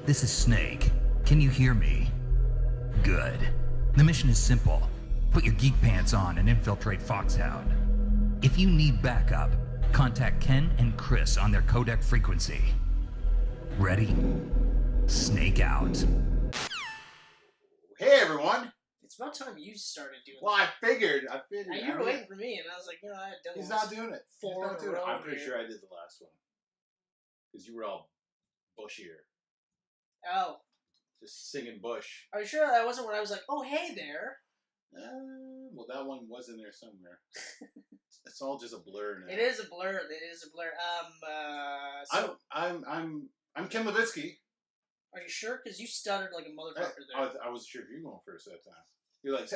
This is Snake. Can you hear me? Good. The mission is simple. Put your geek pants on and infiltrate Foxhound. If you need backup, contact Ken and Chris on their codec frequency. Ready? Snake out. Hey everyone! It's about time you started doing Well, I figured. it. You were waiting for me, and I was like, you know, I had done He's this not doing it. He's four not in a doing it. row I'm pretty here. sure I did the last one. Because you were all bushier. Oh, Just singing Bush. are you sure that wasn't when I was like, oh, hey there? Well, that one was in there somewhere. It's all just a blur now. It is a blur. It is a blur. So, I'm Ken Livitski. are you sure? Because you stuttered like a motherfucker there. I wasn't sure if you were going first that time. You're like,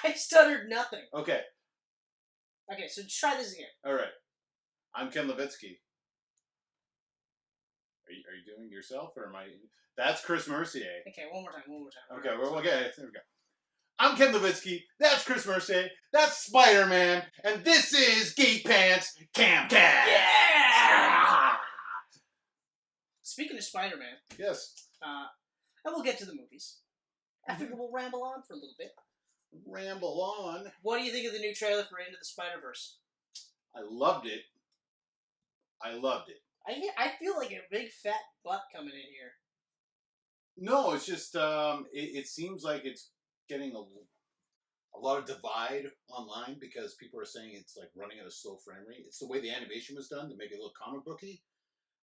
I stuttered nothing. okay, Okay, so try this again. all right. I'm Ken Livitski. Are you doing it yourself or am I? That's Chris Mercier. Okay, one more time. Okay, okay, there we go. I'm Ken Livitski. That's Chris Mercier. That's Spider-Man, and this is Geek Pants Camcast. Yeah! Speaking of Spider-Man, Yes. and we'll get to the movies. I figure we'll ramble on for a little bit. Ramble on. What do you think of the new trailer for Into the Spider-Verse? I loved it. I feel like a big fat butt coming in here. No, it's just it seems like it's getting a lot of divide online because people are saying it's like running at a slow frame rate. It's the way the animation was done to make it look comic booky.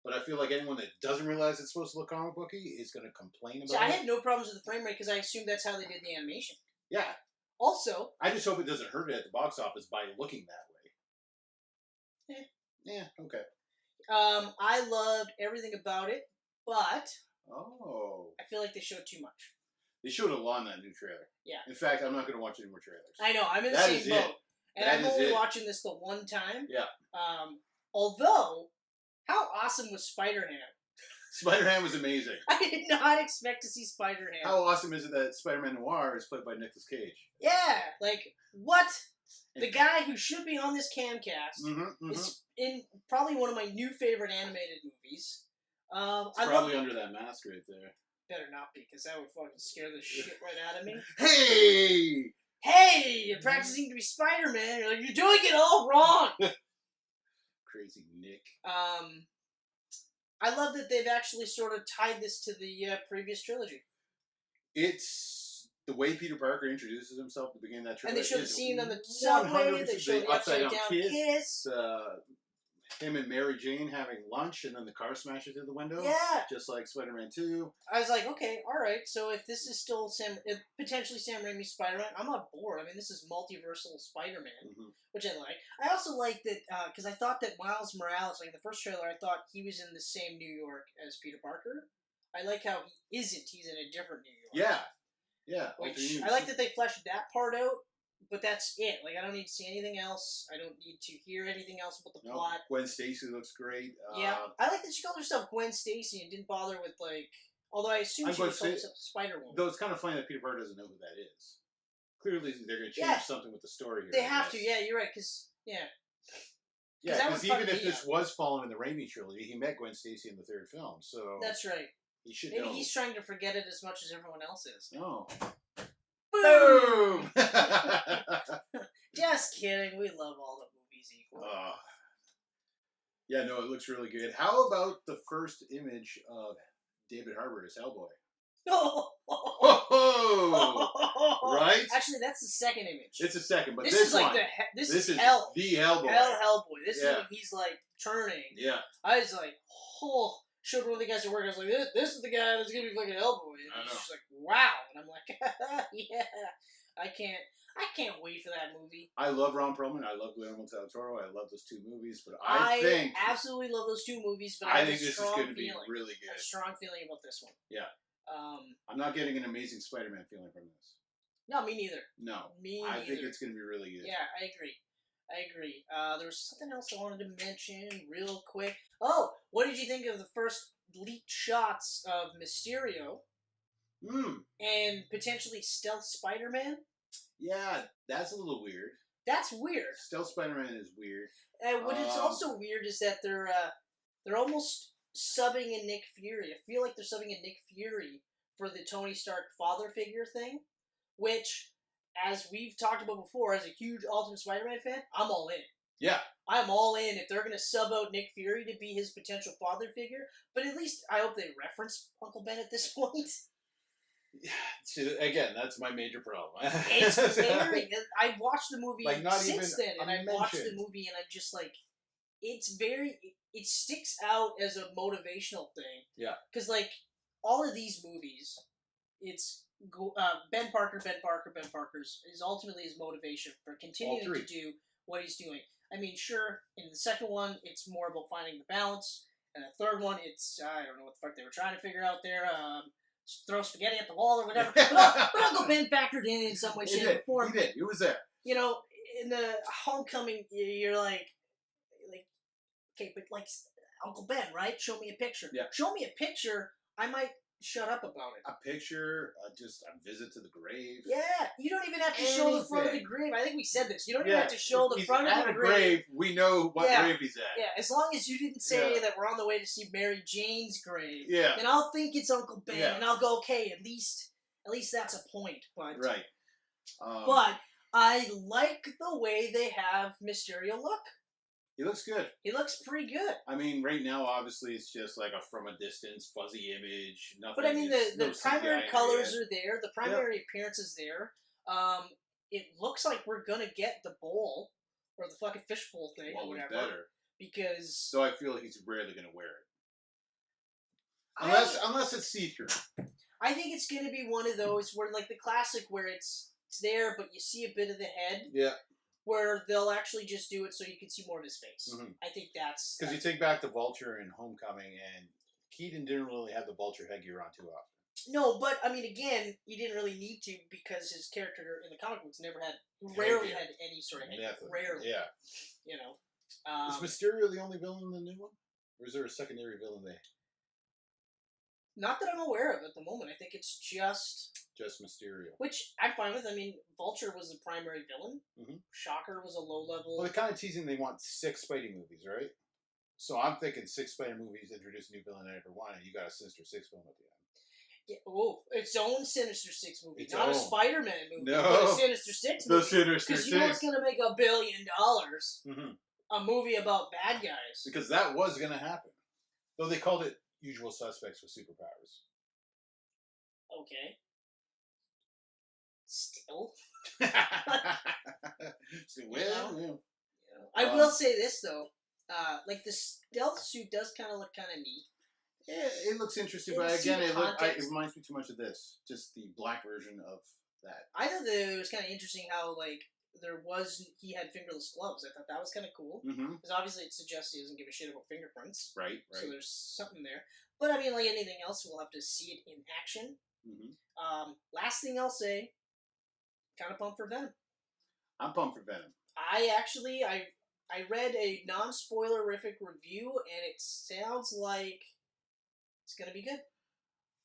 But I feel like anyone that doesn't realize it's supposed to look comic booky is going to complain about See, it. I had no problems with the frame rate because I assumed that's how they did the animation. Yeah. Also, I just hope it doesn't hurt it at the box office by looking that way. Yeah, okay. I loved everything about it, but Oh. I feel like they showed too much. They showed a lot in that new trailer. Yeah. In fact, I'm not going to watch any more trailers. I know, I'm in the That same is boat. it. And That I'm is only it. watching this the one time. Yeah. Although, how awesome was Spider-Ham? Spider-Man was amazing. I did not expect to see Spider-Ham. How awesome is it that Spider-Man Noir is played by Nicolas Cage? Yeah, like, what? The guy who should be on this Camcast Mm-hmm. is in probably one of my new favorite animated movies. It's probably under that mask right there. Better not be, because that would fucking scare the shit right out of me. Hey! Hey, you're practicing to be Spider-Man. You're like, you're doing it all wrong. Crazy Nick. I love that they've actually sort of tied this to the previous trilogy. It's the way Peter Parker introduces himself at the beginning of that trailer. And they showed the is scene on the subway. They 100% showed the upside down kiss. Him and Mary Jane having lunch, and then the car smashes through the window. Yeah. Just like Spider-Man 2. I was like, okay, all right. So if this is still potentially Sam Raimi's Spider-Man, I'm not bored. I mean, this is multiversal Spider-Man, which I like. I also like that because I thought that Miles Morales, like in the first trailer, I thought he was in the same New York as Peter Parker. I like how he isn't. He's in a different New York. Yeah. Yeah. Which I like that they fleshed that part out. But that's it. Like, I don't need to see anything else. I don't need to hear anything else about the plot. Gwen Stacy looks great. Yeah. I like that she called herself Gwen Stacy and didn't bother with, like... Although I assume she was called herself Spider-Woman. Though it's kind of funny that Peter Parker doesn't know who that is. Clearly, they're going to change something with the story here. They have to, yeah, you're right, because... Yeah. Yeah, because even if this was following in the Raimi trilogy, he met Gwen Stacy in the third film, so... That's right. He should Maybe know. he's trying to forget it as much as everyone else is. No. Boom! Just kidding. We love all the movies equally. Yeah, no, it looks really good. How about the first image of David Harbour as HELLBOY? Right? Actually, that's the second image. It's the second, but this this is like one, this is hell. the HELLBOY. HELLBOY. This is when he's like turning. Yeah. I was like, showed one of the guys at work. I was like, this is the guy that's gonna be fucking HELLBOY. And he's just like, wow. And I'm like, yeah. I can't wait for that movie. I love Ron Perlman. I love Guillermo del Toro. I love those two movies, but I absolutely love those two movies. But I think this is going to be really good. I have a strong feeling about this one. Yeah. I'm not getting an Amazing Spider-Man feeling from this. No, me neither. No. Me neither. I think it's going to be really good. Yeah, I agree. There was something else I wanted to mention real quick. Oh, what did you think of the first leaked shots of Mysterio? And potentially Stealth Spider-Man? Yeah, that's a little weird. That's weird. Stealth Spider-Man is weird. And what is also weird is that they're almost subbing in Nick Fury. I feel like they're subbing in Nick Fury for the Tony Stark father figure thing, which, as we've talked about before, as a huge Ultimate Spider-Man fan, I'm all in. Yeah. I'm all in if they're going to sub out Nick Fury to be his potential father figure, but at least I hope they reference Uncle Ben at this point. Again, that's my major problem. It's very... I've watched the movie like not since then, and I watched the mentioned. movie, and I'm just like... It's very... It sticks out as a motivational thing. Yeah. Because, like, all of these movies, it's... Ben Parker is ultimately his motivation for continuing to do what he's doing. I mean, sure, in the second one, it's more about finding the balance, and the third one, it's... I don't know what the fuck they were trying to figure out there. Throw spaghetti at the wall or whatever. But Uncle Ben factored in some way, shape, or form. He did. He was there. You know, in the Homecoming, you're like, okay, but like Uncle Ben, right? Show me a picture. Yeah. Show me a picture. I might shut up about it. A picture, just a visit to the grave. Yeah, you don't even have to show the front of the grave. I think we said this. You don't even have to show the he's front of the grave. We know what grave he's at. Yeah, as long as you didn't say that we're on the way to see Mary Jane's grave. Yeah. Then I'll think it's Uncle Ben, Yeah. and I'll go, okay, at least that's a point. But, right. But I like the way they have Mysterio look. He looks good. He looks pretty good. I mean, right now, obviously, it's just like a from a distance, fuzzy image. Nothing. But I mean, the primary colors are there. The primary appearance is there. It looks like we're gonna get the bowl or the fucking fishbowl thing or whatever. Better. Because so I feel like he's rarely gonna wear it, unless it's see through. I think it's gonna be one of those where, like the classic, where it's there, but you see a bit of the head. Yeah. Where they'll actually just do it so you can see more of his face. Mm-hmm. I think that's... Because you take back the Vulture in Homecoming, and Keaton didn't really have the Vulture headgear on too often. No, but, I mean, again, you didn't really need to because his character in the comic books rarely had any sort of headgear. Rarely. Yeah. You know. Is Mysterio the only villain in the new one? Or is there a secondary villain there? Not that I'm aware of at the moment. I think it's just Mysterio. Which I'm fine with. I mean, Vulture was the primary villain. Mm-hmm. Shocker was a low-level... Well, they're kind of teasing they want 6 Spidey movies, right? So I'm thinking 6 Spider movies, introduce a new villain in every one, and you got a Sinister Six film at the end. Yeah, oh, its own Sinister Six movie. Its not own. A Spider-Man movie, no. but a Sinister Six movie. The Sinister Six. Because you know it's going to make $1 billion. Mm-hmm. A movie about bad guys. Because that was going to happen. Though they called it Usual Suspects with Superpowers. Okay. Still. I will say this, though. Like, the stealth suit does kind of look kind of neat. Yeah, it looks interesting, but again, it reminds me too much of this. Just the black version of that. I thought that it was kind of interesting how, like, he had fingerless gloves. I thought that was kind of cool. Because obviously it suggests he doesn't give a shit about fingerprints. Right. So there's something there. But, I mean, like anything else, we'll have to see it in action. Last thing I'll say, kind of pumped for Venom. I'm pumped for Venom. I read a non-spoilerific review, and it sounds like it's gonna be good.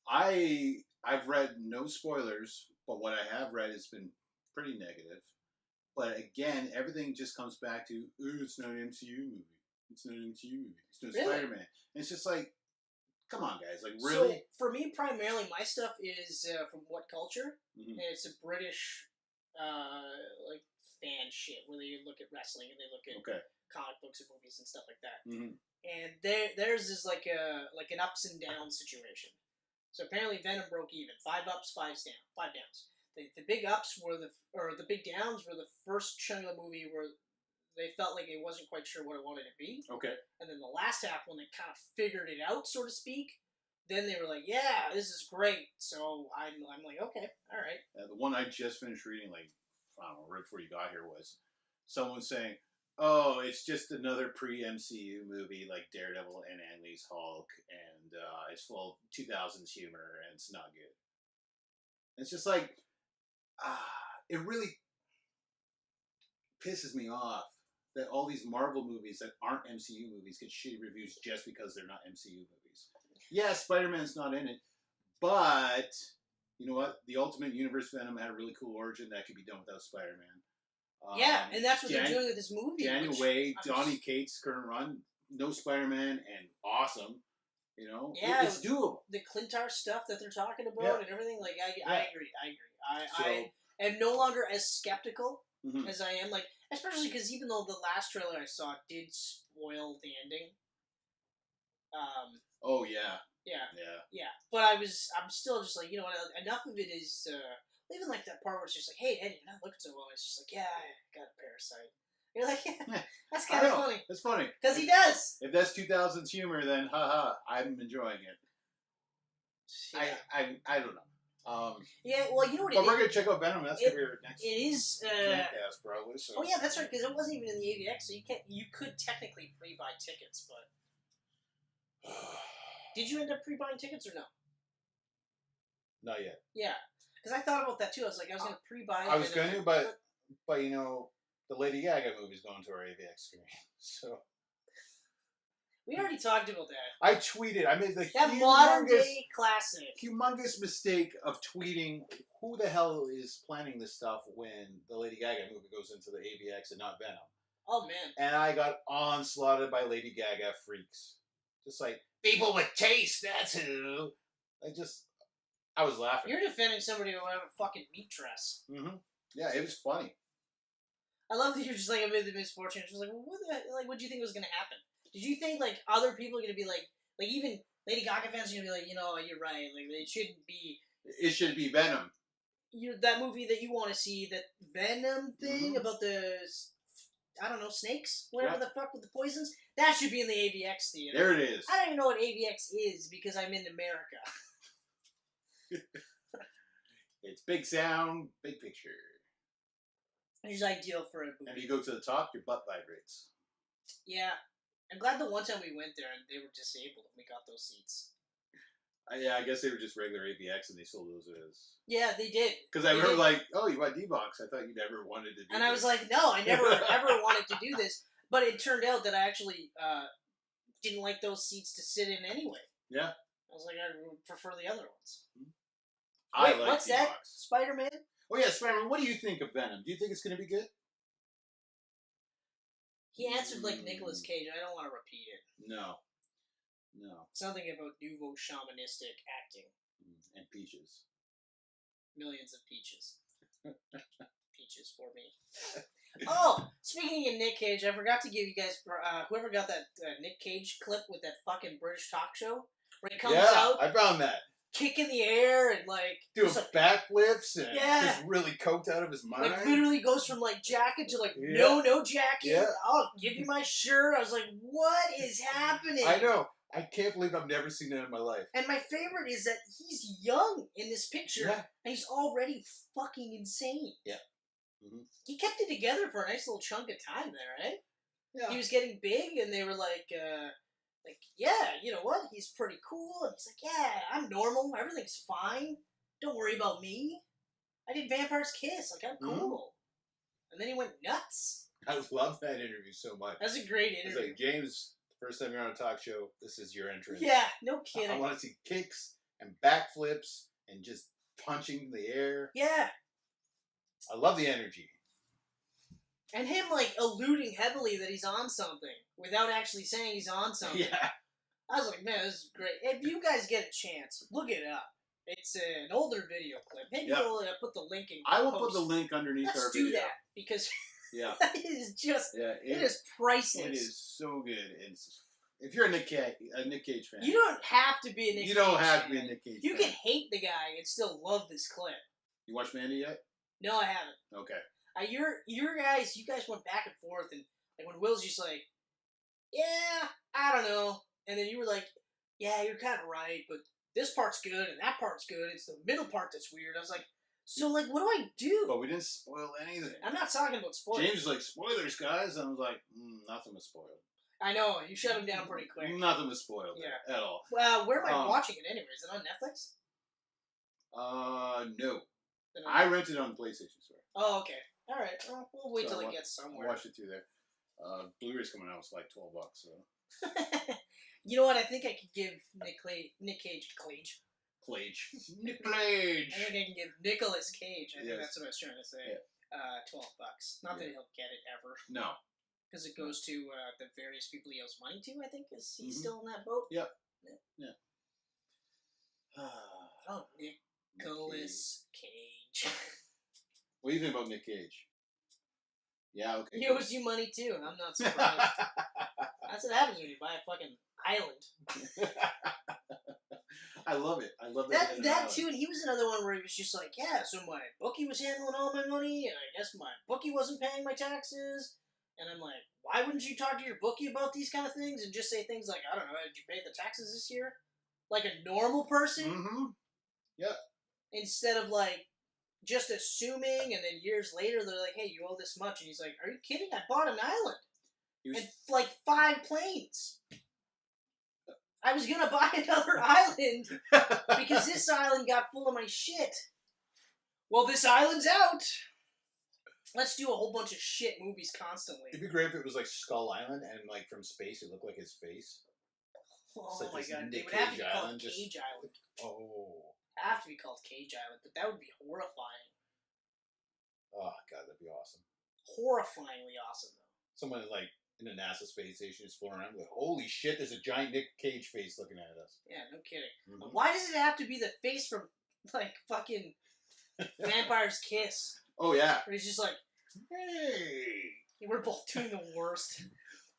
I've read no spoilers, but what I have read has been pretty negative. But again, everything just comes back to, ooh, it's not an MCU movie. It's not an MCU movie. It's no Spider-Man. And it's just like, come on, guys. Like, really? So, for me, primarily, my stuff is from What Culture. And it's a British, like, fan shit, where they look at wrestling and they look at comic books and movies and stuff like that. And theirs is like an ups and downs situation. So apparently Venom broke even. 5 ups, 5 downs. The big ups were the big downs were the first chunk of the movie where they felt like it wasn't quite sure what it wanted to be. Okay. And then the last half, when they kind of figured it out, so to speak, then they were like, yeah, this is great. So I'm like, okay, all right. The one I just finished reading, like, I don't know, right before you got here, was someone saying, oh, it's just another pre-MCU movie like Daredevil and Ang Lee's Hulk, and it's full of 2000s humor, and it's not good. It's just like, it really pisses me off that all these Marvel movies that aren't MCU movies get shitty reviews just because they're not MCU movies. Yeah, Spider-Man's not in it, but you know what? The Ultimate Universe Venom had a really cool origin that could be done without Spider-Man. Yeah, and that's what they're doing with this movie. Daniel Way, Donny Cates' current run, no Spider-Man, and awesome. You know, Yeah, it's doable. The Clintar stuff that they're talking about Yeah. and everything. Like, I agree. So, I am no longer as skeptical mhm. as I am. Like, especially because even though the last trailer I saw did spoil the ending. Oh yeah. Yeah. Yeah. Yeah. But I'm still just like, you know what? Enough of it is. Even like that part where it's just like, hey, Eddie, you're not looking so well. It's just like, yeah, I got a parasite. You're like, yeah, that's kind of funny. That's funny. Because he does. If that's 2000s humor, then haha, I'm enjoying it. Yeah. I don't know. Yeah, well, you know what but we're going to check out Venom. That's going to be our next It is. Camcast, probably. So. Oh, yeah, that's right, because it wasn't even in the AVX, so you could technically pre-buy tickets, but... Did you end up pre-buying tickets or no? Not yet. Yeah. Because I thought about that, too. I was like, I was going to pre-buy it. I was going to, but, you know, the Lady Gaga movie's going to our AVX screen, so... We already talked about that. I tweeted. I made the modern day classic. humongous mistake of tweeting who the hell is planning this stuff when the Lady Gaga movie goes into the AVX and not Venom. Oh, man. And I got onslaughted by Lady Gaga freaks. Just like, people with taste, that's who. I was laughing. You're defending somebody who have a fucking meat dress. Mm-hmm. Yeah, it was funny. I love that you're just like, amid the misfortune. It's just like, well, what do you think was going to happen? Did you think, like, other people are going to be like, even Lady Gaga fans are going to be like, you know, you're right, like, it shouldn't be... It should be Venom. That movie that you want to see, that Venom thing about the, I don't know, snakes? Whatever the fuck with the poisons? That should be in the AVX theater. There it is. I don't even know what AVX is because I'm in America. It's big sound, big picture. It's ideal for a movie. And you go to the top, your butt vibrates. Yeah. I'm glad the one time we went there and they were disabled and we got those seats. Yeah, I guess they were just regular AVX and they sold those as... Yeah, they did. Because I remember like, oh, you buy D-Box. I thought you never wanted to do And this. I was like, no, I never ever wanted to do this. But it turned out that I actually didn't like those seats to sit in anyway. Yeah. I was like, I would prefer the other ones. I like what's D-Box. that? Spider-Man? Oh yeah, Spider-Man. What do you think of Venom? Do you think it's going to be good? He answered like Nicolas Cage. I don't want to repeat it. No. Something about nouveau shamanistic acting. And peaches. Millions of peaches. Peaches for me. Oh, speaking of Nick Cage, I forgot to give you guys, whoever got that Nick Cage clip with that fucking British talk show, where he comes out, I found that. Kick in the air and like doing backflips and just Yeah. really coked out of his mind. like literally goes from like jacket to like Yeah. no jacket. Yeah. I'll give you my shirt. I was like, what is happening? I know. I can't believe I've never seen that in my life. And my favorite is that he's young in this picture, Yeah. and he's already fucking insane. Yeah. Mm-hmm. He kept it together for a nice little chunk of time there, right? Yeah. He was getting big, and they were like, yeah, you know what? He's pretty cool. And he's like, yeah, I'm normal. Everything's fine. Don't worry about me. I did Vampire's Kiss. Like, I'm cool. And then he went nuts. I love that interview so much. That's a great It's interview. like, James, first time you're on a talk show, this is your entrance. Yeah, no I kidding. want to see kicks and backflips and just punching the air. Yeah. I love the energy. And him, like, alluding heavily that he's on something without actually saying he's on something. Yeah. I was like, man, this is great. If you guys get a chance, look it up. It's an older video clip. Maybe we'll put the link in. I will put the link underneath Let's our do video. that, because Yeah. it is just, Yeah. it is priceless. It is so good. If you're a Nick Cage fan. You don't have to be a Nick Cage You don't have to fan. be a Nick Cage You fan. can hate the guy and still love this clip. You watched Mandy yet? No, I haven't. Okay. You guys went back and forth, and like when Will's just like, yeah, I don't know, and then you were like, yeah, you're kind of right, but this part's good and that part's good. It's the middle part that's weird. I was like, so like, what do I do? But we didn't spoil anything. I'm not talking about spoilers. James was like, spoilers, guys. And I was like, nothing was spoiled. I know, you shut him down pretty quick. Nothing was spoiled at all. Well, where am I watching it anyway? Is it on Netflix? No. I rented it on the PlayStation Store. Oh, okay. All right. Well, we'll wait till it gets I somewhere. watched it through there. Blu-ray's coming out. It's like $12. So. You know what? I think I could give Nick Cage. Nick Cage. I think I can give Nicolas Cage. I think that's what I was trying to say. Yeah. $12. Not that he'll get it ever. No. Because it goes to the various people he owes money to. I think is he still in that boat? Yep. Oh, Nicolas Cage. What do you think about Nick Cage? Yeah, okay. He owes you money too, and I'm not surprised. That's what happens when you buy a fucking island. I love it. I love that too, and he was another one where he was just like, yeah, so my bookie was handling all my money, and I guess my bookie wasn't paying my taxes, and I'm like, why wouldn't you talk to your bookie about these kind of things and just say things like, I don't know, did you pay the taxes this year? Like a normal person? Mm-hmm. Yep. Instead of like, just assuming, and then years later they're like, hey, you owe this much, and he's like, are you kidding? I bought an island. And like 5 planes. I was gonna buy another island because this island got full of my shit. Well, this island's out. Let's do a whole bunch of shit movies constantly. It'd be great if it was like Skull Island and like from space it looked like his face. Oh like my god, Nick they would have to be Cage called Island, Cage Island. Oh. Have to be called Cage Island, but that would be horrifying. Oh god, that'd be awesome. Horrifyingly awesome though. Someone like in a NASA space station is flying around like, holy shit, there's a giant Nick Cage face looking at us. Yeah, no kidding. Mm-hmm. Why does it have to be the face from like fucking Vampire's Kiss? Oh yeah. Where he's just like, hey. We're both doing the worst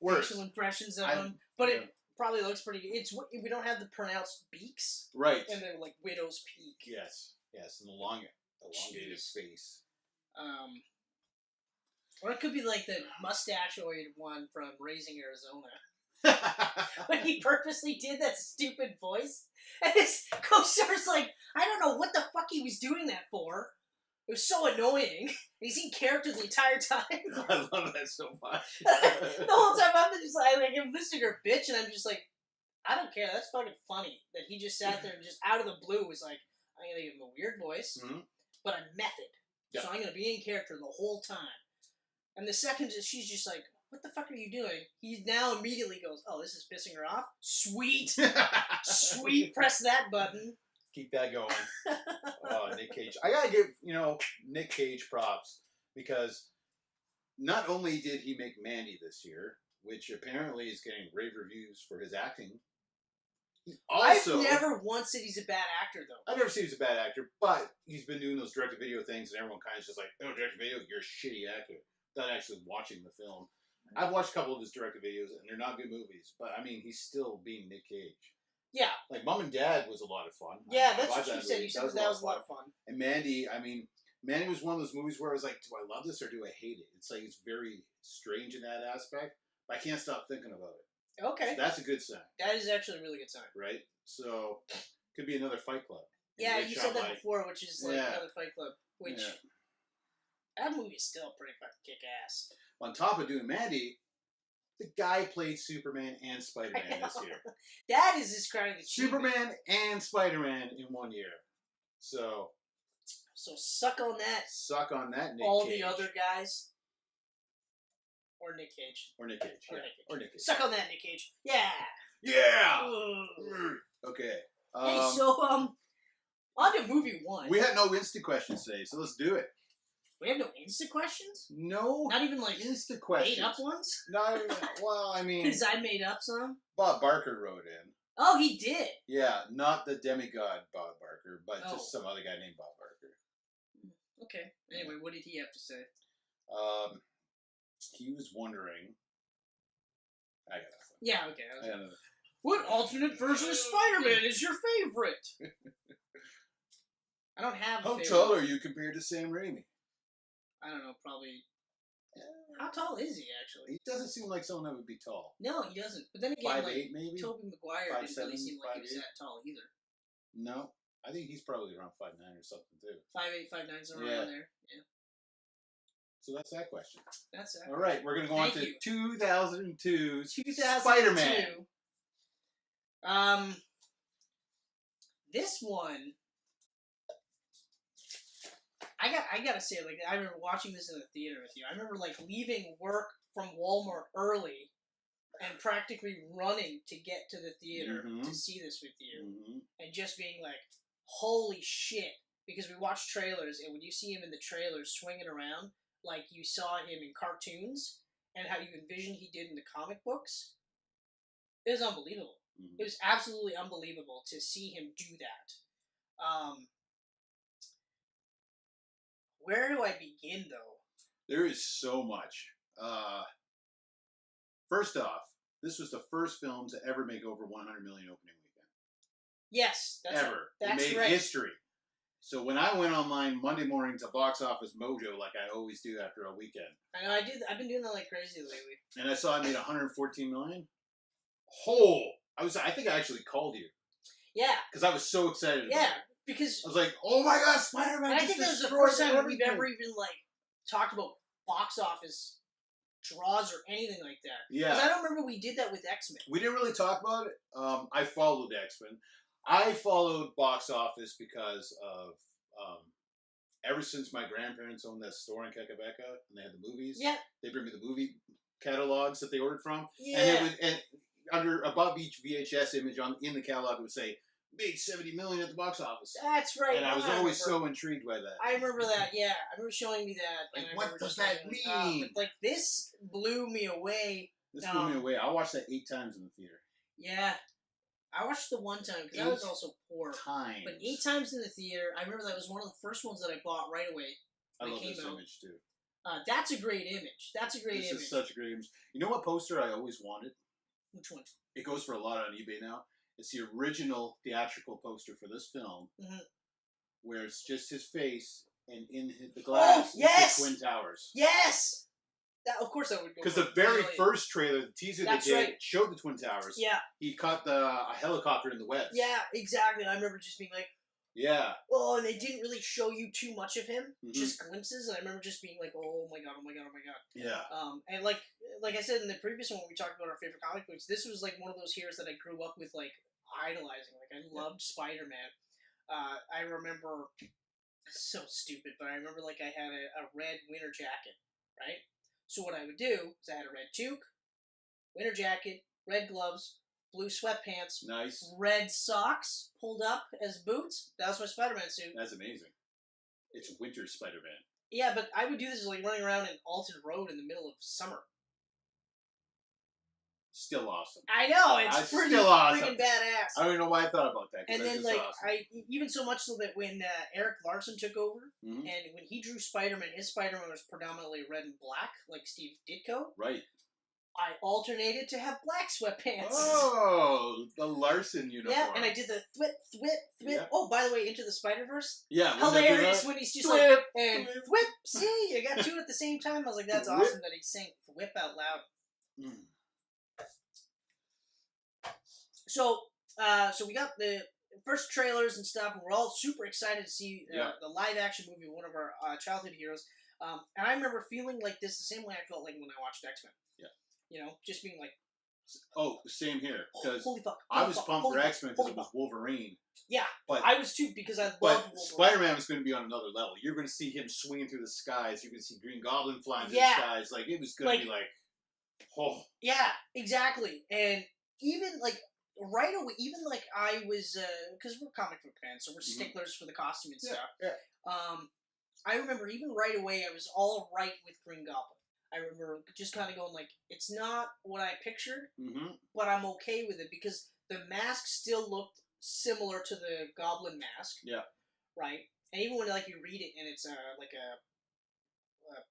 facial impressions of him, but it probably looks pretty good. We don't have the pronounced beaks, right? And then like Widow's Peak. Yes, and the elongated face. Or it could be like the mustachoid one from Raising Arizona. When he purposely did that stupid voice, and his co-star's like, I don't know what the fuck he was doing that for. It was so annoying. He's in character the entire time. I love that so much. The whole time I'm just like, I'm listening to her bitch, and I'm just like, I don't care. That's fucking funny. That he just sat there and just out of the blue was like, I'm gonna give him a weird voice, but a method. Yeah. So I'm gonna be in character the whole time. And the second she's just like, what the fuck are you doing? He now immediately goes, oh, this is pissing her off? Sweet. Sweet. Press that button. Keep that going. Oh, Nick Cage. I gotta give, Nick Cage props because not only did he make Mandy this year, which apparently is getting rave reviews for his acting. Also, I've never once said he's a bad actor, though. I've never said he's a bad actor, but he's been doing those direct-to-video things, and everyone kind of just like, oh, direct-to-video, you're a shitty actor. Not actually watching the film. I've watched a couple of his direct-to-videos, and they're not good movies, but I mean, he's still being Nick Cage. Yeah. Like, Mom and Dad was a lot of fun. Yeah, that's what you said. You said that was a lot of fun. And Mandy, Mandy was one of those movies where I was like, do I love this or do I hate it? It's like, it's very strange in that aspect, but I can't stop thinking about it. Okay. So that's a good sign. That is actually a really good sign. Right? So, could be another Fight Club. Yeah, you said that before, which is like another Fight Club, which, that movie is still pretty fucking kick-ass. On top of doing Mandy, the guy played Superman and Spider-Man this year. That is his crowning achievement. Superman and Spider-Man in 1 year. So suck on that. Suck on that, Nick Cage. All the other guys. Or Nick Cage. Or Nick Cage. Or Nick Cage. Suck on that, Nick Cage. Yeah. Yeah. Okay. Hey, so on to movie 1. We had no Insta questions today, so let's do it. We have no Insta questions? No. Not even like Insta questions. Made up ones? Not even, well, I mean. Because I made up some? Bob Barker wrote in. Oh, he did? Yeah, not the demigod Bob Barker, but just some other guy named Bob Barker. Okay. Anyway, what did he have to say? He was wondering. I got that. Yeah, okay. What alternate version of Spider-Man is your favorite? I don't have a favorite. How tall are you compared to Sam Raimi? I don't know, probably. How tall is he, actually? He doesn't seem like someone that would be tall. No, he doesn't. But then again, 5'8", maybe? Tobey Maguire didn't really 5'7", seem like he was that tall either. No. I think he's probably around 5'9" or something, too. 5'8", 5'9", somewhere around there. Yeah. So that's that question. That's that. All right, we're going to go on to 2002 2002. Spider-Man. This one, I gotta say, like, I remember watching this in the theater with you. I remember, like, leaving work from Walmart early and practically running to get to the theater to see this with you. And just being like, holy shit. Because we watched trailers, and when you see him in the trailers swinging around, like you saw him in cartoons, and how you envisioned he did in the comic books, it was unbelievable. It was absolutely unbelievable to see him do that. Where do I begin, though? There is so much. First off, this was the first film to ever make over 100 million opening weekend. Yes, that's ever. Right. That's it made right. history. So when I went online Monday morning to Box Office Mojo, like I always do after a weekend, I know I've been doing that like crazy lately. and I saw it made 114 million. I think I actually called you. Yeah. Because I was so excited. About it. Because I was like, "Oh my God, Spider-Man!" I think that was the first time we've ever even like talked about box office draws or anything like that. Yeah. Because I don't remember we did that with X-Men. We didn't really talk about it. I followed X-Men. I followed box office because of ever since my grandparents owned that store in Kakabeka and they had the movies. Yeah. They bring me the movie catalogs that they ordered from. Yeah. And under above each VHS image in the catalog it would say made 70 million at the box office. That's right. And I was always so intrigued by that. I remember that. Yeah, I remember showing me that. Like, and what does that mean? But like this blew me away. This blew me away. I watched that 8 times in the theater. Yeah. I watched the one time because I was also poor. Times. But 8 times in the theater. I remember that was one of the first ones that I bought right away. I love this image too. That's a great image. That's a great image. This is such a great image. You know what poster I always wanted? Which one? It goes for a lot on eBay now. It's the original theatrical poster for this film, where it's just his face, and in the glass, yes! the Twin Towers. Yes! That, of course I would go. Because the very first trailer, the teaser they did, showed the Twin Towers. Yeah. He caught a helicopter in the webs. Yeah, exactly. I remember just being like, yeah. Oh, and they didn't really show you too much of him, just glimpses. And I remember just being like, oh my god, oh my god, oh my god. Yeah. And like I said in the previous one when we talked about our favorite comic books, this was like one of those heroes that I grew up with, like idolizing. Like I loved Spider-Man. I remember, so stupid, but I remember like I had a red winter jacket, right? So what I would do is I had a red toque, winter jacket, red gloves, blue sweatpants, nice, red socks pulled up as boots. That was my Spider-Man suit. That's amazing. It's winter Spider-Man. Yeah, but I would do this like running around in Alton Road in the middle of summer. Still awesome. I know, it's pretty still awesome. freaking badass. I don't even know why I thought about that. And then, like, awesome. even so much so that when Eric Larson took over, and when he drew Spider-Man, his Spider-Man was predominantly red and black, like Steve Ditko. Right. I alternated to have black sweatpants. Oh, the Larson uniform. Yeah, and I did the thwip. Yep. Oh, by the way, Into the Spider-Verse. Yeah. Hilarious when he's just thwip, like, and thwip. See, you got two at the same time. I was like, that's awesome that he sang thwip out loud. So we got the first trailers and stuff, and we're all super excited to see the live-action movie of one of our childhood heroes. And I remember feeling like this the same way I felt like when I watched X-Men. Yeah. You know, just being like... Oh, same here. Because holy fuck, I was pumped for X-Men because it was Wolverine. Yeah, but I was too, because I loved Wolverine. Spider-Man was going to be on another level. You're going to see him swinging through the skies. You're going to see Green Goblin flying through the skies. Like, it was going to be like... Oh. Yeah, exactly. And even, like... Right away, even like I was, because we're comic book fans, so we're sticklers for the costume and stuff. Yeah. I remember even right away, I was all right with Green Goblin. I remember just kind of going like, it's not what I pictured, but I'm okay with it because the mask still looked similar to the Goblin mask. Yeah. Right? And even when like you read it and it's like a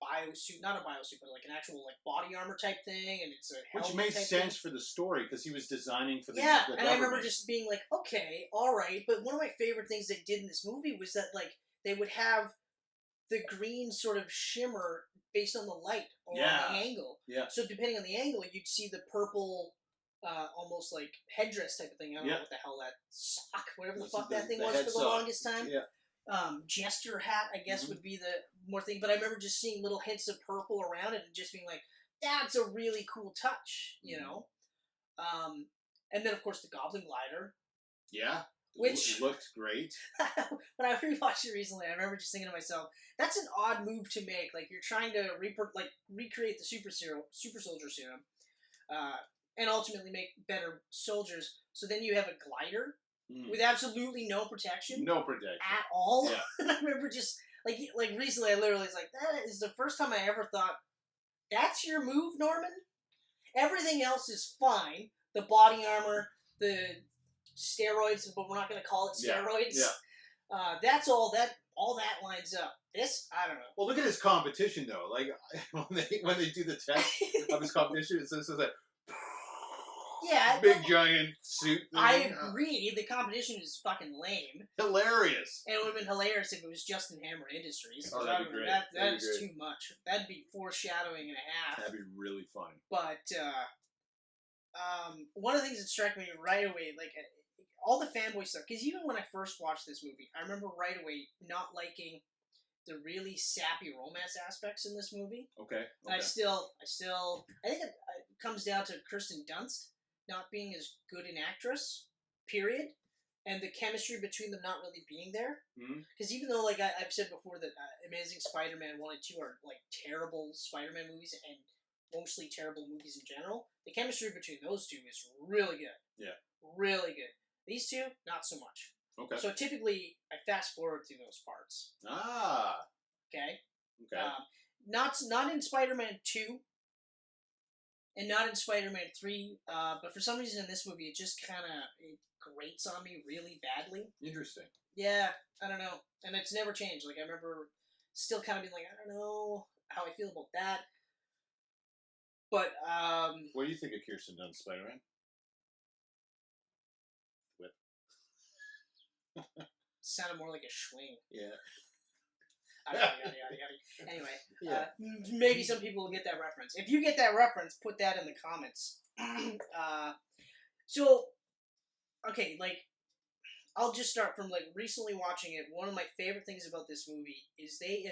biosuit, not a biosuit, but like an actual like body armor type thing, and it's a which made sense for the story because he was designing for the and government. I remember just being like, okay, all right. But one of my favorite things they did in this movie was that like they would have the green sort of shimmer based on the light or on the angle. Yeah. So depending on the angle, you'd see the purple. Almost like headdress type of thing. I don't know what the hell that sock, whatever the fuck that thing was for the longest time. Yeah. Jester hat, I guess, would be the more thing. But I remember just seeing little hints of purple around it and just being like, that's a really cool touch, you know? And then, of course, the Goblin Glider. Yeah. Which looked great. When I rewatched it recently, I remember just thinking to myself, that's an odd move to make. Like, you're trying to recreate the super soldier serum and ultimately make better soldiers. So then you have a glider. With absolutely no protection. No protection. At all. Yeah. And I remember just, like recently I literally was like, that is the first time I ever thought, that's your move, Norman? Everything else is fine. The body armor, the steroids, but we're not going to call it steroids. Yeah. That's all that lines up. This, I don't know. Well, look at his competition though. Like when they do the test of his competition, it's like big giant suit thing. I agree. The competition is fucking lame. Hilarious. And it would have been hilarious if it was Justin Hammer Industries. Oh, that'd be great. That is too much. That'd be foreshadowing and a half. That'd be really funny. But one of the things that struck me right away, like all the fanboy stuff, because even when I first watched this movie, I remember right away not liking the really sappy romance aspects in this movie. Okay. And I think it comes down to Kirsten Dunst not being as good an actress, period, and the chemistry between them not really being there. Because even though, like I've said before, that Amazing Spider-Man 1 and 2 are like terrible Spider-Man movies and mostly terrible movies in general, the chemistry between those two is really good. Yeah. Really good. These two, not so much. Okay. So typically, I fast forward through those parts. Ah. Okay. Okay. Not in Spider-Man 2, and not in Spider-Man 3, but for some reason in this movie, it just kind of grates on me really badly. Interesting. Yeah, I don't know, and it's never changed. Like I remember, still kind of being like, I don't know how I feel about that. But what do you think of Kirsten Dunst, Spider-Man? Sounded more like a swing. Yeah. Yada. Anyway, maybe some people will get that reference. If you get that reference, put that in the comments. So, okay, like, I'll just start from, like, recently watching it. One of my favorite things about this movie is they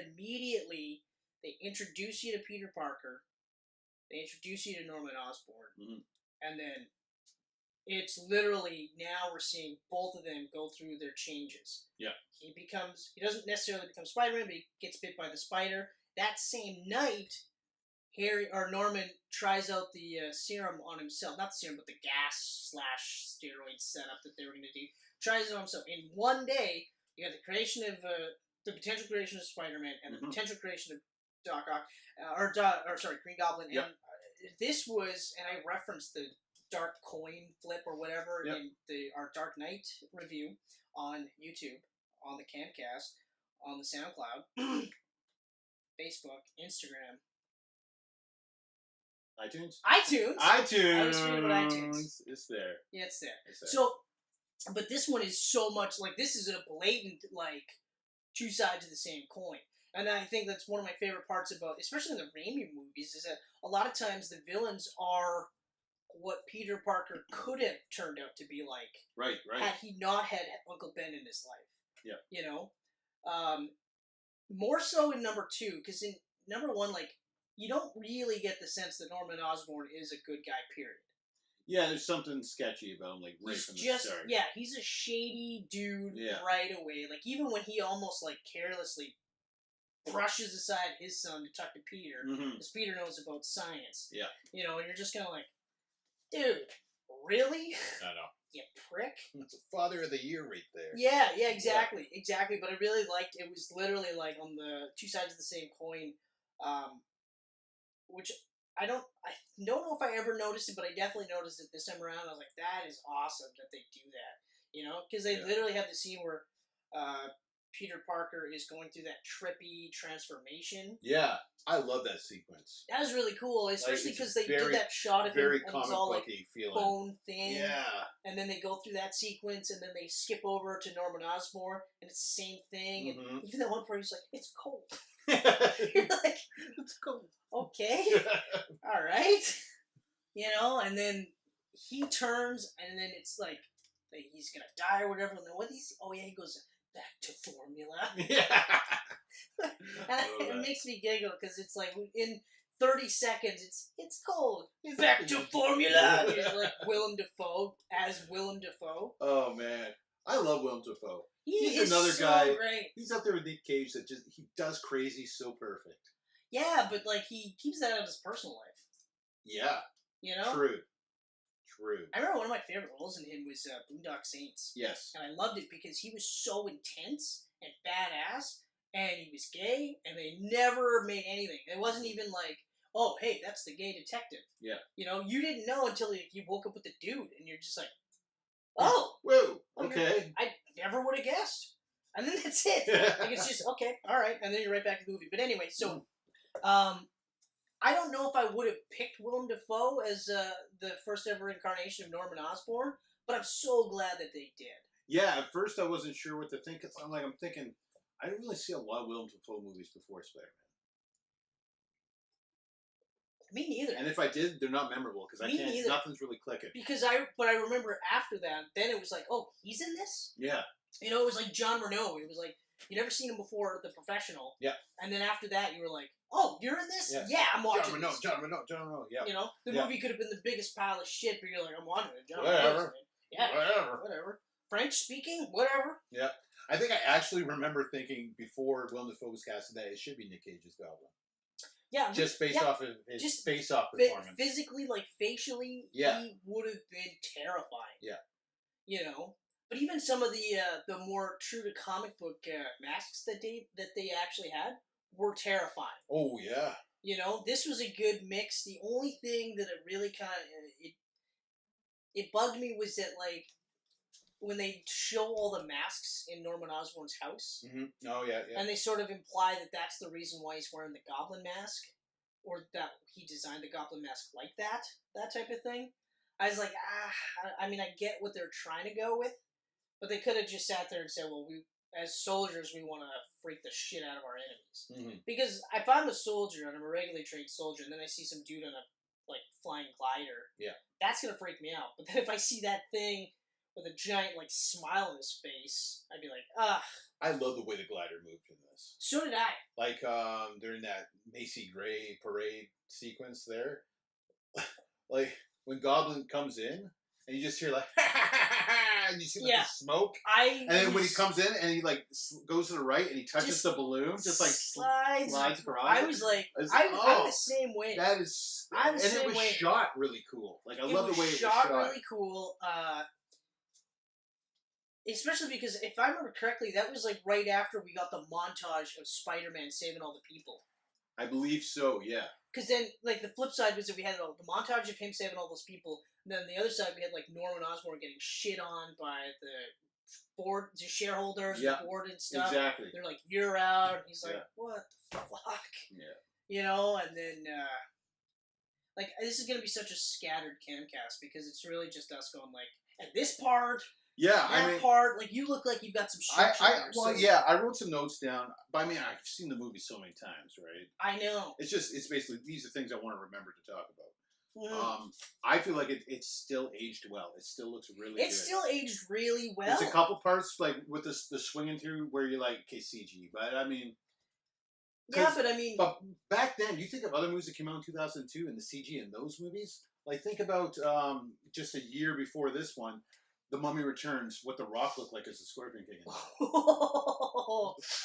introduce you to Peter Parker, they introduce you to Norman Osborn, and then it's literally, now we're seeing both of them go through their changes. Yeah. He doesn't necessarily become Spider-Man, but he gets bit by the spider. That same night, Norman tries out the serum on himself. Not the serum, but the gas/steroid setup that they were going to do. Tries it on himself. In one day, you got the creation of, the potential creation of Spider-Man and the potential creation of Doc Ock, Green Goblin. Yep. And this was, and I referenced the Dark Coin flip or whatever in our Dark Knight review on YouTube, on the Camcast, on the SoundCloud, Facebook, Instagram, iTunes. I was reading about iTunes. It's there. Yeah, it's there. So, but this one is so much like, this is a blatant, like, two sides of the same coin. And I think that's one of my favorite parts about, especially in the Raimi movies, is that a lot of times the villains are what Peter Parker could have turned out to be like. Right. Had he not had Uncle Ben in his life. Yeah. You know? More so in number 2, because in number 1, like, you don't really get the sense that Norman Osborn is a good guy, period. Yeah, there's something sketchy about him, like, right from the start. Yeah, he's a shady dude right away. Like, even when he almost, like, carelessly brushes aside his son to talk to Peter, because Peter knows about science. Yeah. You know, and you're just kind of like, dude, really? I know. You prick. That's a Father of the Year right there. Yeah, exactly. But I really liked, it was literally like on the two sides of the same coin, which I don't know if I ever noticed it, but I definitely noticed it this time around. I was like, that is awesome that they do that, you know? Because they literally have the scene where Peter Parker is going through that trippy transformation. Yeah, I love that sequence. That was really cool, especially because they did that shot of him and he's all like bone thin. Yeah. And then they go through that sequence, and then they skip over to Norman Osborn, and it's the same thing. And even that one part, he's like, "It's cold." You're like, "It's cold." Okay. All right. You know, and then he turns, and then it's like he's gonna die or whatever. And then he goes back to formula. Yeah. And it makes me giggle because it's like in 30 seconds, it's cold. He's back to formula. He's like Willem Dafoe as Willem Dafoe. Oh man, I love Willem Dafoe. He's another so guy. Great. He's up there with Nick Cage that he does crazy so perfect. Yeah, but like he keeps that out of his personal life. Yeah. You know. True. I remember one of my favorite roles in him was Boondock Saints. Yes. And I loved it because he was so intense and badass, and he was gay, and they never made anything. It wasn't even like, oh, hey, that's the gay detective. Yeah. You know, you didn't know until you woke up with the dude, and you're just like, Oh, whoa, okay. I never would have guessed. And then that's it. Like, it's just, okay, all right, and then you're right back to the movie. But anyway, so, I don't know if I would have picked Willem Dafoe as the first ever incarnation of Norman Osborn, but I'm so glad that they did. Yeah, at first I wasn't sure what to think. I'm thinking, I didn't really see a lot of Willem Dafoe movies before Spider-Man. Me neither. And if I did, they're not memorable because nothing's really clicking. But I remember after that, then it was like, oh, he's in this? Yeah. You know, it was like John Renault. It was like, you never seen him before, The Professional. Yeah. And then after that, you were like, oh, you're in this? Yeah, I'm watching this. John Renault, yeah. You know, the movie could have been the biggest pile of shit, but you're like, I'm watching it. John Whatever. Renault. Yeah, whatever. French speaking, whatever. Yeah. I think I actually remember thinking before Willem Dafoe was casted that it should be Nick Cage's Goblin. Yeah. Just based off of his face-off performance. Physically, like, facially, he would have been terrifying. Yeah. You know? But even some of the more true to comic book masks that they actually had were terrifying. Oh yeah. You know, this was a good mix. The only thing that it really kind of it bugged me was that, like, when they show all the masks in Norman Osborn's house. Mm-hmm. Oh yeah. And they sort of imply that that's the reason why he's wearing the Goblin mask, or that he designed the Goblin mask like that type of thing. I was like, I mean, I get what they're trying to go with. But they could have just sat there and said, well, we, as soldiers, we want to freak the shit out of our enemies. Mm-hmm. Because if I'm a soldier, and I'm a regularly trained soldier, and then I see some dude on a, like, flying glider, that's going to freak me out. But then if I see that thing with a giant, like, smile on his face, I'd be like, ugh. I love the way the glider moved in this. So did I. Like, during that Macy Gray parade sequence there, like, when Goblin comes in, and you just hear, like, and you see like the smoke. And then when he comes in and he like goes to the right and he touches the balloon, just like slides across. I was like, I'm the same way. That is, I'm the same way. And it was shot really cool. Like I love the way it was shot. Really cool. Especially because if I remember correctly, that was like right after we got the montage of Spider-Man saving all the people. I believe so. Yeah. Because then, like, the flip side was that we had the montage of him saving all those people, and then the other side we had, like, Norman Osborn getting shit on by the shareholders, the board and stuff. Exactly. They're like, you're out. And he's like, what the fuck? Yeah. You know, and then, like, this is going to be such a scattered camcast because it's really just us going, like, at this part... Yeah, that part, like, you look like you've got some structure I wrote some notes down. But I mean, I've seen the movie so many times, right? I know. It's basically, these are things I want to remember to talk about. Mm. I feel like it's still aged well. It still looks really good. It's still aged really well. There's a couple parts, like, with the swinging through where you're like, okay, CG. But, I mean... Yeah, but I mean... But back then, you think of other movies that came out in 2002 and the CG in those movies? Like, think about just a year before this one, The Mummy Returns, what The Rock looked like as the Scorpion King.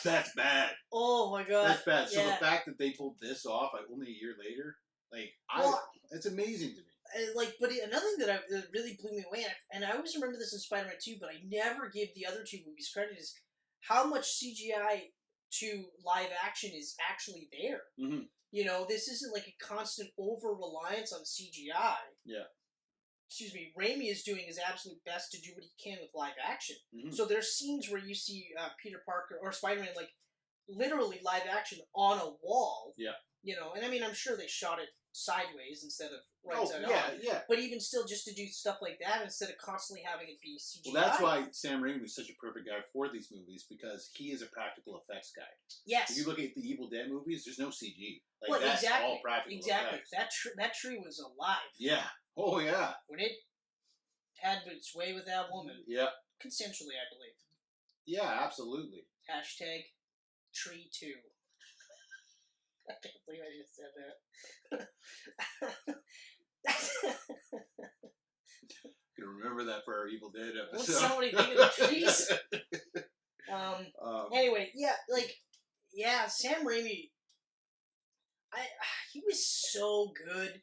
That's bad. Oh my god. That's bad. So the fact that they pulled this off like, only a year later, like, it's amazing to me. Like, but another thing that really blew me away, and I always remember this in Spider-Man 2, but I never give the other two movies credit, is how much CGI to live action is actually there. Mm-hmm. You know, this isn't like a constant over-reliance on CGI. Yeah. Excuse me, Raimi is doing his absolute best to do what he can with live action. Mm-hmm. So there's scenes where you see Peter Parker or Spider-Man, like, literally live action on a wall. Yeah. You know, and I mean, I'm sure they shot it sideways instead of right side on. Yeah. But even still, just to do stuff like that instead of constantly having it be CGI. Well, that's why Sam Raimi was such a perfect guy for these movies, because he is a practical effects guy. Yes. If you look at the Evil Dead movies, there's no CG. Like, well, that's exactly. all practical effects. That tree was alive. Yeah. Oh, yeah. When it had its way with that woman. Yeah. Consensually, I believe. Yeah, absolutely. Hashtag tree 2. I can't believe I just said that. Gonna remember that for our Evil Dead episode. What's somebody thinking of trees? Anyway, Sam Raimi. He was so good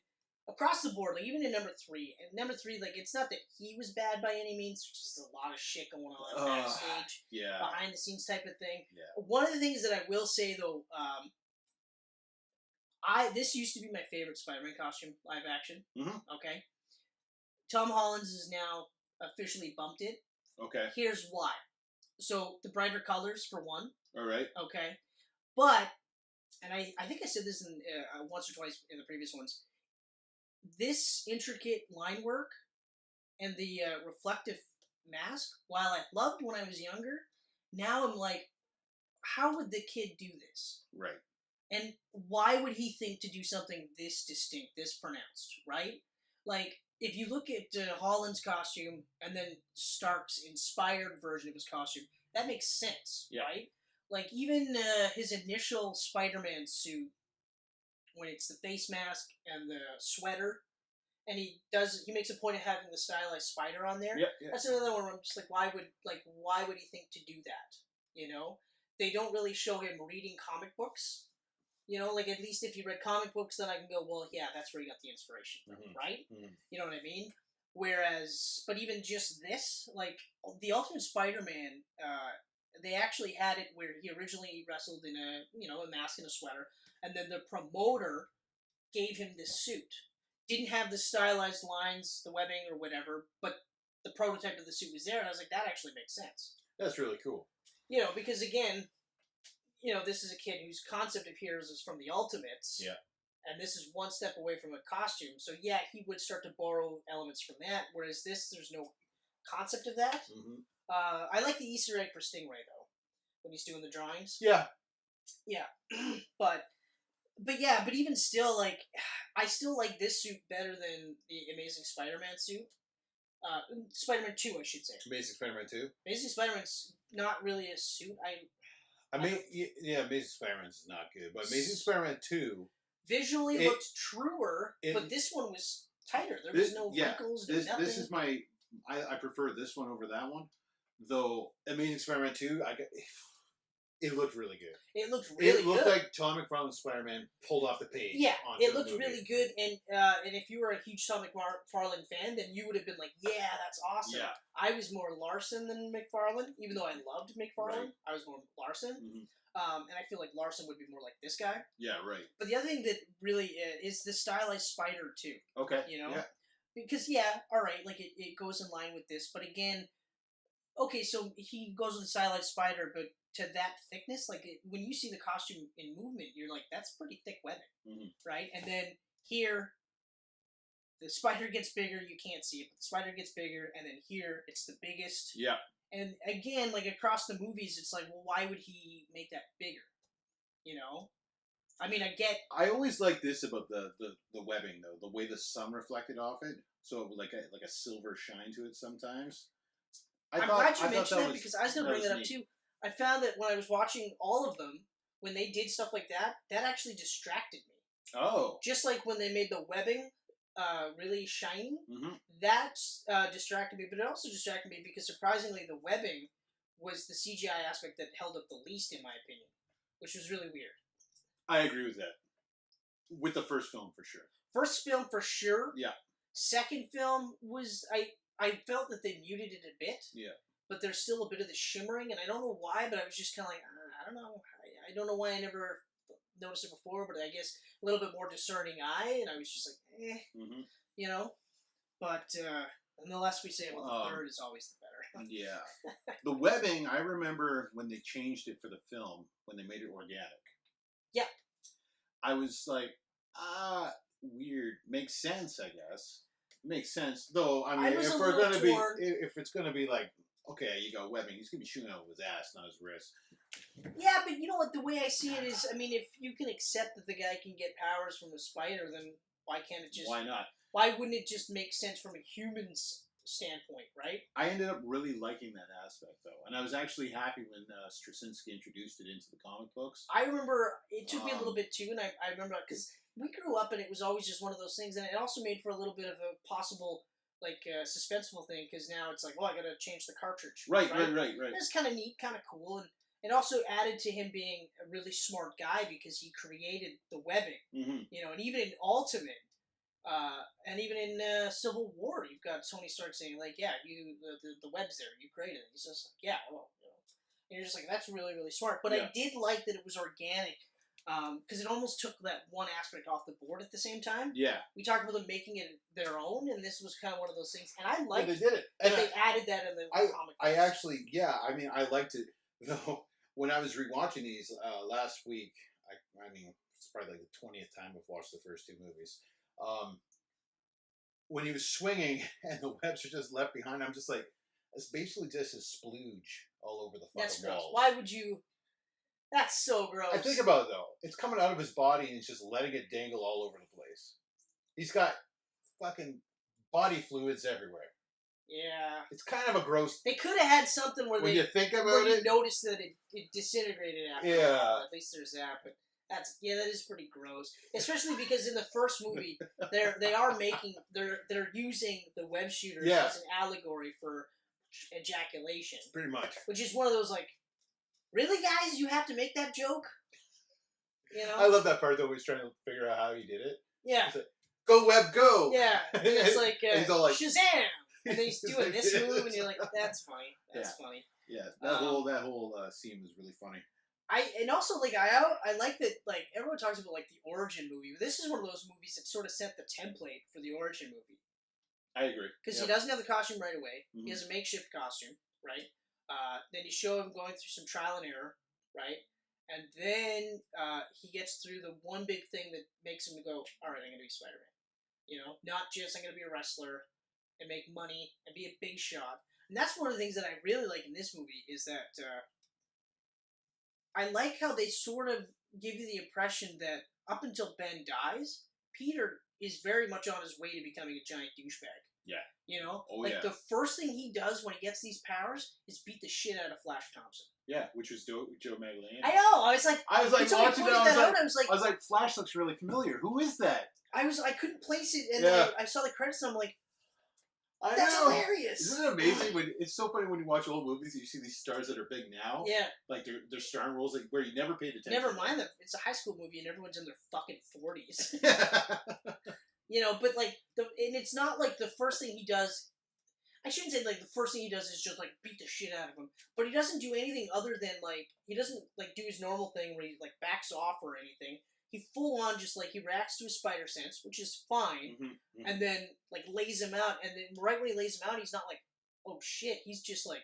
across the board. Like, even in number 3. And number 3, like, it's not that he was bad by any means. There's just a lot of shit going on backstage, behind the scenes type of thing. Yeah. One of the things that I will say though, this used to be my favorite Spider-Man costume, live action. Mm-hmm. Okay. Tom Holland's is now officially bumped it. Okay. Here's why. So the brighter colors for one. All right. Okay. But, and I think I said this in once or twice in the previous ones, this intricate line work and the reflective mask, while I loved when I was younger, now I'm like, how would the kid do this? Right. And why would he think to do something this distinct, this pronounced, right? Like, if you look at Holland's costume and then Stark's inspired version of his costume, that makes sense, right? Like, even his initial Spider-Man suit, when it's the face mask and the sweater, and he makes a point of having the stylized spider on there. Yeah. That's another one where I'm just like, why would he think to do that? You know? They don't really show him reading comic books. You know, like, at least if you read comic books, then I can go, well, yeah, that's where you got the inspiration from, right? Mm-hmm. You know what I mean? Whereas, but even just this, like, the Ultimate Spider-Man, they actually had it where he originally wrestled in a mask and a sweater, and then the promoter gave him this suit. Didn't have the stylized lines, the webbing or whatever, but the prototype of the suit was there, and I was like, that actually makes sense. That's really cool. You know, because again, you know, this is a kid whose concept of heroes is from the Ultimates. Yeah. And this is one step away from a costume. So yeah, he would start to borrow elements from that, whereas this, there's no concept of that. Mm-hmm. I like the Easter egg for Stingray, though, when he's doing the drawings. Yeah. Yeah. But even still, like, I still like this suit better than the Amazing Spider-Man suit. Spider-Man 2, I should say. Amazing Spider-Man 2? Amazing Spider-Man's not really a suit. Amazing Spider-Man's not good, but Amazing Spider-Man 2... Visually looked truer, but this one was tighter. There was no wrinkles, nothing. This is my... I prefer this one over that one. Though, Amazing Spider-Man 2, it looked really good. It looked really good. It looked like Todd McFarlane's Spider-Man pulled off the page. Yeah, it looked really good, and if you were a huge Todd McFarlane fan, then you would have been like, yeah, that's awesome. Yeah. I was more Larson than McFarlane, even though I loved McFarlane. Right. I was more Larson. Mm-hmm. And I feel like Larson would be more like this guy. Yeah, right. But the other thing that really is the stylized spider, too. Okay. You know? Yeah. Because, all right, like, it goes in line with this. But again, okay, so he goes with the stylized spider, but to that thickness, like, when you see the costume in movement, you're like, that's pretty thick webbing, right? And then here, the spider gets bigger, you can't see it, but the spider gets bigger, and then here, it's the biggest. Yeah. And again, like, across the movies, it's like, well, why would he make that bigger? You know? I mean, I always like this about the webbing, though. The way the sun reflected off it. So, like a silver shine to it sometimes. I'm glad you mentioned that because I was going to bring that up, too. I found that when I was watching all of them, when they did stuff like that, that actually distracted me. Oh. Just like when they made the webbing really shiny, that distracted me. But it also distracted me because, surprisingly, the webbing was the CGI aspect that held up the least, in my opinion, which was really weird. I agree with that. With the first film, for sure. First film, for sure. Yeah. Second film was... I felt that they muted it a bit. Yeah. But there's still a bit of the shimmering, and I don't know why, but I was just kind of like, I don't know. I don't know why I never noticed it before, but I guess a little bit more discerning eye, and I was just like, you know? But, and the less we say about the third is always the better. Yeah. The webbing, I remember when they changed it for the film, when they made it organic. Yeah. I was like, weird. Makes sense, I guess. Makes sense, though. I mean, if it's gonna be like, okay, you got webbing, he's gonna be shooting out with his ass, not his wrist. Yeah, but you know what? The way I see it is, I mean, if you can accept that the guy can get powers from a spider, then why can't it just? Why not? Why wouldn't it just make sense from a human's standpoint, right? I ended up really liking that aspect, though, and I was actually happy when Straczynski introduced it into the comic books. I remember it took me a little bit too, and I remember because we grew up and it was always just one of those things, and it also made for a little bit of a possible suspenseful thing because now it's like, well, I got to change the cartridge. Right. It's kind of neat, kind of cool, and it also added to him being a really smart guy because he created the webbing, you know, and even in Ultimate. And even in Civil War, you've got Tony Stark saying, like, yeah, the web's there, you created it. He's just like, yeah, well, you know. And you're just like, that's really, really smart. But yeah. I did like that it was organic. because it almost took that one aspect off the board at the same time. Yeah. We talked about them making it their own, and this was kind of one of those things. And I liked they did it. that And they added that in the comic. I actually, yeah, I mean, I liked it. Though, when I was rewatching these last week, I mean, it's probably like the 20th time I've watched the first two movies. When he was swinging and the webs are just left behind, I'm just like, it's basically just a splooge all over the That's fucking gross. walls. Why would you? That's so gross. I think about it though. It's coming out of his body and he's just letting it dangle all over the place. He's got fucking body fluids everywhere. Yeah. It's kind of a gross. They could have had something where when they you think about where it, you notice that it disintegrated after a while. At least there's that, but that is pretty gross. Especially because in the first movie they're using the web shooters as an allegory for ejaculation. Pretty much. Which is one of those like, really guys, you have to make that joke? You know? I love that part though. He's trying to figure out how he did it. Yeah. Like, go web, go. Yeah. And it's like, he's all like Shazam. And then he's doing this move, and you're like, "That's funny. That's funny." Yeah, that whole scene was really funny. And also like I like that like everyone talks about like the origin movie. But this is one of those movies that sort of set the template for the origin movie. I agree Because he doesn't have the costume right away. Mm-hmm. He has a makeshift costume, right? Then you show him going through some trial and error, right? And then he gets through the one big thing that makes him go, "All right, I'm gonna be Spider-Man." You know, not just I'm gonna be a wrestler and make money and be a big shot. And that's one of the things that I really like in this movie is that I like how they sort of give you the impression that up until Ben dies, Peter is very much on his way to becoming a giant douchebag. Yeah. You know? Oh, yeah. The first thing he does when he gets these powers is beat the shit out of Flash Thompson. Yeah, which was Joe Magdalene. I know. I was like watching that. I was like, Flash looks really familiar. Who is that? I couldn't place it, and then I saw the credits, and I'm like, that's hilarious. Isn't it amazing when it's so funny when you watch old movies and you see these stars that are big now? Yeah. Like they're starring roles like where you never paid attention. Never mind that it's a high school movie and everyone's in their fucking 40s. You know, but like and it's not like the first thing he does. I shouldn't say like the first thing he does is just like beat the shit out of him, but he doesn't do anything other than like he doesn't like do his normal thing where he like backs off or anything. He full on just like he reacts to his spider sense, which is fine, and then like lays him out, and then right when he lays him out, he's not like, oh shit, he's just like,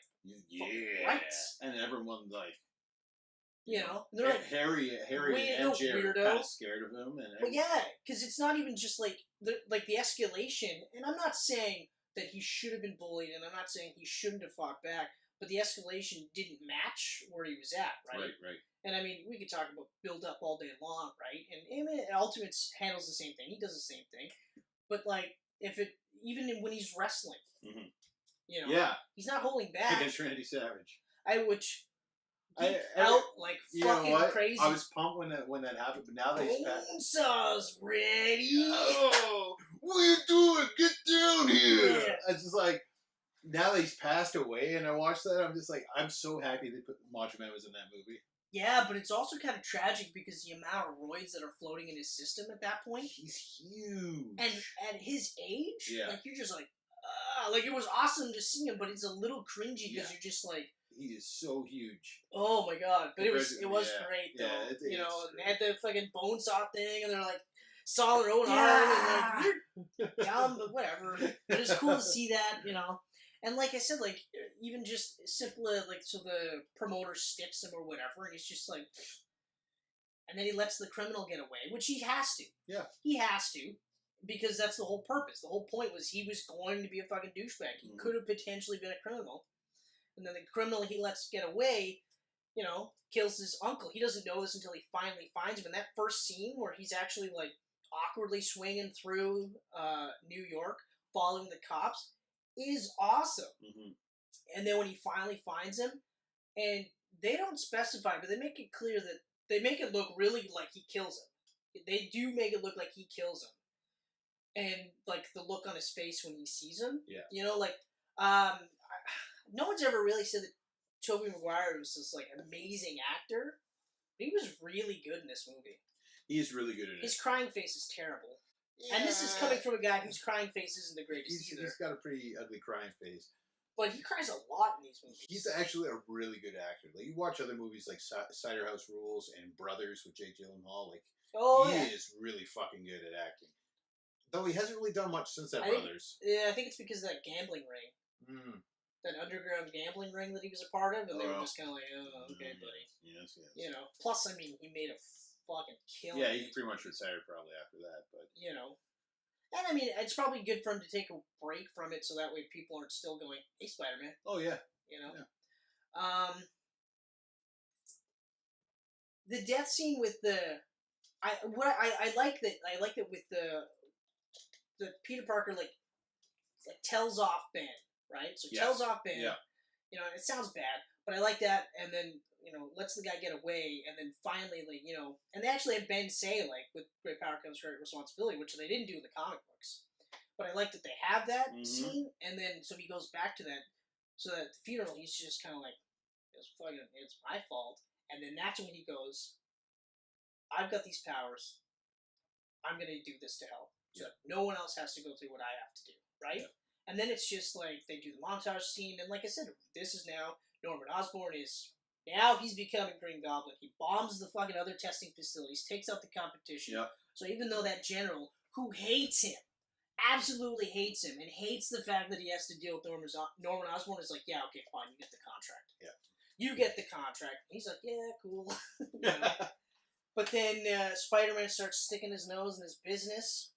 right, and everyone like, you know, they're like Harry and Jerry are kind of scared of him, and well, yeah, because it's not even just like the escalation, and I'm not saying that he should have been bullied, and I'm not saying he shouldn't have fought back, but the escalation didn't match where he was at, right? Right. And I mean, we could talk about build up all day long, right? And Ultimates handles the same thing. He does the same thing. But like, even when he's wrestling, you know, he's not holding back against Randy Savage. Out like fucking crazy. I was pumped when that happened, but now that he's back. Bonesaw's ready. Oh, what are you doing? Get down here! Yeah. It's just like. Now that he's passed away, and I watched that, I'm just like, I'm so happy they put Macho Man was in that movie. Yeah, but it's also kind of tragic because the amount of roids that are floating in his system at that point. He's huge. And at his age, like you're just like it was awesome to see him, but it's a little cringy because you're just like. He is so huge. Oh my god! But it was great though. Yeah, you know, they had the fucking bonesaw thing, and they're like sawing their own arm, and like you're dumb, but whatever. But it's cool to see that, you know. And like I said, like, even just simple, like, so the promoter stiffs him or whatever, and he's just like, and then he lets the criminal get away, which he has to. Yeah. He has to, because that's the whole purpose. The whole point was he was going to be a fucking douchebag. He could have potentially been a criminal. And then the criminal he lets get away, you know, kills his uncle. He doesn't know this until he finally finds him. And that first scene where he's actually, like, awkwardly swinging through New York, following the cops, is awesome. And then when he finally finds him, and they don't specify, but they make it clear that they make it look really like he kills him. They do make it look like he kills him, and like the look on his face when he sees him. Yeah, you know, like no one's ever really said that Tobey Maguire was this like amazing actor, but he was really good in this movie. He's really good in it. His crying face is terrible. Yeah. And this is coming from a guy whose crying face isn't the greatest either. He's got a pretty ugly crying face. But he cries a lot in these movies. He's actually a really good actor. Like, you watch other movies like Cider House Rules and Brothers with Jake Gyllenhaal. Like, he is really fucking good at acting. Though he hasn't really done much since that Brothers. I think it's because of that gambling ring. That underground gambling ring that he was a part of, and they were just kind of like, oh, okay, buddy. Yes. You know, plus, I mean, he made a fucking killing. Yeah, he pretty much retired probably after that, but... You know. And, I mean, it's probably good for him to take a break from it, so that way people aren't still going, hey, Spider-Man. Oh, yeah. You know? Yeah. The death scene with the... I like that with the Peter Parker, like tells off Ben, right? So tells off Ben. Yeah. You know, it sounds bad, but I like that, and then, you know, lets the guy get away, and then finally, like, you know, and they actually had Ben say, like, with great power comes great responsibility, which they didn't do in the comic books. But I like that they have that scene, and then, so he goes back to that, so that at the funeral, he's just kind of like, it's my fault, and then that's when he goes, I've got these powers, I'm gonna do this to help. So no one else has to go through what I have to do, right? Yeah. And then it's just like, they do the montage scene, and like I said, this is now, Norman Osborn is, now he's becoming Green Goblin. He bombs the fucking other testing facilities, takes out the competition. Yeah. So even though that general, who hates him, absolutely hates him, and hates the fact that he has to deal with Norman Osborn, is like, yeah, okay, fine, you get the contract. Yeah. You get the contract. He's like, yeah, cool. You know? But then Spider-Man starts sticking his nose in his business.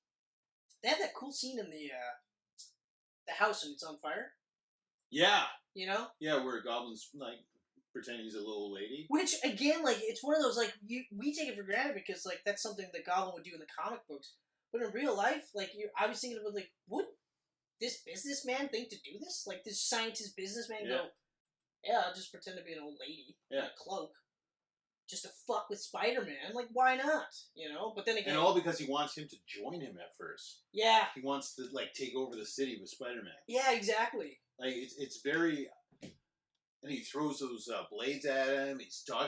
They have that cool scene in the house when it's on fire. Yeah. You know? Yeah, where Goblin's, like, pretending he's a little lady. Which, again, like, it's one of those, like, we take it for granted because, like, that's something that Goblin would do in the comic books. But in real life, like, I was thinking about, like, would this businessman think to do this? Like, this scientist businessman go, yeah, I'll just pretend to be an old lady in a cloak. Just to fuck with Spider-Man. Like, why not? You know? But then again... And all because he wants him to join him at first. Yeah. He wants to, like, take over the city with Spider-Man. Yeah, exactly. Like, it's very... And he throws those blades at him.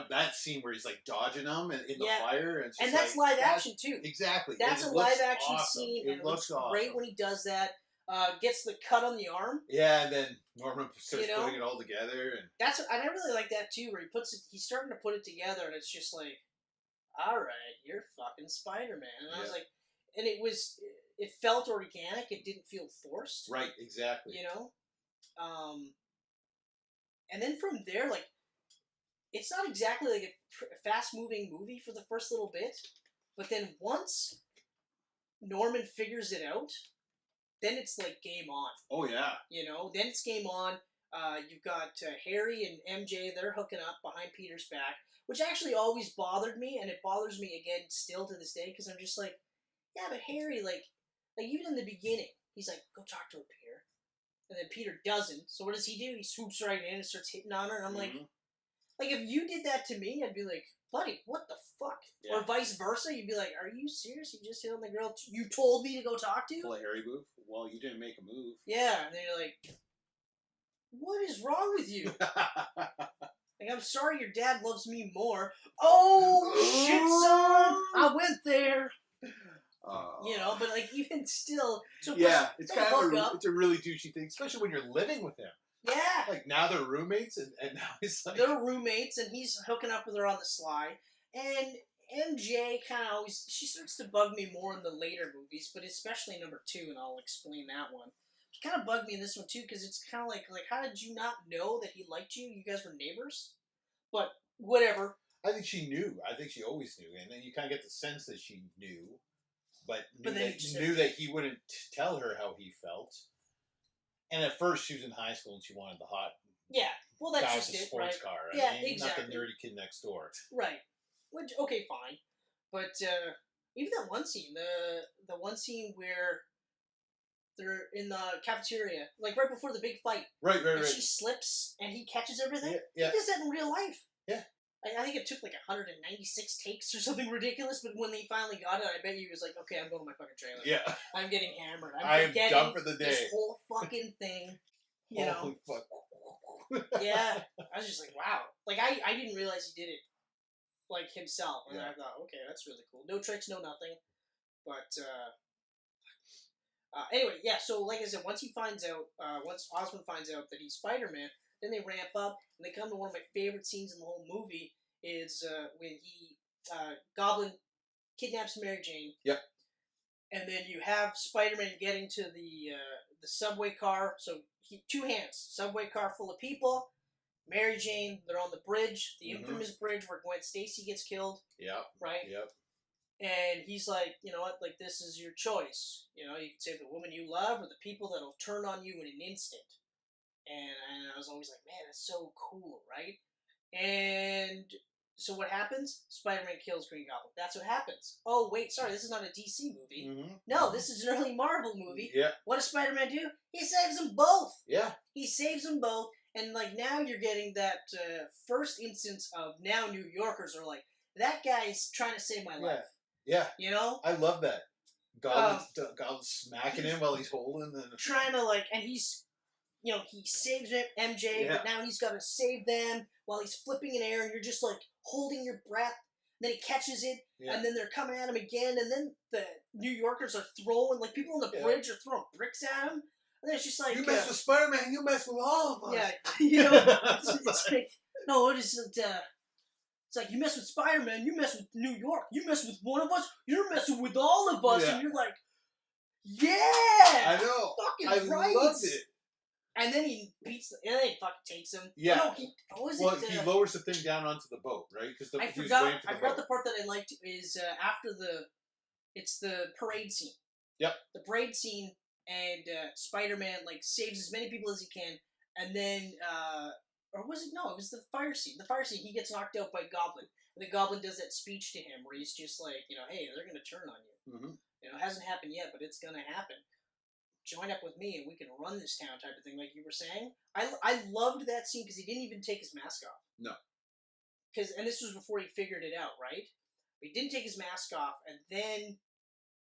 That scene where he's, like, dodging them in the fire. And that's live action, too. Exactly. That's a live action scene. And it looks great when he does that. Gets the cut on the arm. Yeah, and then Norman starts putting it all together, and I really like that too, where he's starting to put it together, and it's just like, all right, you're fucking Spider-Man, and I was like, and it felt organic, it didn't feel forced, right? Exactly. You know, and then from there, like, it's not exactly like a fast-moving movie for the first little bit, but then once Norman figures it out. Then it's like game on. Oh, yeah. You know, then it's game on. You've got Harry and MJ, they're hooking up behind Peter's back, which actually always bothered me, and it bothers me again still to this day, because I'm just like, yeah, but Harry, like even in the beginning, he's like, go talk to her, Peter. And then Peter doesn't, so what does he do? He swoops right in and starts hitting on her, and I'm like, if you did that to me, I'd be like, buddy, what the fuck? Yeah. Or vice versa, you'd be like, are you serious? You just hit on the girl you told me to go talk to? Pull a Harry move? Well, you didn't make a move. Yeah, and then you're like, what is wrong with you? Like, I'm sorry your dad loves me more. Oh, shit, son! I went there! You know, but, like, even still... So yeah, it's kind of it's a really douchey thing, especially when you're living with him. Yeah. Like, now they're roommates, and now he's like... They're roommates, and he's hooking up with her on the sly. And MJ kind of always... She starts to bug me more in the later movies, but especially number 2, and I'll explain that one. She kind of bugged me in this one, too, because it's kind of like, how did you not know that he liked you? You guys were neighbors? But, whatever. I think she knew. I think she always knew. And then you kind of get the sense that she knew, but knew that he wouldn't tell her how he felt. And at first, she was in high school and she wanted the hot. Yeah, well, that's just it, right? Sports car, right? Yeah, exactly. Not the nerdy kid next door. Right. Which, okay, fine, but even that one scene, the one scene where they're in the cafeteria, like right before the big fight. Right. And she slips and he catches everything. Yeah. He does that in real life. Yeah. I think it took like 196 takes or something ridiculous, but when he finally got it, I bet he was like, okay, I'm going to my fucking trailer. Yeah. I'm getting hammered. I'm done for the day. This whole fucking thing, you know. Holy fuck. Yeah. I was just like, wow. Like, I didn't realize he did it, like, himself. And I thought, okay, that's really cool. No tricks, no nothing. But, Anyway, yeah. So like I said, once Osmond finds out that he's Spider-Man, then they ramp up and they come to one of my favorite scenes in the whole movie. Is when Goblin kidnaps Mary Jane. Yep. And then you have Spider-Man getting to the subway car. So two hands, subway car full of people. Mary Jane, they're on the bridge, the infamous bridge where Gwen Stacy gets killed. Yep. Right. Yep. And he's like, you know what? Like, this is your choice. You know, you can save the woman you love or the people that'll turn on you in an instant. And I was always like, man, that's so cool, right? And so what happens? Spider-Man kills Green Goblin. That's what happens. Oh, wait, sorry, this is not a DC movie. No, this is an early Marvel movie. Yeah. What does Spider-Man do? He saves them both. Yeah. He saves them both. And, like, now you're getting that first instance of now New Yorkers are like, that guy's trying to save my life. Yeah. You know? I love that. Goblin's smacking him while he's holding the... Trying to, like, and he's, you know, he saves MJ, but now he's got to save them while he's flipping in air, and you're just, like, holding your breath. Then he catches it, and then they're coming at him again, and then the New Yorkers are throwing, like, people on the bridge are throwing bricks at him. And then it's just like... You mess with Spider-Man, you mess with all of us. Yeah, you know, it's like, no, it isn't, it's like, you mess with Spider-Man, you mess with New York, you mess with one of us, you're messing with all of us, and you're like, yeah! I know. Fucking right! I loved it. And then he beats and then he fucking takes him. Yeah. No, he lowers the thing down onto the boat, right? Because I forgot the part that I liked is after it's the parade scene. Yep. The parade scene, and Spider-Man, like, saves as many people as he can, and then, or was it? No, it was the fire scene. The fire scene, he gets knocked out by Goblin. And the Goblin does that speech to him where he's just like, you know, hey, they're going to turn on you. You know, it hasn't happened yet, but it's going to happen. Join up with me and we can run this town type of thing, like you were saying. I loved that scene because he didn't even take his mask off. No. And this was before he figured it out, right? He didn't take his mask off, and then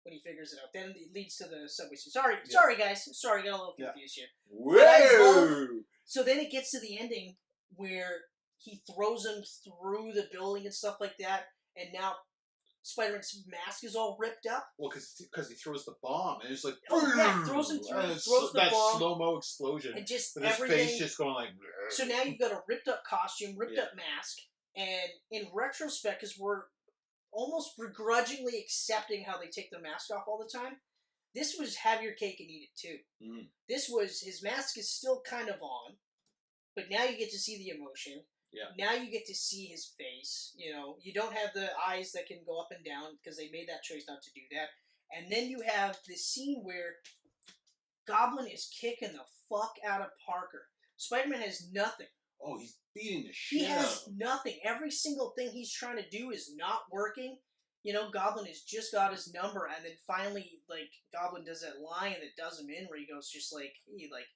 when he figures it out, then it leads to the subway scene. Sorry guys. Sorry, got a little confused here. Whoa! So then it gets to the ending where he throws him through the building and stuff like that, and now Spider-Man's mask is all ripped up. Well, because he throws the bomb, and it's like... throws him through, throws the bomb. That slow-mo explosion. And just with his face just going like... So now you've got a ripped-up costume, ripped-up mask, and in retrospect, because we're almost begrudgingly accepting how they take their mask off all the time, this was have your cake and eat it too. This was, his mask is still kind of on, but now you get to see the emotion. Yeah. Now you get to see his face. You know, you don't have the eyes that can go up and down because they made that choice not to do that. And then you have this scene where Goblin is kicking the fuck out of Parker. Spider-Man has nothing. Oh, he's beating the shit He has out of him. nothing. Every single thing he's trying to do is not working. You know, Goblin has just got his number, and then finally, like, Goblin does that line that does him in where he goes just like, hey, like,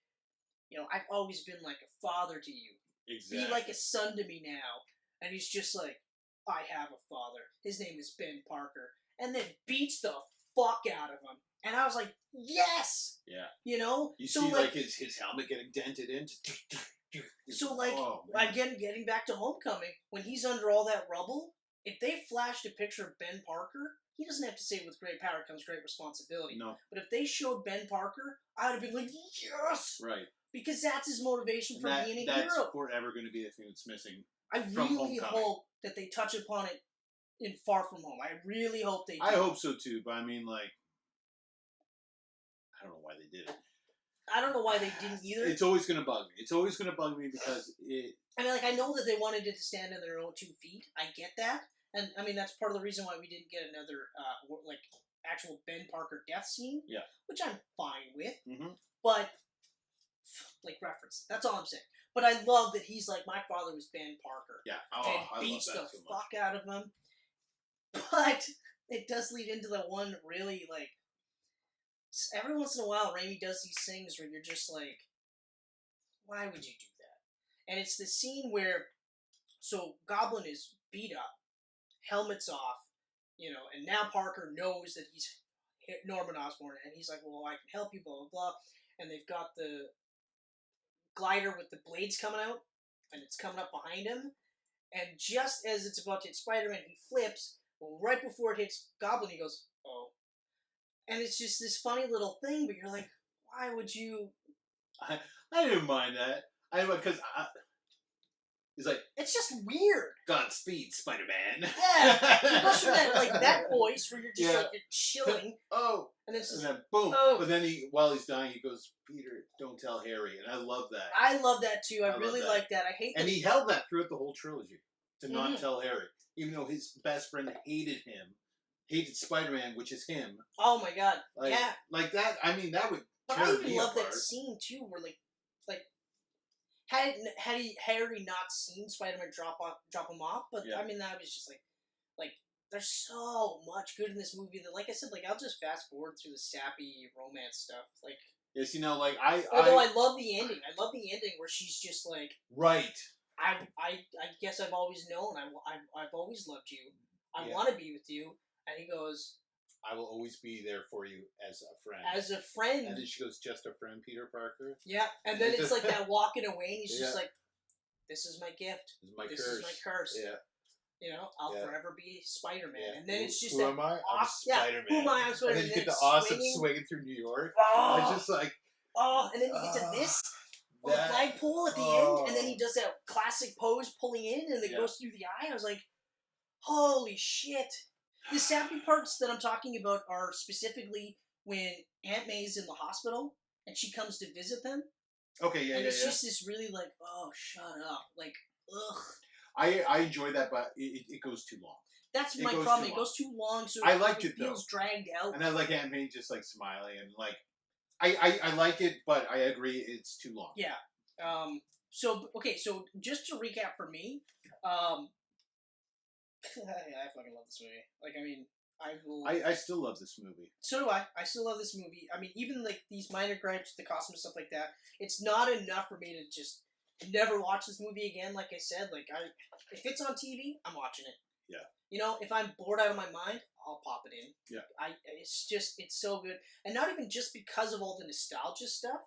you know, I've always been like a father to you. Exactly. Be like a son to me now. And he's just like, I have a father. His name is Ben Parker. And then beats the fuck out of him. And I was like, yes! Yeah. You know? You see, like his helmet getting dented in. So, like, again, getting back to Homecoming, when he's under all that rubble, if they flashed a picture of Ben Parker, he doesn't have to say with great power comes great responsibility. No. But if they showed Ben Parker, I would have been like, yes! Right. Because that's his motivation for being a hero. That's forever going to be the thing that's missing. I really hope that they touch upon it in Far From Home. I really hope they do. I hope so too, but I mean, like, I don't know why they did it. I don't know why they didn't either. It's always going to bug me. It's always going to bug me because it... I mean, like, I know that they wanted it to stand on their own 2 feet. I get that. And, I mean, that's part of the reason why we didn't get another, like, actual Ben Parker death scene. Yeah. Which I'm fine with. Mm-hmm. But... like, reference. That's all I'm saying. But I love that he's like, my father was Ben Parker. Yeah. Oh, and beats the fuck out of him. But it does lead into the one really, like, every once in a while, Raimi does these things where you're just like, why would you do that? And it's the scene where, so Goblin is beat up, helmet's off, you know, and now Parker knows that he's hit Norman Osborn, and he's like, well, I can help you, blah, blah, blah. And they've got the glider with the blades coming out, and it's coming up behind him, and just as it's about to hit Spider-Man, he flips, well, right before it hits Goblin, he goes, oh. And it's just this funny little thing, but you're like, why would you? I didn't mind that. Because he's like, it's just weird. Godspeed, Spider-Man. Yeah, it goes from that voice where you're just like you're chilling. Oh, and then boom. Oh. But then while he's dying, he goes, "Peter, don't tell Harry," and I love that. I love that too. I really like that. I hate that. And he held that throughout the whole trilogy to not tell Harry, even though his best friend hated Spider-Man, which is him. Oh my god! Yeah, like that. I mean, that would. But I even love that scene too, where like had Harry not seen Spider-Man drop him off, but I mean that was just like there's so much good in this movie that, like I said, like I'll just fast forward through the sappy romance stuff, like. Yes, you know, like Although I love the ending. I love the ending where she's just like. Right. I guess I've always known. I've always loved you. I want to be with you. And he goes, I will always be there for you as a friend. As a friend. And then she goes, just a friend, Peter Parker. Yeah, and then it's like that walking away, and he's just like, this is my gift. This is my curse. Yeah. You know, I'll forever be Spider-Man. Yeah. And then it's just who am I? I'm Spider-Man. Who am I? I'm Spider-Man. And then you get the awesome swinging through New York. Oh. It's just like... Oh, and then you get to this on the flagpole at the end, and then he does that classic pose pulling in, and it goes through the eye. I was like, holy shit. The sappy parts that I'm talking about are specifically when Aunt May's in the hospital, and she comes to visit them. Okay, yeah, and it's just this really like, oh, shut up. Like, ugh. I enjoy that, but it goes too long. That's my problem. It goes too long, so I liked it feels dragged out. And I like Aunt May just like smiling and like, I like it, but I agree it's too long. Yeah. So just to recap for me, I fucking love this movie. Like, I mean, I still love this movie. So do I. I still love this movie. I mean, even like these minor gripes, the costume and stuff like that, it's not enough for me to just never watch this movie again. Like I said, if it's on TV, I'm watching it. Yeah. You know, if I'm bored out of my mind, I'll pop it in. Yeah. It's so good. And not even just because of all the nostalgia stuff,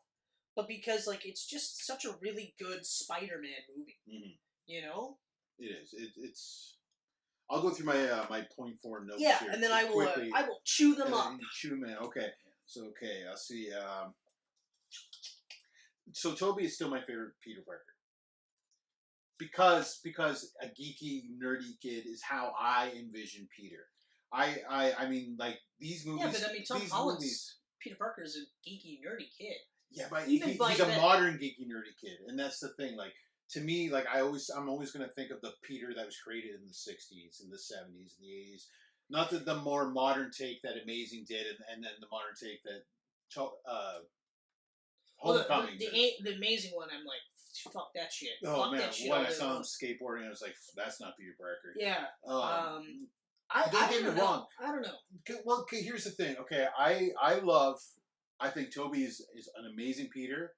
but because, like, it's just such a really good Spider-Man movie. Mm-hmm. You know? It is. It's... I'll go through my my point form notes here. Yeah, and then I will chew them up. Chew them in. Okay. So, I'll see. So, Tobey is still my favorite Peter Parker. Because a geeky, nerdy kid is how I envision Peter. I mean, like, these movies... Yeah, but I mean, Tom Holland's Peter Parker is a geeky, nerdy kid. Yeah, but he's a modern geeky, nerdy kid. And that's the thing. Like, to me, like, I'm always going to think of the Peter that was created in the 60s and the 70s and the 80s. Not the more modern take that Amazing did, and then the modern take that Homecoming did. The Amazing one, I'm like, fuck that shit. Oh, fuck man, that shit when I saw him skateboarding, I was like, that's not Peter Parker. Yeah. They did it wrong. I don't know. Well, okay, here's the thing. Okay, I think Tobey is an amazing Peter,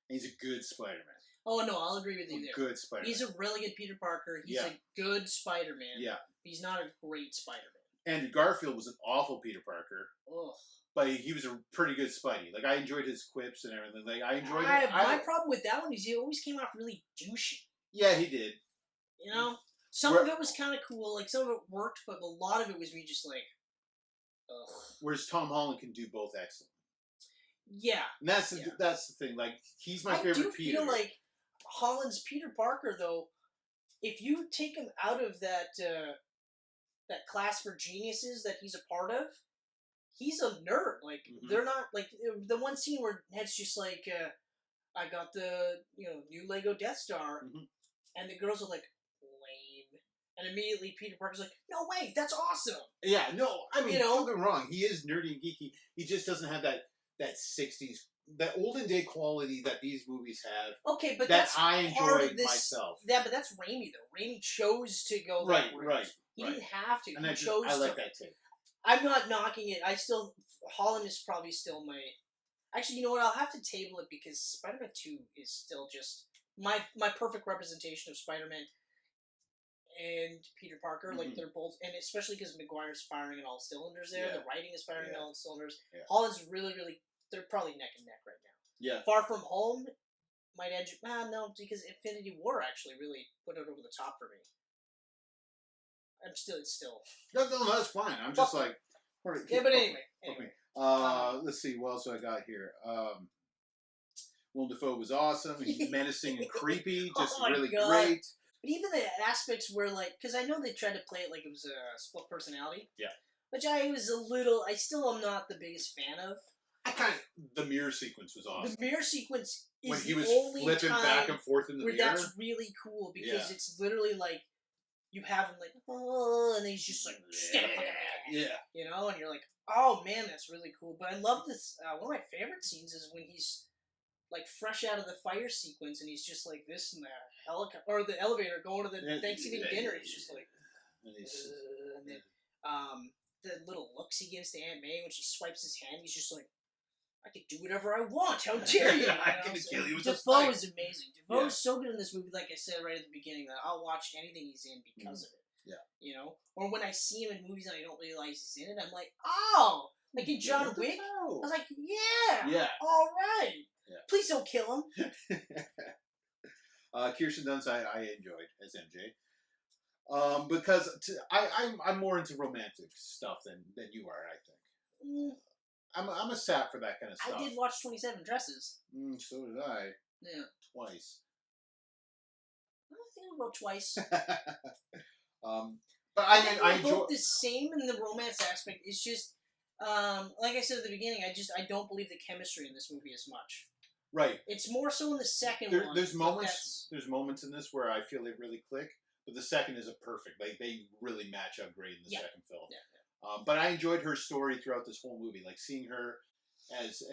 and he's a good Spider-Man. Oh, no, I'll agree with you there. Good Spider-Man. He's a really good Peter Parker. He's a good Spider-Man. Yeah. He's not a great Spider-Man. Andrew Garfield was an awful Peter Parker. Ugh. But he was a pretty good Spidey. Like, I enjoyed his quips and everything. Like, I enjoyed it. My problem with that one is he always came off really douchey. Yeah, he did. You know? Some of it was kind of cool. Like, some of it worked, but a lot of it was me just like, ugh. Whereas Tom Holland can do both excellent. Yeah. And that's the thing. Like, he's my favorite Peter. I feel like Holland's Peter Parker, though, if you take him out of that class for geniuses that he's a part of, he's a nerd. Like, they're not, like, the one scene where Ned's just like, I got the, new Lego Death Star, and the girls are like, lame. And immediately Peter Parker's like, no way, that's awesome. Yeah, no, I mean, don't get me wrong. He is nerdy and geeky. He just doesn't have that 60s, that olden day quality that these movies have. Okay, but that I enjoyed myself. Yeah, but that's Raimi, though. Raimi chose to go that route. Right. He didn't have to. And he chose I like that too. I'm not knocking it. Holland is probably still my... Actually, you know what? I'll have to table it because Spider-Man 2 is still just my perfect representation of Spider-Man and Peter Parker. Like, they're both... And especially because Maguire's firing on all cylinders there. Yeah. The writing is firing on all cylinders. Yeah. Holland's really, really... They're probably neck and neck right now. Yeah. Far From Home might edge... no, because Infinity War actually really put it over the top for me. It's still... No, that's fine. I'm just like... Yeah, but anyway. Okay. Let's see, what else I got here? Willem Dafoe was awesome. He's menacing and creepy, just really great. But even the aspects where, like, because I know they tried to play it like it was a split personality. Yeah. Which I still am not the biggest fan of. The mirror sequence was awesome. The mirror sequence is when he the was only flipping time back and forth in the where mirror. that's really cool because it's literally like you have him like, oh, and then he's just like stand up like a man. Yeah. You know, and you're like, oh man, that's really cool. But I love this. One of my favorite scenes is when he's like fresh out of the fire sequence and he's just like this in the helicopter or the elevator going to the Thanksgiving dinner. He's just like, and then the little looks he gives to Aunt May when she swipes his hand, he's just like, I can do whatever I want. How dare you? I can kill you with a Defoe spike. is amazing. Defoe is so good in this movie, like I said right at the beginning, that I'll watch anything he's in because of it. Yeah. You know? Or when I see him in movies and I don't realize he's in it, I'm like, oh! Like in John Wick, I was like, yeah! All right! Yeah. Please don't kill him. Kirsten Dunst, I enjoyed as MJ. Because I'm more into romantic stuff than you are, I think. I'm a sap for that kind of stuff. I did watch 27 Dresses. So did I. Yeah. Twice. I think about twice. But I enjoy both the same in the romance aspect. It's just, like I said at the beginning, I don't believe the chemistry in this movie as much. Right. It's more so in the second one. There's moments in this where I feel they really click, but the second is a perfect. Like they really match up great in the second film. Yeah. But I enjoyed her story throughout this whole movie, like seeing her as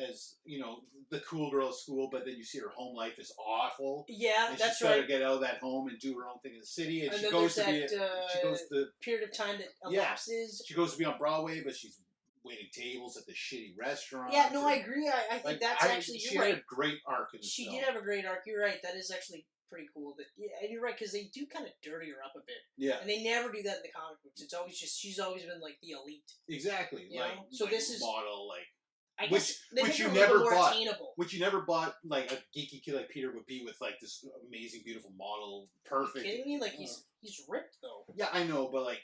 you know the cool girl at school, but then you see her home life is awful. Yeah, and that's she's got to get out of that home and do her own thing in the city, and she goes to the period of time that elapses. She goes to be on Broadway, but she's waiting tables at the shitty restaurant. Yeah, no, I agree. I think that's actually she had a great arc in this film. She did have a great arc. You're right. That is actually pretty cool. And you're right because they do kind of dirty her up a bit. Yeah, and they never do that in the comic books. It's always just she's always been like the elite. Exactly. You know? So this is model like. Which you never bought. Attainable. Which you never bought like a geeky kid like Peter would be with like this amazing, beautiful model, perfect. Are you kidding me? Like he's ripped though. Yeah, I know, but like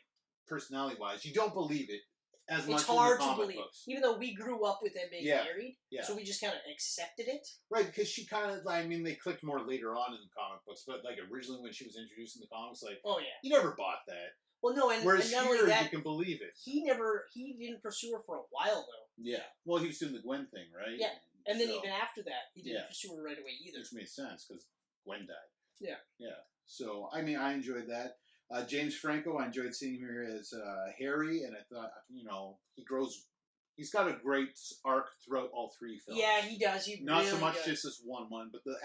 personality wise, you don't believe it as much. It's hard in the to believe, books. even though we grew up with them being married. Yeah. So we just kind of accepted it. Right, because she kind of, I mean, they clicked more later on in the comic books, but like originally when she was introduced in the comics, like, oh yeah, you never bought that. Well, no, and whereas and not here only that, you can believe it. He didn't pursue her for a while though. Yeah, well, he was doing the Gwen thing, right? Yeah, and then even after that, he didn't pursue her right away either. Which made sense because Gwen died. Yeah. Yeah. So I mean, I enjoyed that. James Franco, I enjoyed seeing him here as Harry, and I thought, you know, he grows. He's got a great arc throughout all three films. Yeah, he does. He not really so much does. just this one, but the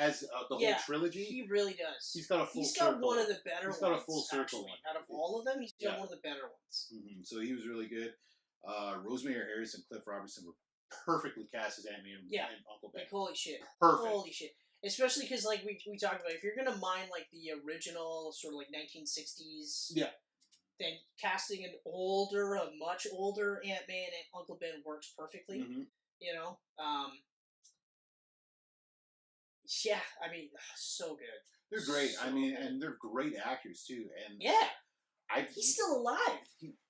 whole trilogy. He really does. He's got a full. He's got circle. one of the better. He's got a full circle one. Out of all of them, he's got one of the better ones. Mm-hmm. So he was really good. Rosemary Harris and Cliff Robertson were perfectly cast as Amy and Uncle Ben. Like, holy shit! Perfect. Holy shit! Especially because, like we talked about, if you're gonna mine like the original sort of like 1960s, then casting a much older Aunt May and Uncle Ben works perfectly. Mm-hmm. You know, yeah. I mean, so good. They're great. So I mean, good. and they're great actors too. And he's still alive.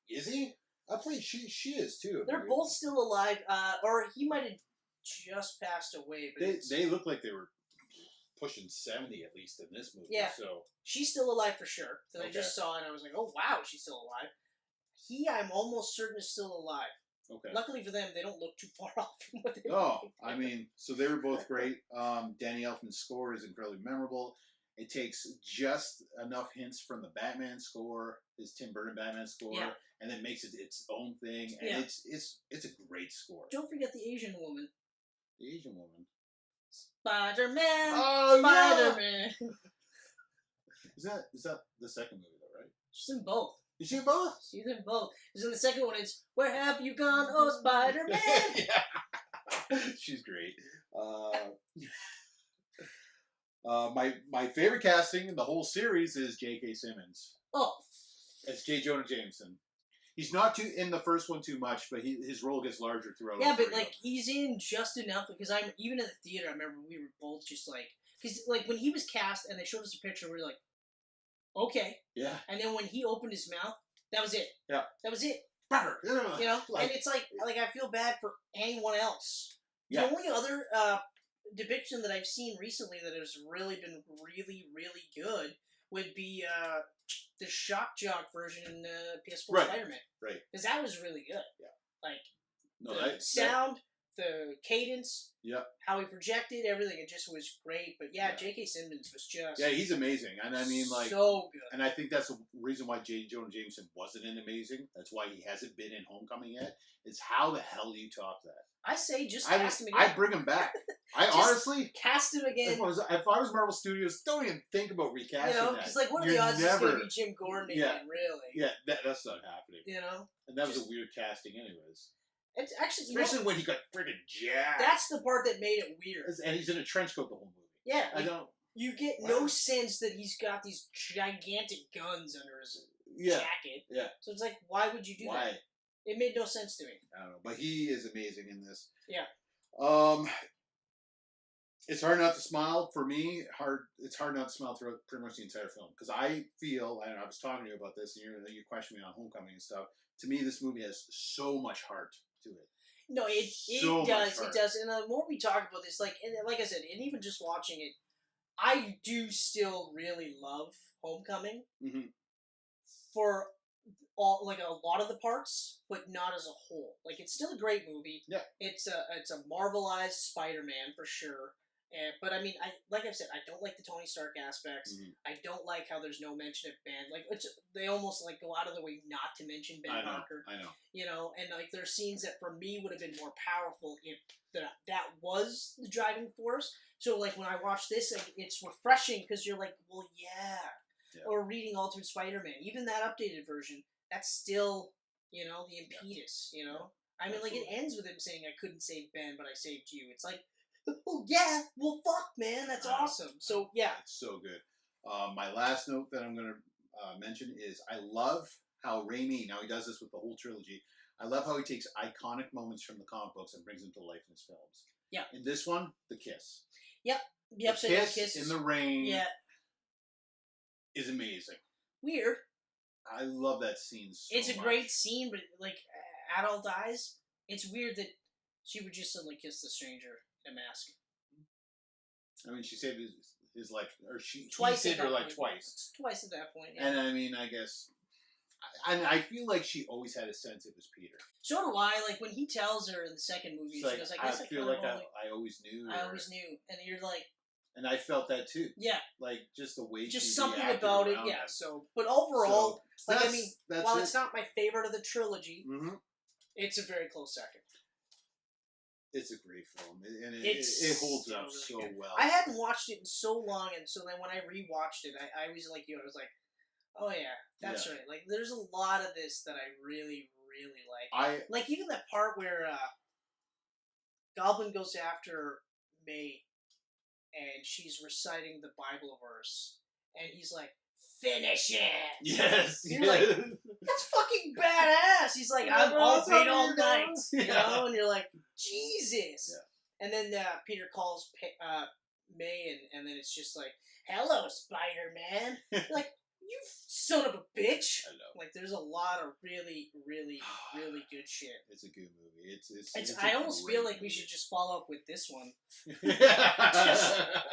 Is he? I believe she is too. They're both still alive, or he might have just passed away. But they look like they were pushing 70 at least in this movie. Yeah. So she's still alive for sure. Because I just saw it and I was like, oh wow, she's still alive. I'm almost certain is still alive. Okay. Luckily for them, they don't look too far off from what they I mean, so they were both great. Danny Elfman's score is incredibly memorable. It takes just enough hints from the Batman score, his Tim Burton Batman score, and then makes it its own thing. And it's a great score. Don't forget the Asian woman. The Asian woman. Spider-Man. Oh, Spider-Man. Yeah. Is that the second movie though, right? She's in both. Is she in both? She's in both. Because in the second one, it's "Where have you gone, oh Spider-Man?" She's great. My favorite casting in the whole series is J.K. Simmons. Oh, as J. Jonah Jameson. He's not too in the first one too much, but his role gets larger throughout. Yeah, but like he's in just enough because I'm even in the theater. I remember we were both just like because like when he was cast and they showed us a picture, we were like, okay, yeah. And then when he opened his mouth, that was it. Yeah, that was it. Parker. You know, and it's like I feel bad for anyone else. Yeah. The only other depiction that I've seen recently that has really been really, really good would be the shock jock version in PS4 Right. Spider-Man. Right. Because that was really good. Yeah. Like, No, the sound, the cadence, how he projected, everything, it just was great. But yeah, J.K. Simmons was just... Yeah, he's amazing. And I mean, like... so good. And I think that's the reason why J. Jonah Jameson wasn't in Amazing. That's why he hasn't been in Homecoming yet. Is how the hell do you top that? I say just cast him again. I'd bring him back. I honestly... Cast him again. If I was Marvel Studios, don't even think about recasting that. Because, like, what are the odds it's going to be Jim Gordon again, really? Yeah, that's not happening. You know? And that was a weird casting anyways. It's actually... Especially when he got friggin' jacked. That's the part that made it weird. And he's in a trench coat the whole movie. Yeah. I don't... You get no sense that he's got these gigantic guns under his jacket. Yeah. So it's like, why would you do that? It made no sense to me. I don't know. But he is amazing in this. Yeah. It's hard not to smile for me. It's hard not to smile throughout pretty much the entire film because I feel, and I was talking to you about this, and you questioned me on Homecoming and stuff. To me, this movie has so much heart to it. No, it does. It does. And the more we talk about this, like I said, and even just watching it, I do still really love Homecoming for all, like, a lot of the parts, but not as a whole. Like, it's still a great movie. Yeah. It's a Marvelized Spider-Man for sure. But I mean, like I've said, I don't like the Tony Stark aspects. I don't like how there's no mention of Ben. Like, they almost like go out of the way not to mention Ben Parker. I know. You know, and like there's scenes that for me would have been more powerful if that was the driving force. So like when I watch this, like, it's refreshing because you're like, well, yeah. Or reading Ultimate Spider-Man, even that updated version, that's still, you know, the impetus. You know, I mean, like, it ends with him saying, "I couldn't save Ben, but I saved you." It's like, oh, yeah, well, fuck, man, that's awesome. So, yeah. It's so good. My last note that I'm going to mention is I love how Raimi, now he does this with the whole trilogy, I love how he takes iconic moments from the comic books and brings them to life in his films. Yeah. In this one, the kiss. Yep. The upside down kiss in the rain yeah. is amazing. Weird. I love that scene so It's a much. great scene, but, like, adult eyes, it's weird that she would just suddenly kiss the stranger in a mask. I mean, she saved his life, or he saved her life twice. Twice at that point, yeah. And I mean, I guess, I feel like she always had a sense it was Peter. So do I. Like, when he tells her in the second movie, she goes, I guess I feel like I always knew. I always knew. And you're like... And I felt that too. Yeah. Like, just the way just she something reacted about it, around yeah. him. So, but overall, so like, I mean, while it's not my favorite of the trilogy, it's a very close second. It's a great film, and it holds up really so well. I hadn't watched it in so long, and so then when I rewatched it, I was like you. I was like, oh yeah, that's right. Like, there's a lot of this that I really, really like. Like, even that part where Goblin goes after May, and she's reciting the Bible verse, and he's like, finish it! Yes! You're like, that's fucking badass! He's like, I'll wait all night! You know? And you're like, Jesus! Yeah. And then Peter calls May, and then it's just like, hello, Spider-Man! Like, you son of a bitch! I know. Like, there's a lot of really, really, really good shit. It's a good movie. I almost feel like we should just follow up with this one.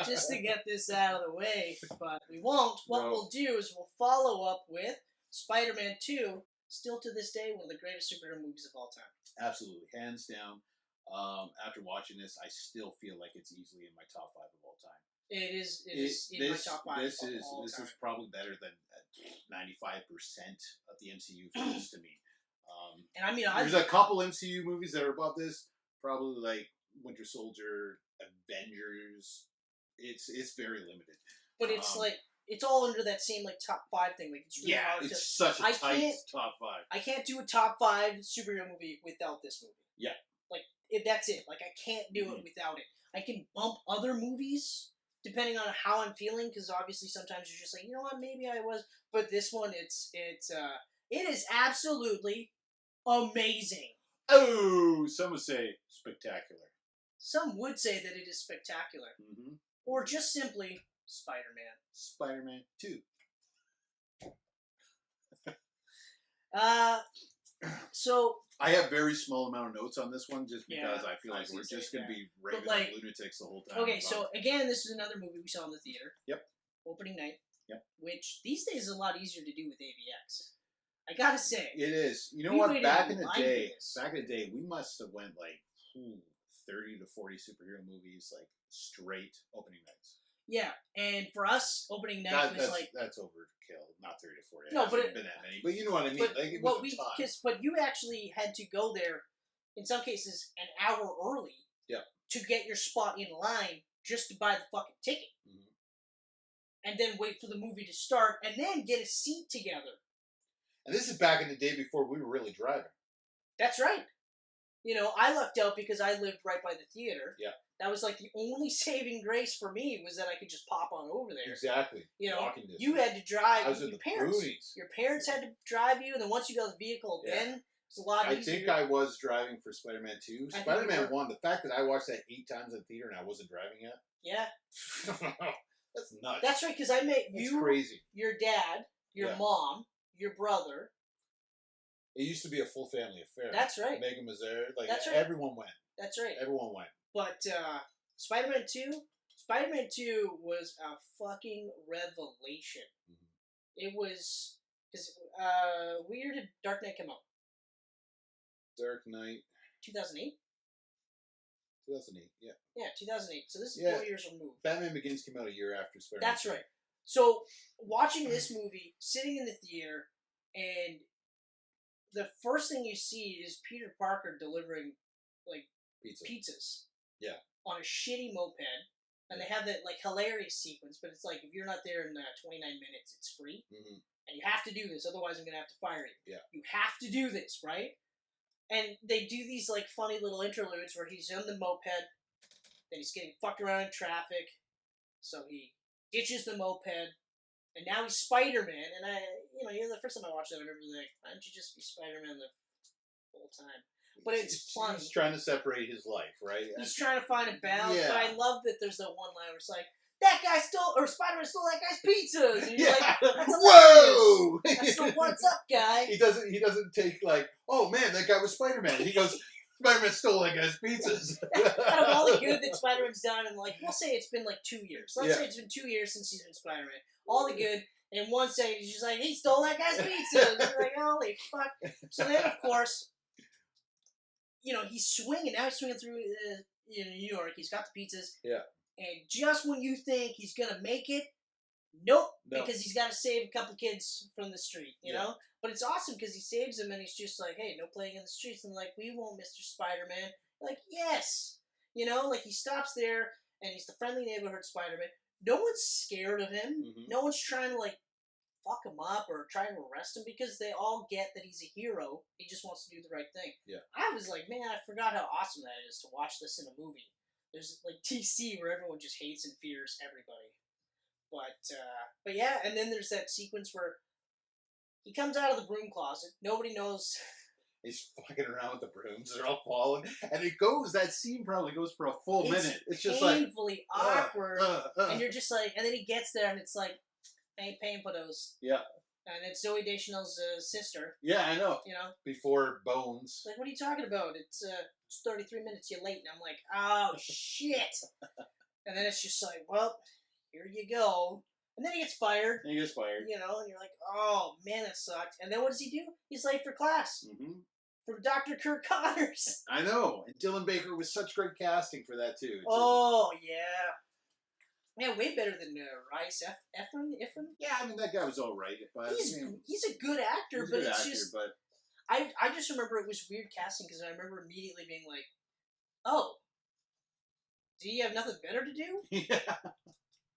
just to get this out of the way, but we won't. What we'll do is we'll follow up with Spider-Man 2, still to this day, one of the greatest superhero movies of all time. Absolutely. Hands down. After watching this, I still feel like it's easily in my top 5 of all time. It is in my top 5 This of is all time. Is probably better than 95% of the MCU films to me. And I mean, there's a couple MCU movies that are above this, probably like Winter Soldier, Avengers. It's very limited. But it's like, it's all under that same like top 5 thing. Like, it's really hard it's such a tight top 5. I can't do a top 5 superhero movie without this movie. Yeah. Like, that's it. Like, I can't do it without it. I can bump other movies depending on how I'm feeling, because obviously sometimes you're just like, you know what, maybe I was. But this one, it is absolutely amazing. Oh, some would say spectacular. Some would say that it is spectacular. Or just simply Spider-Man. Spider-Man 2. So I have very small amount of notes on this one, just because Yeah, I feel I like was we're gonna just say, going to yeah. be raving But, like, like lunatics the whole time. okay, so again, this is another movie we saw in the theater. Yep. Opening night. Yep. Which these days is a lot easier to do with AVX. I gotta say. It is. You know We what? waited Back in in the line day, for this. we must have went like 30 to 40 superhero movies, like straight opening nights. Yeah, and for us, opening night was like that's overkill. Not 30 to 40. No, It but hasn't been that many. But you know what I mean. But Like it what was a we ton. but you actually had to go there, in some cases, an hour early. Yep. To get your spot in line just to buy the fucking ticket, and then wait for the movie to start, and then get a seat together. And this is back in the day before we were really driving. That's right. You know, I lucked out because I lived right by the theater. Yeah. That was like the only saving grace for me was that I could just pop on over there. Exactly. You know, Walking distance. you had to drive. I was in your the parents. boonies. Your parents had to drive you, and then once you got the vehicle, Yeah. then it's a lot easier. I think I was driving for Spider-Man 2. I think Spider-Man you were. 1, the fact that I watched that 8 times in the theater and I wasn't driving yet. Yeah. That's nuts. That's right, because I met That's you, crazy. your dad, your Yeah. mom, your brother. It used to be a full family affair. That's right. Megan was there. Like, That's right. everyone went. That's right. Everyone went. But Spider-Man 2 was a fucking revelation. It was, because what year did Dark Knight come out? Dark Knight. 2008? 2008, yeah. Yeah, 2008. So this is 4 years removed. Batman Begins came out a year after Spider-Man. That's right. So, watching this movie, sitting in the theater, and the first thing you see is Peter Parker delivering, like, pizzas. Yeah. On a shitty moped. And they have that, like, hilarious sequence, but it's like, if you're not there in 29 minutes, it's free. Mm-hmm. And you have to do this, otherwise I'm going to have to fire you. Yeah. You have to do this, right? And they do these, like, funny little interludes where he's on the moped, then he's getting fucked around in traffic, so he ditches the moped, and now he's Spider-Man, and the first time I watched that, I remember like, why don't you just be Spider-Man the whole time? But it's funny. He's trying to separate his life, right? He's trying to find a balance, Yeah. but I love that there's that one line where it's like, that guy stole, or Spider-Man stole that guy's pizzas, and you're like, that's whoa! That's the what's up guy. He doesn't take like, oh man, that guy was Spider-Man. He goes, Spider-Man stole that guy's pizzas. Out of all the good that Spider-Man's done, and like, we'll say it's been like 2 years. Let's say it's been 2 years since he's been Spider-Man. All the good, and in 1 second he's just like, he stole that guy's pizza. And you're like, holy fuck. So then, of course, he's swinging. Now he's swinging through New York. He's got the pizzas. Yeah. And just when you think he's going to make it, nope. Because he's got to save a couple kids from the street, you know? But it's awesome because he saves them and he's just like, hey, no playing in the streets. And like, we won't, Mr. Spider-Man. Like, yes. Like he stops there and he's the friendly neighborhood Spider-Man. No one's scared of him. Mm-hmm. No one's trying to like fuck him up or try to arrest him because they all get that he's a hero. He just wants to do the right thing. Yeah. I was like, man, I forgot how awesome that is to watch this in a movie. There's like DC where everyone just hates and fears everybody. But yeah, and then there's that sequence where he comes out of the broom closet. Nobody knows. He's fucking around with the brooms. They're all falling. And that scene probably goes for a full minute. It's just like painfully awkward. And you're just like, and then he gets there and it's like, I ain't paying for those. Yeah. And it's Zooey Deschanel's sister. Yeah, I know. Before Bones. Like, what are you talking about? It's 33 minutes you're late. And I'm like, oh, shit. And then it's just like, well, here you go. And then he gets fired. And you're like, oh, man, that sucked. And then what does he do? He's late for class. Mm-hmm. From Dr. Kirk Connors. I know. And Dylan Baker was such great casting for that, too. Oh, yeah. Yeah, way better than Rice Efron. Yeah, I mean, that guy was all right. But he's a good actor, but it's just... But I just remember it was weird casting because I remember immediately being like, oh, do you have nothing better to do? Yeah.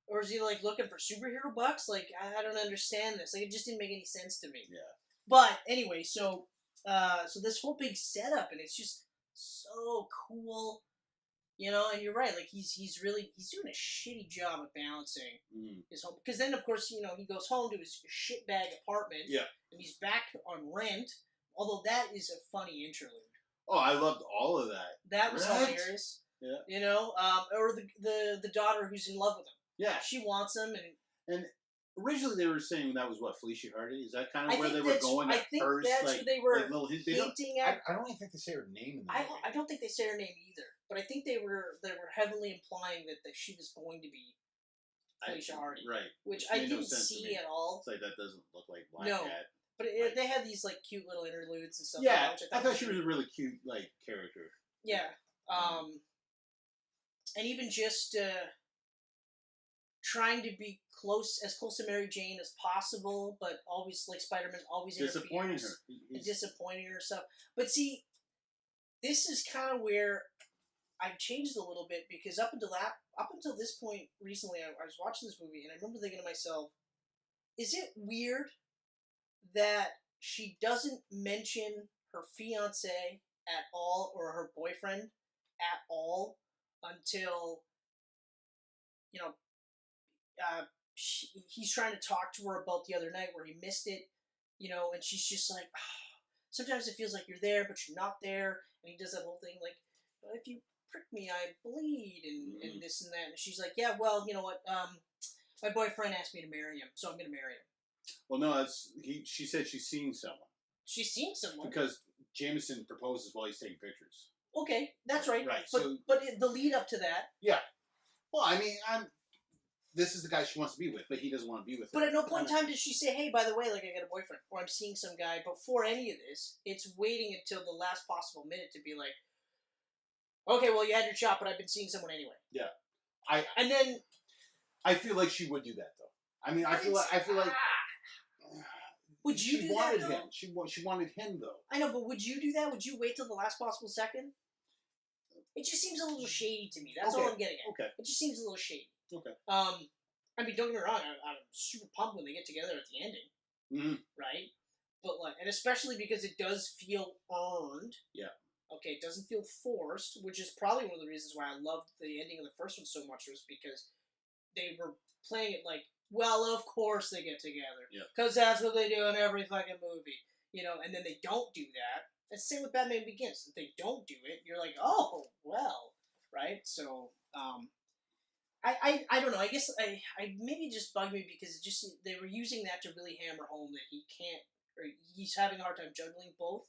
Or is he, like, looking for superhero bucks? Like, I don't understand this. Like, it just didn't make any sense to me. Yeah. But, anyway, so this whole big setup, and it's just so cool, and you're right, like, he's doing a shitty job of balancing his home. Because then, of course, he goes home to his shitbag apartment. Yeah. And he's back on rent, although that is a funny interlude. Oh, I loved all of that. That was hilarious. Yeah. Or the daughter who's in love with him. Yeah. She wants him, and Originally, they were saying that was what, Felicia Hardy? Is that kind I of where think they were going I at think first? that's like, what they were like little hinting at. I don't even think they say her name in the movie. I don't think they say her name either, but I think they were heavily implying that she was going to be Felicia Hardy, right? which I didn't see at all. It's like that doesn't look like Black Cat. But they had these like cute little interludes and stuff. Yeah, like that, I thought she was a really cute like character. Yeah, and even just trying to be as close to Mary Jane as possible, but always like Spider-Man always disappointing her, and disappointing her stuff. But see, this is kind of where I changed a little bit because up until this point recently, I was watching this movie and I remember thinking to myself, is it weird that she doesn't mention her fiance at all or her boyfriend at all until, you know, he's trying to talk to her about the other night where he missed it, you know, and she's just like, oh, sometimes it feels like you're there but you're not there, and he does that whole thing like, if you prick me I bleed and this and that, and she's like, yeah, well, you know what, my boyfriend asked me to marry him, so I'm gonna marry him. Well, no, she said she's seeing someone. She's seeing someone because Jameson proposes while he's taking pictures. Okay, that's right. Right, but the lead up to that. Yeah. Well, I mean, this is the guy she wants to be with, but he doesn't want to be with her. But at no point in time did she say, hey, by the way, like, I got a boyfriend, or I'm seeing some guy. Before any of this, it's waiting until the last possible minute to be like, okay, well, you had your shot, but I've been seeing someone anyway. Yeah. And then I feel like she would do that, though. I mean, I feel like would you do that, though? She wanted him, though. I know, but would you do that? Would you wait till the last possible second? It just seems a little shady to me. That's all I'm getting at. Okay. It just seems a little shady. Okay. I mean, don't get me wrong. I'm super pumped when they get together at the ending. Mm-hmm. Right? But like, and especially because it does feel earned. Yeah. Okay, it doesn't feel forced, which is probably one of the reasons why I loved the ending of the first one so much, was because they were playing it like, well, of course they get together. Yeah. Because that's what they do in every fucking movie. You know, and then they don't do that. And same with Batman Begins. If they don't do it, you're like, oh, well. Right? So, I don't know. I guess I maybe it just bugged me because it just they were using that to really hammer home that he can't, or he's having a hard time juggling both.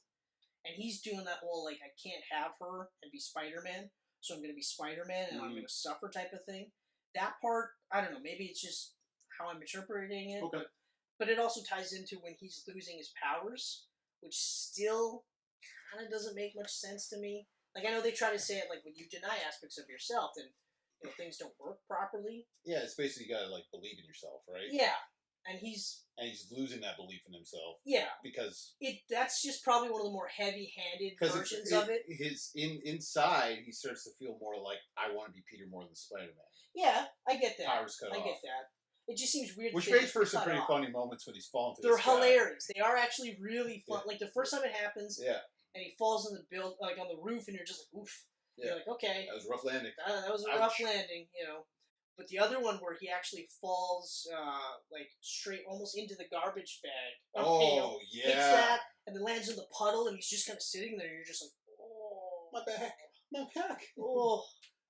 And he's doing that whole, like, I can't have her and be Spider-Man, so I'm going to be Spider-Man and I'm going to suffer type of thing. That part, I don't know, maybe it's just how I'm interpreting it. Okay. But it also ties into when he's losing his powers, which still kind of doesn't make much sense to me. Like, I know they try to say it, like, when you deny aspects of yourself, then, you know, things don't work properly. Yeah, it's basically you got to, like, believe in yourself, right? Yeah. And he's losing that belief in himself. Yeah, because that's just probably one of the more heavy-handed versions of it. Inside, he starts to feel more like, I want to be Peter more than Spider-Man. Yeah, I get that. Powers cut off. I get that. It just seems weird. Which makes for some pretty funny moments when he's falling through. They're hilarious. They are actually really fun. Yeah. Like the first time it happens, and he falls on the like on the roof, and you're just like, oof. Yeah. You're like, okay, that was a rough landing. That was a rough landing, you know. But the other one where he actually falls, like, straight almost into the garbage bag. Oh, yeah. Hits that, and then lands in the puddle, and he's just kind of sitting there, and you're just like, oh. My back. Oh.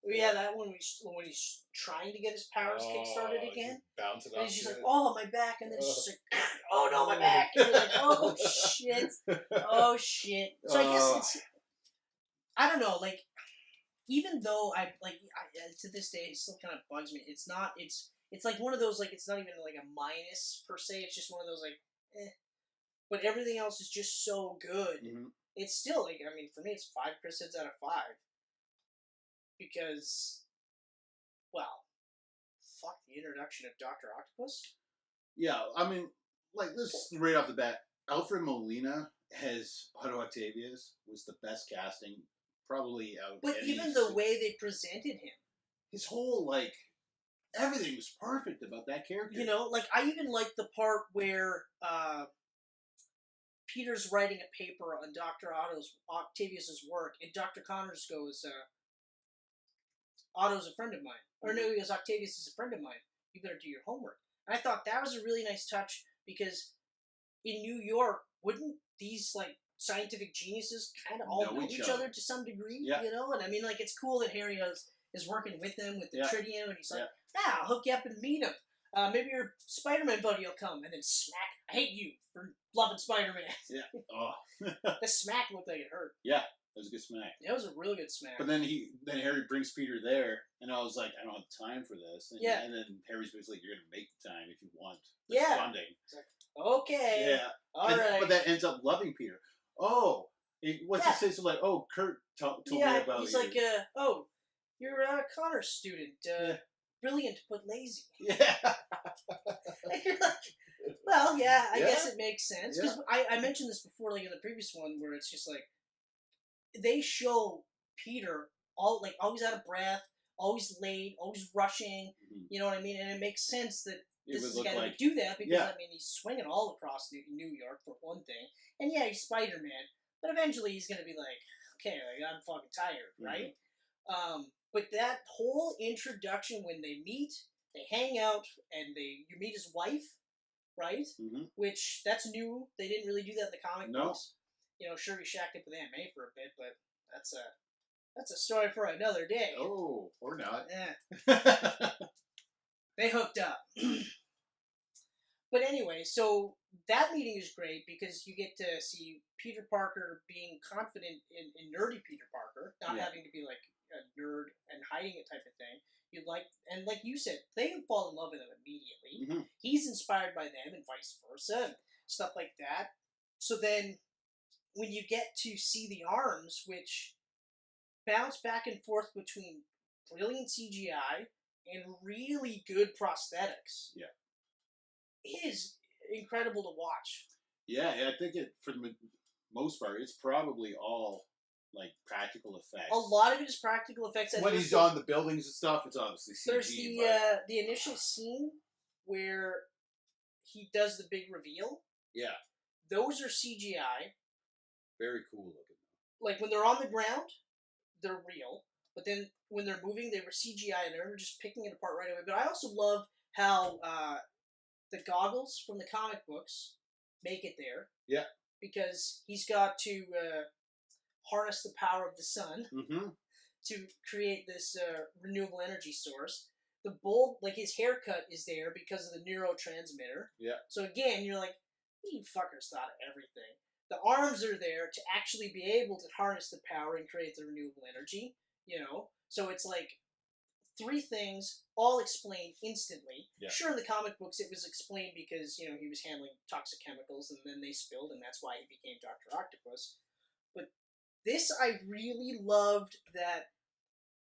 Yeah, that one when he's trying to get his powers kick-started again. Bouncing and he's just like, oh, my back, and then it's just like, oh, no, my back. And you're like, oh, shit. Oh, shit. So I guess it's, I don't know, like, even though to this day, it still kind of bugs me. It's not, it's like one of those, like, it's not even like a minus per se. It's just one of those, like, But everything else is just so good. Mm-hmm. It's still, like, I mean, for me, it's 5 Chris Heads out of 5. Because, well, fuck the introduction of Dr. Octopus. Yeah, I mean, like, this right off the bat, Alfred Molina as Otto Octavius was the best casting probably out. But even the way they presented him, his whole, like, everything was perfect about that character. You know, like, I even like the part where Peter's writing a paper on Dr. Octavius's work, and Dr. Connors goes, Otto's a friend of mine. Or no, he goes, Octavius is a friend of mine. You better do your homework. And I thought that was a really nice touch, because in New York, wouldn't these, like, scientific geniuses kind of all know each other to some degree? Yeah. You know? And I mean, like, it's cool that Harry is working with them with the tritium, and he's like, I'll hook you up and meet him. maybe your Spider-Man buddy will come, and then smack. I hate you for loving Spider-Man. Yeah. Oh. The smack looked like it hurt. Yeah, it was a good smack. It was a really good smack. But then Harry brings Peter there, and I was like, I don't have time for this. And, Yeah. And then Harry's basically like, you're gonna make the time if you want. Yeah. Funding. It's like, okay. Yeah. All right. But that ends up loving Peter. Oh, what's it say? So like, oh, Kurt told me about he's you. like, oh, you're a Connors student. Brilliant but lazy. Yeah. And you're like, well, yeah, I guess it makes sense. Because I mentioned this before, like in the previous one, where it's just like, they show Peter always out of breath, always late, always rushing. Mm-hmm. You know what I mean? And it makes sense that this is the guy that would do that because, I mean, he's swinging all across New York for one thing. And yeah, he's Spider-Man. But eventually he's going to be like, okay, like, I'm fucking tired, right? But that whole introduction when they meet, they hang out, and you meet his wife, right? Mm-hmm. Which, that's new. They didn't really do that in the comic books. You know, sure, he shacked up with Aunt May for a bit, but that's a story for another day. Oh, or not. Yeah. They hooked up. But anyway, so that meeting is great because you get to see Peter Parker being confident in nerdy Peter Parker, not having to be like a nerd and hiding it type of thing. And like you said, they fall in love with him immediately. Mm-hmm. He's inspired by them and vice versa, and stuff like that. So then, when you get to see the arms, which bounce back and forth between brilliant CGI and really good prosthetics. Yeah. It is incredible to watch. Yeah, I think for the most part, it's probably all like practical effects. A lot of it is practical effects. When he's on the buildings and stuff, it's obviously CG. There's the initial scene where he does the big reveal. Yeah. Those are CGI. Very cool looking. Like when they're on the ground, they're real. But then when they're moving, they were CGI, and they're just picking it apart right away. But I also love how the goggles from the comic books make it there. Yeah. Because he's got to harness the power of the sun to create this renewable energy source. The bulb, like his haircut, is there because of the neurotransmitter. Yeah. So again, you're like, you fuckers thought of everything. The arms are there to actually be able to harness the power and create the renewable energy, you know? So it's like 3 things all explained instantly. Yeah. Sure, in the comic books it was explained because, you know, he was handling toxic chemicals and then they spilled and that's why he became Dr. Octopus. But this I really loved that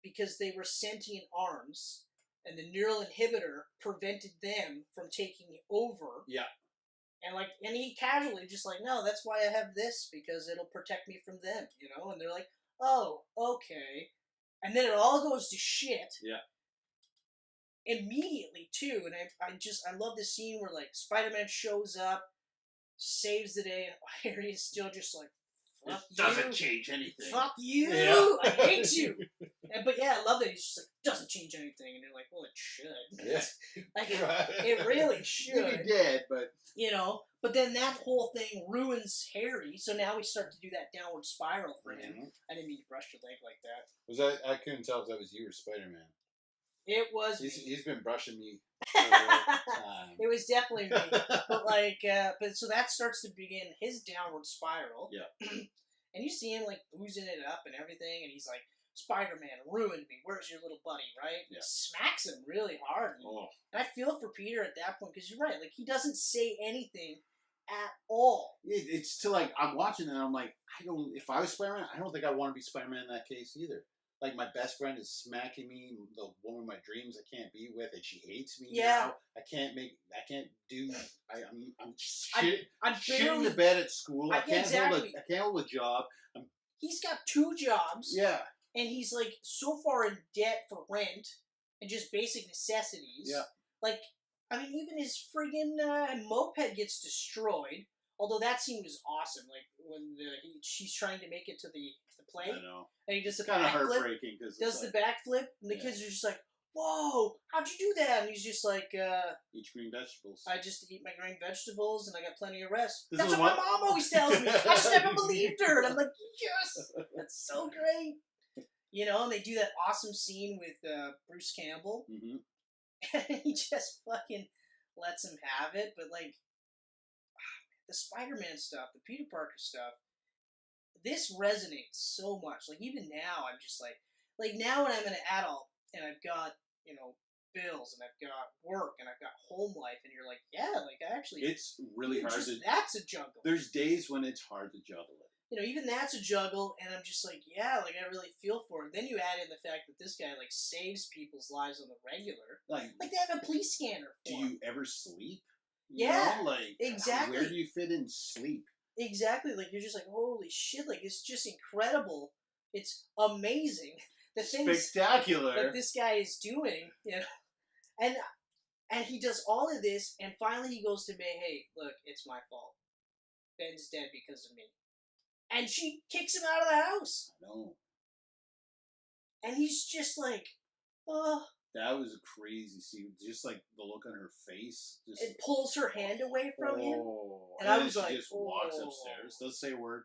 because they were sentient arms and the neural inhibitor prevented them from taking over. Yeah. And he casually just like, no, that's why I have this, because it'll protect me from them, you know? And they're like, oh, okay. And then it all goes to shit. Yeah. Immediately, too. And I love the scene where, like, Spider-Man shows up, saves the day, and Harry is still just like, fuck you. Doesn't change anything. Fuck you! Yeah. I hate you! But yeah, I love that he's just like, doesn't change anything. And you're like, well, it should. Yeah. Like, it really should. Maybe dead, but... You know, but then that whole thing ruins Harry, so now we start to do that downward spiral for him. Mm-hmm. I didn't mean to brush your leg like that. I couldn't tell if that was you or Spider-Man. It was He's been brushing me for a long time. It was definitely me. But like, but so that starts to begin his downward spiral. Yeah. And you see him like boozing it up and everything, and he's like, Spider-Man ruined me. Where's your little buddy, right? Yeah. He smacks him really hard. And I feel for Peter at that point, because you're right. Like, he doesn't say anything at all. It's to like, I'm watching it and I'm like, if I was Spider-Man, I don't think I want to be Spider-Man in that case either. Like, my best friend is smacking me, the woman of my dreams I can't be with, and she hates me now. I'm shitting the bed at school. I can't hold a job. He's got 2 jobs. Yeah. And he's, like, so far in debt for rent and just basic necessities. Yeah. Like, I mean, even his friggin' moped gets destroyed. Although that scene was awesome. Like, when she's trying to make it to the plane. I know. And he does the backflip. Kind of heartbreaking. Does the backflip. And the kids are just like, whoa, how'd you do that? And he's just like, eat green vegetables. I just eat my green vegetables and I got plenty of rest. That's what my mom always tells me. I just never believed her. And I'm like, yes, that's so great. You know, and they do that awesome scene with Bruce Campbell. Mm-hmm. And he just fucking lets him have it, but like the Spider-Man stuff, the Peter Parker stuff, this resonates so much. Like even now, I'm just like now when I'm an adult and I've got bills and I've got work and I've got home life, and you're like, yeah, like I actually, it's really hard. That's a juggle. There's days when it's hard to juggle it. Even that's a juggle, and I'm just like, yeah, like I really feel for him. Then you add in the fact that this guy like saves people's lives on the regular. Like they have a police scanner. Do you ever sleep? Yeah, like exactly. Where do you fit in sleep? Exactly. Like you're just like, holy shit! Like it's just incredible. It's amazing. The things spectacular that this guy is doing, and he does all of this, and finally he goes to May. Hey, look, it's my fault. Ben's dead because of me. And she kicks him out of the house. I know. And he's just like, oh. That was a crazy scene. Just like the look on her face. It pulls her hand away from him. And I was she like, just walks upstairs. Doesn't say a word.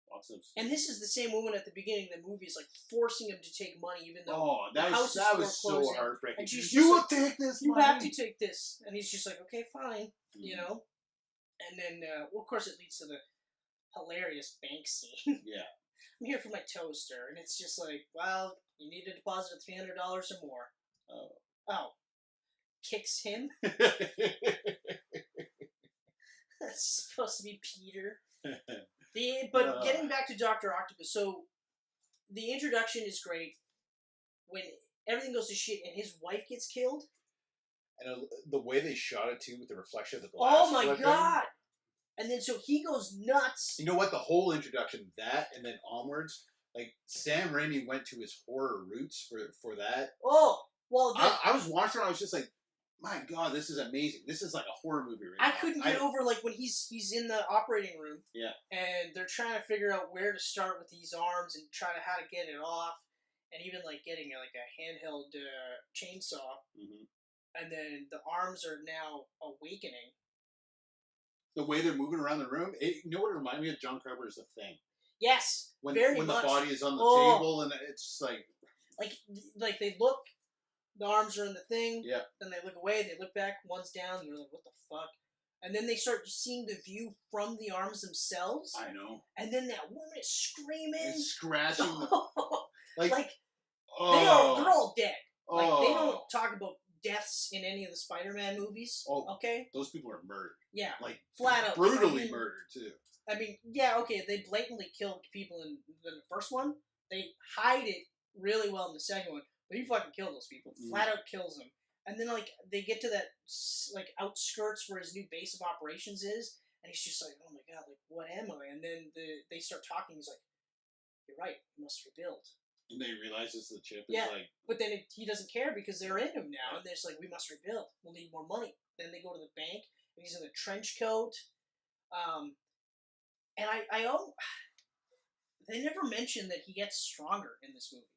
Walks upstairs. And this is the same woman at the beginning of the movie is like forcing him to take money, even though that was so heartbreaking. And she's you will like, take this you money. have to take this. And he's just like, okay, fine. And then, of course, it leads to the hilarious bank scene. Yeah. I'm here for my toaster. And it's just like, well, you need a deposit of $300 or more. Oh. Kicks him? That's supposed to be Peter. But getting back to Dr. Octopus, so the introduction is great. When everything goes to shit and his wife gets killed. And the way they shot it, too, with the reflection of the glass. Oh, my God! And then so he goes nuts. You know what? The whole introduction, that, and then onwards, like, Sam Raimi went to his horror roots for that. Oh, well... I was watching it, I was just like, my God, this is amazing. This is like a horror movie right now. I couldn't get over, like, when he's in the operating room. Yeah. And they're trying to figure out where to start with these arms and try to how to get it off. And even, like, getting, like, a handheld chainsaw. Mm-hmm. And then the arms are now awakening. The way they're moving around the room, you know what it reminded me of? John Carpenter's The Thing. Yes, when very much. The body is on the table and it's like they look, the arms are in the thing. Yeah. Then they look away, they look back, one's down, and they're like, what the fuck? And then they start seeing the view from the arms themselves. I know. And then that woman is screaming. And scratching. They're all dead. Like, they don't talk about deaths in any of the Spider-Man movies. Oh, okay? Those people are murdered. Yeah. Like, flat out. Brutally murdered, too. I mean, yeah, okay, they blatantly killed people in the first one. They hide it really well in the second one. But he fucking killed those people. Flat out kills them. And then, like, they get to that, like, outskirts where his new base of operations is. And he's just like, oh my God, like, what am I? And then they start talking. He's like, you're right, you must rebuild. And they realize it's the chip. Yeah, like, but then he doesn't care because they're in him now. And they're just like, we must rebuild. We'll need more money. Then they go to the bank. And he's in a trench coat. And they never mention that he gets stronger in this movie.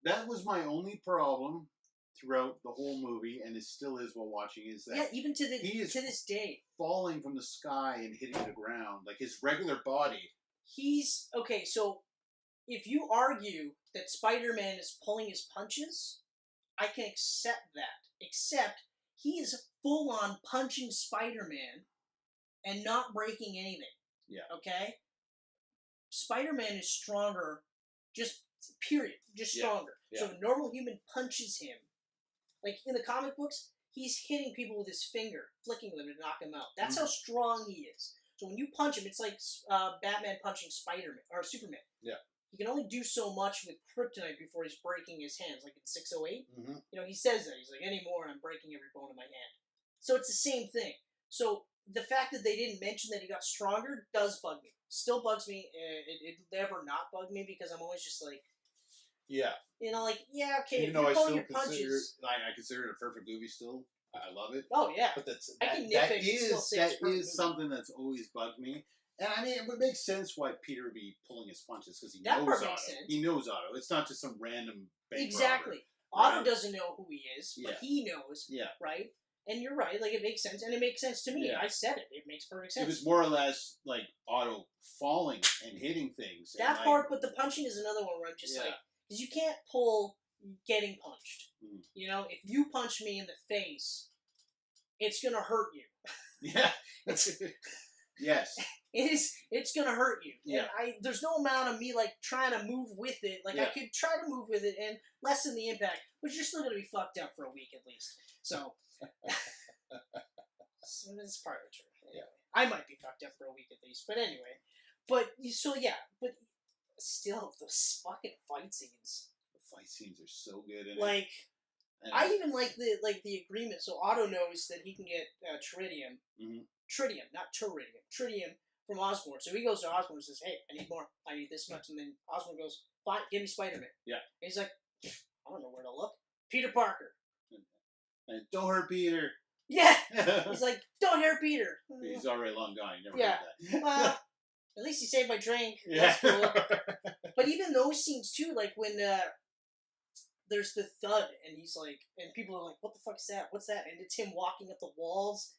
That was my only problem throughout the whole movie, and it still is while watching, is that even to this day, falling from the sky and hitting the ground, like his regular body. He's okay. So if you argue that Spider-Man is pulling his punches, I can accept that. Except he is full on punching Spider-Man and not breaking anything. Yeah. Okay? Spider-Man is stronger, just period. Just stronger. Yeah. So if a normal human punches him, like in the comic books, he's hitting people with his finger, flicking them to knock him out. That's how strong he is. So when you punch him, it's like Batman punching Spider-Man, or Superman. Yeah. He can only do so much with kryptonite before he's breaking his hands, like in 608. Mm-hmm. He says that. He's like, anymore, I'm breaking every bone in my hand. So it's the same thing. So the fact that they didn't mention that he got stronger does bug me. Still bugs me. It never not bug me because I'm always just like, yeah. Okay. Even though I still consider it a perfect movie still. I love it. Oh, yeah. But that is something that's always bugged me. And I mean, it would make sense why Peter would be pulling his punches because he knows Otto. He knows Otto. It's not just some random bank robber. Otto doesn't know who he is, but he knows. Yeah. Right? And you're right. Like, it makes sense. And it makes sense to me. Yeah. I said it. It makes perfect sense. It was more or less like Otto falling and hitting things. That part, but the punching is another one where I'm just like, because you can't pull getting punched. If you punch me in the face, it's gonna hurt you. Yeah. Yes. It's gonna hurt you. Yeah. And there's no amount of me like trying to move with it. Like I could try to move with it and lessen the impact, but you're still gonna be fucked up for a week at least. So, so it's partly true. Anyway, I might be fucked up for a week at least, but anyway. But still those fucking fight scenes. The fight scenes are so good. Like. I even like the agreement. So Otto knows that he can get tritium, tritium, not Tyridium, tritium from Osborn. So he goes to Osborn and says, "Hey, I need more. I need this much." And then Osborn goes, "Fine, give me Spider-Man." Yeah. And he's like, "I don't know where to look." Peter Parker. And don't hurt Peter. Yeah. He's like, "Don't hurt Peter." He's already long gone. You never heard that. Well, at least he saved my drink. Yeah. That's cool. But even those scenes too, like when. There's the thud, and he's like, and people are like, "What the fuck is that? What's that?" And it's him walking up the walls.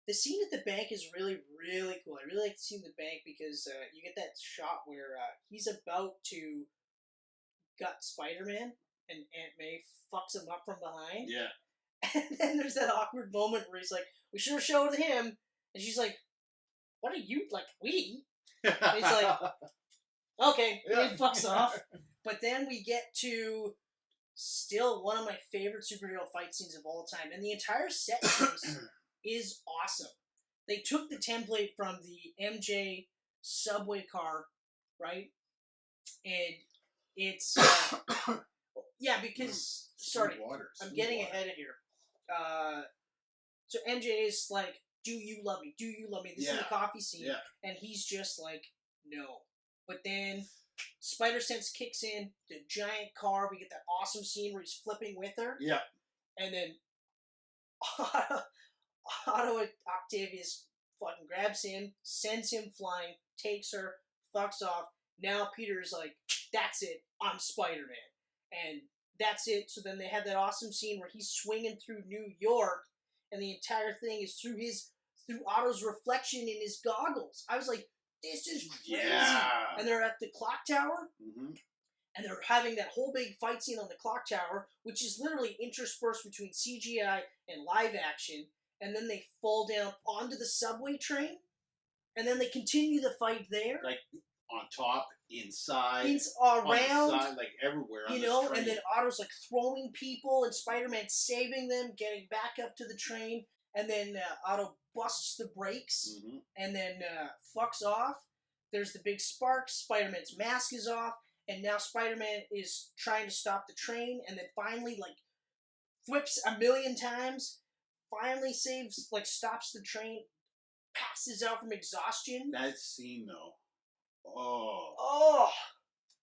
The scene at the bank is really, really cool. I really like the scene at the bank because you get that shot where he's about to gut Spider-Man, and Aunt May fucks him up from behind. Yeah. And then there's that awkward moment where he's like, "We should have showed him," and she's like, "What are you like? We?" And he's like, "Okay," and he fucks off. But then we get to still one of my favorite superhero fight scenes of all time. And the entire set piece is awesome. They took the template from the MJ subway car, right? And it's... yeah, because... Sorry, I'm getting ahead of here. So MJ is like, "Do you love me? Do you love me?" This is the coffee scene. Yeah. And he's just like, "No." But then... Spider-Sense kicks in, the giant car, we get that awesome scene where he's flipping with her. Yeah. And then Otto Octavius fucking grabs him, sends him flying, takes her, fucks off. Now Peter's like, "That's it, I'm Spider-Man." And that's it. So then they have that awesome scene where he's swinging through New York, and the entire thing is through Otto's reflection in his goggles. I was like, this is crazy. Yeah. And they're at the clock tower, and they're having that whole big fight scene on the clock tower, which is literally interspersed between CGI and live action, and then they fall down onto the subway train, and then they continue the fight there. Like, on top, inside, around, on the side, like everywhere. You know, and then Otto's like throwing people, and Spider-Man saving them, getting back up to the train, and then Otto busts the brakes, and then fucks off. There's the big spark. Spider-Man's mask is off, and now Spider-Man is trying to stop the train, and then finally, like, flips a million times, finally stops the train, passes out from exhaustion. That scene, though.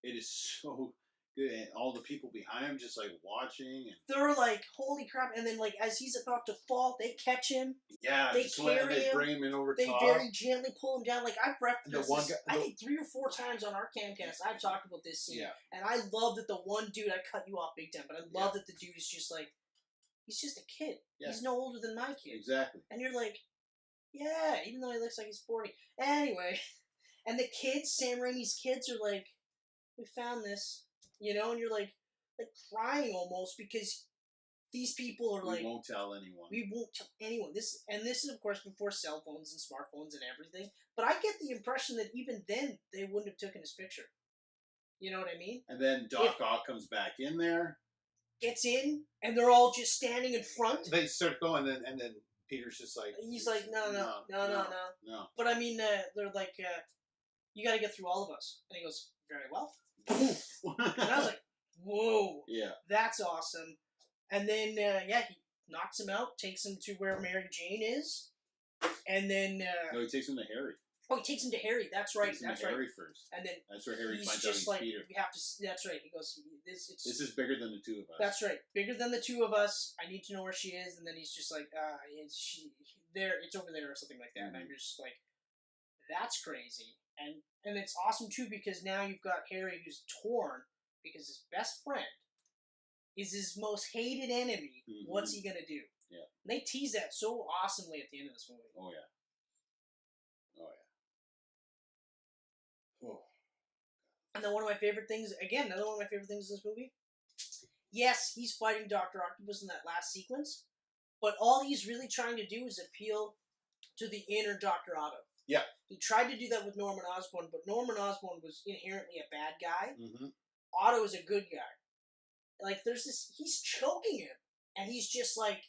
It is so good, and all the people behind him just like watching, and they're like, "Holy crap!" And then, like, as he's about to fall, they catch him. Yeah, they carry him. They bring him in over they top. They very gently pull him down. Like, I've referenced this, I think 3 or 4 times on our Camcast. I've talked about this scene, and I love that the one dude, I cut you off big time, but I love that the dude is just like, he's just a kid. Yeah. He's no older than my kid. Exactly. And you're like, yeah, even though he looks like he's 40. Anyway, and the kids, Sam Raimi's kids, are like, "We found this," you know, and you're like crying almost, because these people are like, "We won't tell anyone. We won't tell anyone." This is of course before cell phones and smartphones and everything. But I get the impression that even then they wouldn't have taken his picture. You know what I mean? And then Doc Ock comes back in there, gets in, and they're all just standing in front. They start going, and then Peter's just like, he's like, no. But I mean, they're like, "You got to get through all of us," and he goes, "Very well." And I was like, "Whoa, yeah, that's awesome." And then he knocks him out, takes him to where Mary Jane is, and then no, he takes him to Harry. Oh, he takes him to Harry. That's right. That's right. Harry first, and then that's where Harry finds just out like, he's Peter. We have to. That's right. He goes, This is bigger than the two of us." That's right. Bigger than the two of us. I need to know where she is. And then he's just like, it's over there or something like that. And I'm just like, that's crazy. And it's awesome too, because now you've got Harry who's torn because his best friend is his most hated enemy. What's he gonna do? Yeah. And they tease that so awesomely at the end of this movie. Oh yeah. And then one of my favorite things, in this movie, yes, he's fighting Dr. Octopus in that last sequence, But all he's really trying to do is appeal to the inner Dr. Otto. Yeah. He tried to do that with Norman Osborn, but Norman Osborn was inherently a bad guy. Mm-hmm. Otto is a good guy. Like, there's this... He's choking him. And he's just like,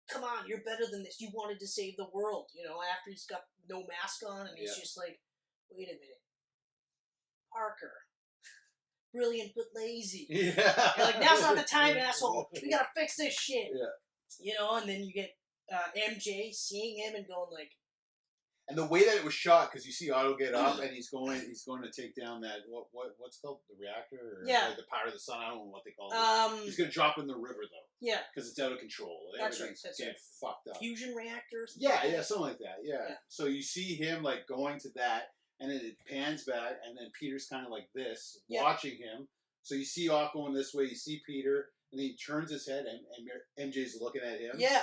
come on, you're better than this. You wanted to save the world, you know, after he's got no mask on, and he's just like, wait a minute. Parker. Brilliant but lazy. Yeah. You're like, now's not the time, asshole. We gotta fix this shit. Yeah. You know, and then you get MJ seeing him and going like... And the way that it was shot, because you see Otto get up and he's going to take down that what's called the reactor, or like the power of the sun. I don't know what they call it. He's going to drop in the river though. Yeah, because it's out of control. That's right. Everything's getting fucked up. Fusion reactors. Yeah, something like that. Yeah. So you see him like going to that, and then it pans back, and then Peter's kind of like this, watching him. So you see Otto going this way. You see Peter, and he turns his head, and MJ's looking at him. Yeah.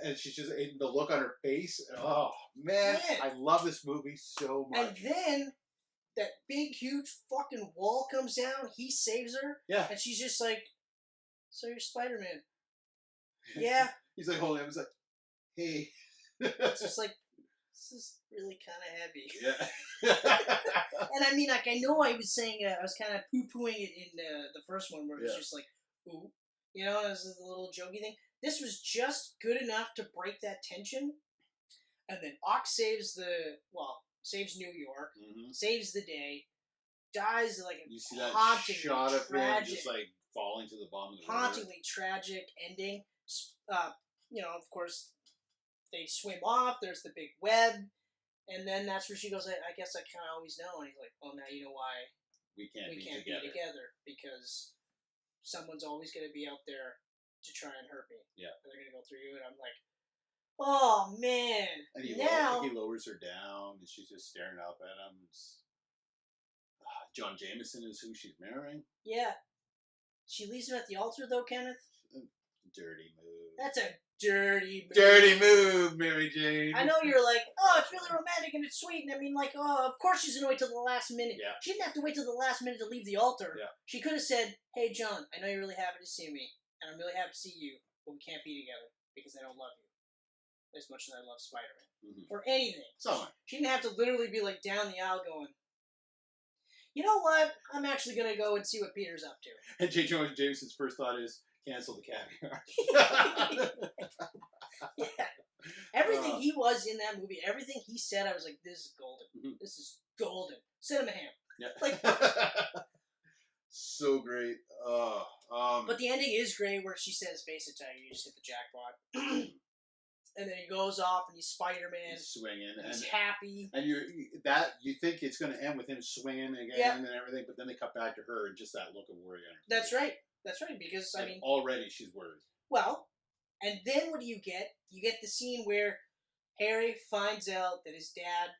And she's just the look on her face. Oh man, I love this movie so much. And then that big, huge fucking wall comes down. He saves her. Yeah. And she's just like, "So you're Spider-Man?" Yeah. He's like holding him. He's like, "Hey." It's just like, this is really kind of heavy. Yeah. And I mean, like, I know I was saying, I was kind of poo-pooing it in the first one, where it was just like, ooh, you know, this is a little jokey thing. This was just good enough to break that tension. And then Ox saves New York, saves the day, dies like a you see that hauntingly shot of tragic, him just like falling to the bottom of the hauntingly tragic ending. You know, of course, they swim off, there's the big web, and then that's where she goes, I guess I kind of always know. And he's like, well, now you know why we can't be together, because someone's always going to be out there to try and hurt me. Yeah. And they're going to go through you, and I'm like, oh, man. And he lowers her down, and she's just staring up at him. John Jameson is who she's marrying. Yeah. She leaves him at the altar, though, Kenneth? Dirty move. That's a dirty move. Dirty move, Mary Jane. I know you're like, oh, it's really romantic and it's sweet, and I mean, like, oh, of course she's going to wait till the last minute. Yeah. She didn't have to wait till the last minute to leave the altar. Yeah. She could have said, hey, John, I know you're really happy to see me, and I'm really happy to see you, but we can't be together because I don't love you as much as I love Spider-Man. Mm-hmm. Or anything. Somewhere. She didn't have to literally be, like, down the aisle going, you know what? I'm actually going to go and see what Peter's up to. And J. Jonah Jameson's first thought is, cancel the caviar. Yeah. Everything he was in that movie, everything he said, I was like, this is golden. Mm-hmm. This is golden. Cinema ham. Yeah. Like, so great. But the ending is great, where she says, face it, Tiger, you just hit the jackpot. And then he goes off and he's Spider-Man. He's swinging. He's happy. And you think it's going to end with him swinging again and everything, but then they cut back to her and just that look of worry on her face. That's right. That's right, because, I mean... already she's worried. Well, and then what do you get? You get the scene where Harry finds out that his dad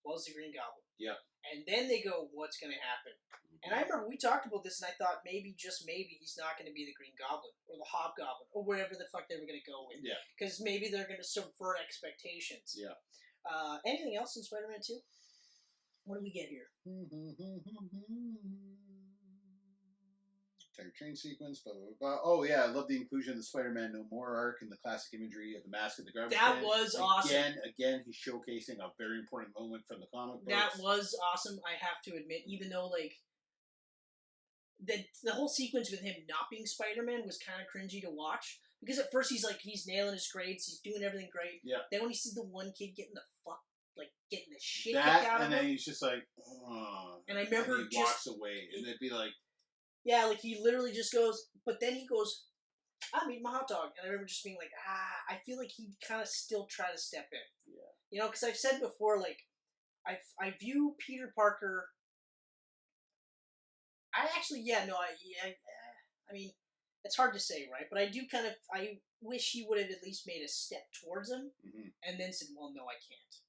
was the Green Goblin. Yeah. And then they go, what's going to happen? And I remember we talked about this, and I thought maybe, just maybe, he's not going to be the Green Goblin, or the Hobgoblin, or whatever the fuck they were going to go with. Yeah. Because maybe they're going to subvert expectations. Yeah. Anything else in Spider-Man 2? What do we get here? Entire train sequence, blah, blah, blah. Oh, yeah, I love the inclusion of the Spider-Man No More arc and the classic imagery of the mask of the garbage That can. was awesome. Again, he's showcasing a very important moment from the comic books. That was awesome, I have to admit, even though, like, the whole sequence with him not being Spider-Man was kind of cringy to watch. Because at first he's nailing his grades, he's doing everything great. Yeah. Then when you see the one kid getting the shit kicked out of him. And then he's just like, oh. And I remember and he walks away, and they'd be like... Yeah, like he literally just goes, but then he goes, I'm eating my hot dog. And I remember just being like, I feel like he'd kind of still try to step in. Yeah. You know, because I've said before, like, I view Peter Parker... I mean, it's hard to say, right? But I do I wish he would have at least made a step towards him, and then said, well, no, I can't.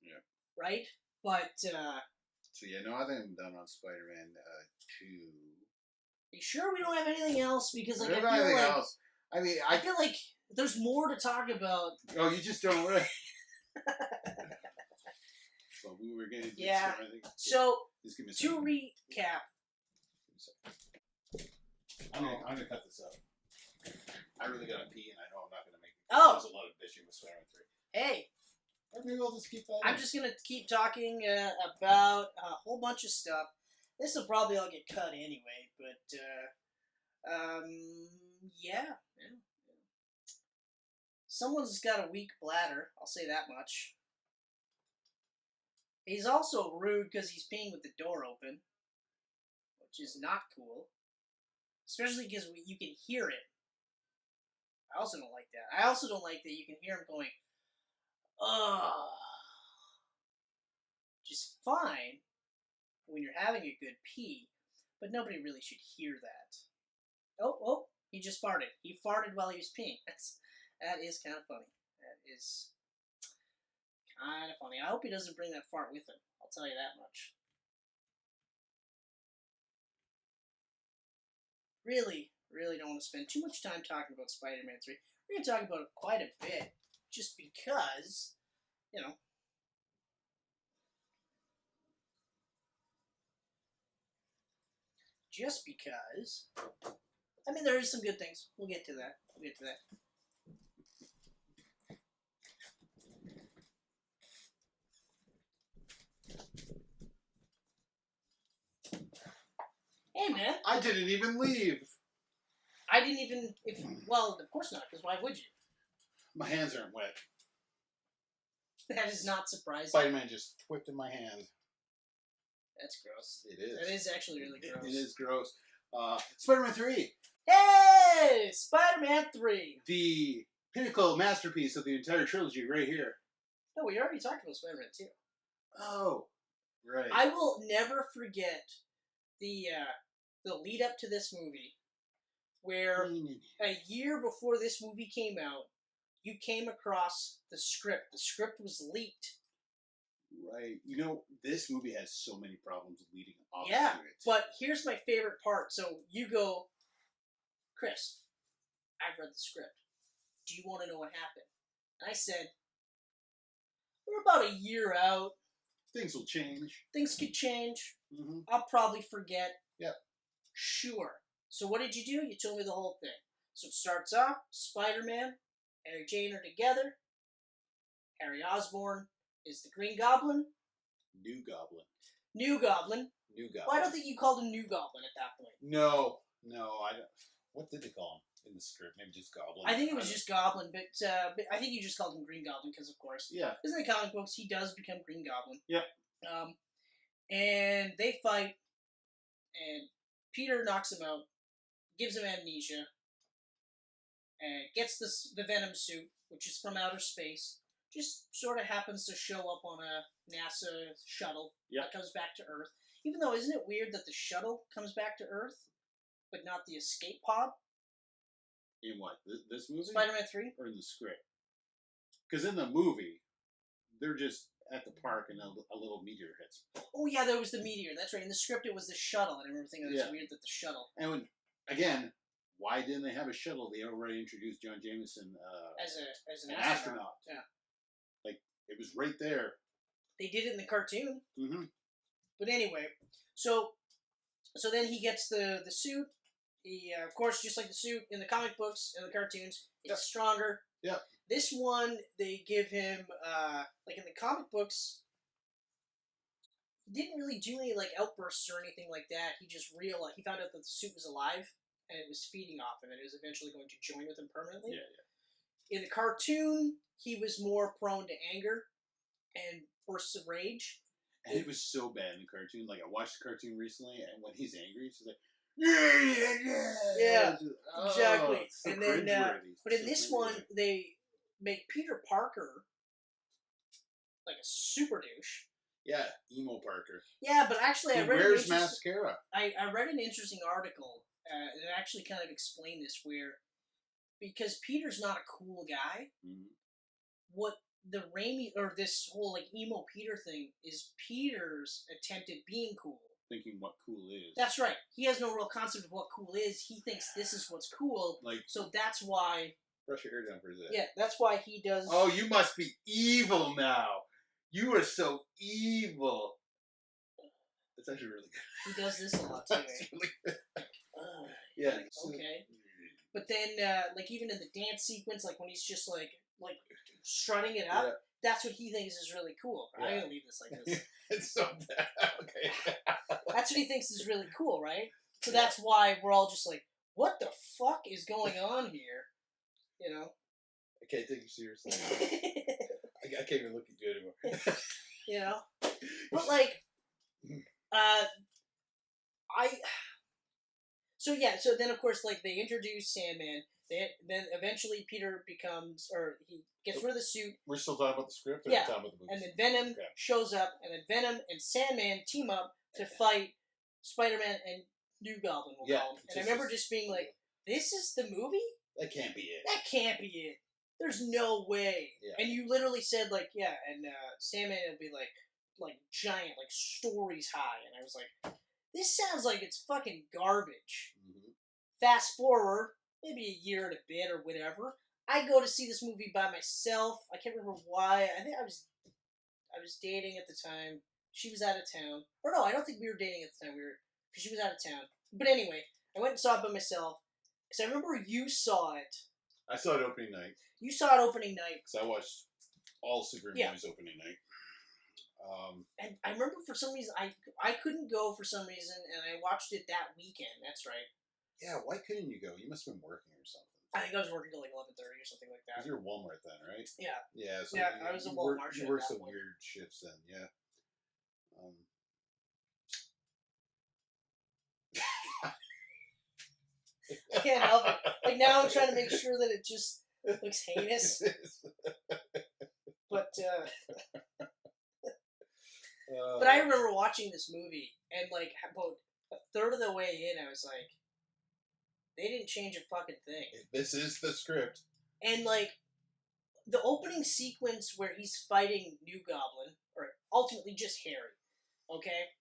Yeah. Right? But, So, yeah, no, I think I'm done on Spider-Man 2. Are you sure we don't have anything else? Because, like, I feel like there's more to talk about. Oh, you just don't want to... Well, we were getting to yeah. So, to recap... I'm gonna cut this up. I really gotta pee, and I know I'm not gonna make Oh. There's a lot of bitching with Spider-Man 3. Hey. Or maybe we'll just keep that I'm in. just going to keep talking about a whole bunch of stuff. This will probably all get cut anyway, but, yeah. Someone's got a weak bladder, I'll say that much. He's also rude because he's peeing with the door open, which is not cool. Especially because you can hear it. I also don't like that. I also don't like that you can hear him going, ugh. Which is fine when you're having a good pee, but nobody really should hear that. Oh, he just farted. He farted while he was peeing. That is kind of funny. That is kind of funny. I hope he doesn't bring that fart with him. I'll tell you that much. Really don't want to spend too much time talking about Spider-Man 3. We're going to talk about it quite a bit, just because, you know. Just because. I mean, there is some good things. We'll get to that. Hey, man. I didn't even leave. I didn't even... Well, of course not, because why would you? My hands aren't wet. That is not surprising. Spider-Man just whipped in my hand. That's gross. It is. That is actually really gross. It is gross. Spider-Man 3. Hey! Spider-Man 3. The pinnacle masterpiece of the entire trilogy right here. No, we already talked about Spider-Man 2. Oh, right. I will never forget the lead up to this movie, where a year before this movie came out, you came across the script. The script was leaked. Right. You know, this movie has so many problems leading up Yeah, to it. but here's my favorite part. So you go, Chris, I've read the script. Do you want to know what happened? And I said, we're about a year out. Things will change. Things could change. Mm-hmm. I'll probably forget. Yep. Sure. So what did you do? You told me the whole thing. So it starts off, Spider-Man, Mary Jane are together. Harry Osborn is the Green Goblin. New Goblin. New Goblin. New Goblin. Well, I don't think you called him New Goblin at that point. No, I don't. What did they call him in the script? Maybe just Goblin. I think it was just Goblin, but I think you just called him Green Goblin because, of course, yeah. Because in the comic books, he does become Green Goblin. Yep. And they fight, and Peter knocks him out, gives him amnesia, and gets the Venom suit, which is from outer space. Just sort of happens to show up on a NASA shuttle that comes back to Earth. Even though, isn't it weird that the shuttle comes back to Earth, but not the escape pod? In what? This movie? Spider-Man 3? Or in the script? Because in the movie, they're just at the park and a little meteor hits. Oh yeah, there was the meteor. That's right. In the script, it was the shuttle, and I remember thinking it was weird that the shuttle. And again, why didn't they have a shuttle? They already introduced John Jameson as an astronaut. Yeah. Like, it was right there. They did it in the cartoon. Mm-hmm. But anyway, so then he gets the suit. He, of course, just like the suit in the comic books and the cartoons, it's stronger. Yeah. This one, they give him, like in the comic books, he didn't really do any, like, outbursts or anything like that. He just realized, he found out that the suit was alive, and it was feeding off him, and it was eventually going to join with him permanently. Yeah. In the cartoon, he was more prone to anger and bursts of rage. And it was so bad in the cartoon. Like, I watched the cartoon recently, and when he's angry, he's like, yeah, exactly. So and then, but in this one, they make Peter Parker like a super douche. Yeah, emo Parker. Yeah, but actually, he wears mascara. I read an interesting article that actually kind of explained this, where because Peter's not a cool guy, what the Raimi or this whole like emo Peter thing is Peter's attempt at being cool. Thinking what cool is. That's right. He has no real concept of what cool is. He thinks this is what's cool. Like, so that's why. Brush your hair down for a second. Yeah, that's why he does. Oh, you must be evil now. You are so evil. That's actually really good. He does this a lot too. That's really good. Yeah. Okay. But then, like, even in the dance sequence, like, when he's just, like strutting it up, that's what he thinks is really cool. Yeah. I'm going to leave this like this. It's so bad. Okay. That's what he thinks is really cool, right? So that's why we're all just like, what the fuck is going on here? You know? I can't take you seriously. I can't even look at you anymore. You know? But, like, So then, of course, like, they introduce Sandman. Then eventually Peter becomes, or he gets rid of the suit. We're still talking about the script? Or yeah. Talking about the movies? And then Venom shows up, and then Venom and Sandman team up to fight Spider-Man and New Goblin, we'll call him. And I remember just being like, this is the movie? That can't be it. That can't be it. There's no way. Yeah. And you literally said, like, and Sandman will be like giant, like stories high. And I was like, this sounds like it's fucking garbage. Mm-hmm. Fast forward, maybe a year and a bit or whatever, I go to see this movie by myself. I can't remember why. I think I was dating at the time. She was out of town. Or no, I don't think we were dating at the time. Because she was out of town. But anyway, I went and saw it by myself. Because I remember you saw it. I saw it opening night. You saw it opening night. Because I watched all superhero movies opening night. And I remember for some reason, I couldn't go for some reason, and I watched it that weekend. That's right. Yeah, why couldn't you go? You must have been working or something. I think I was working till like 11:30 or something like that. Because you were at Walmart then, right? Yeah. Yeah, so yeah, I was at Walmart. You worked some weird shifts then, yeah. I can't help it. Like, now I'm trying to make sure that it just looks heinous. But I remember watching this movie, and like about a third of the way in, I was like, they didn't change a fucking thing. This is the script. And like, the opening sequence where he's fighting New Goblin, or ultimately just Harry, okay,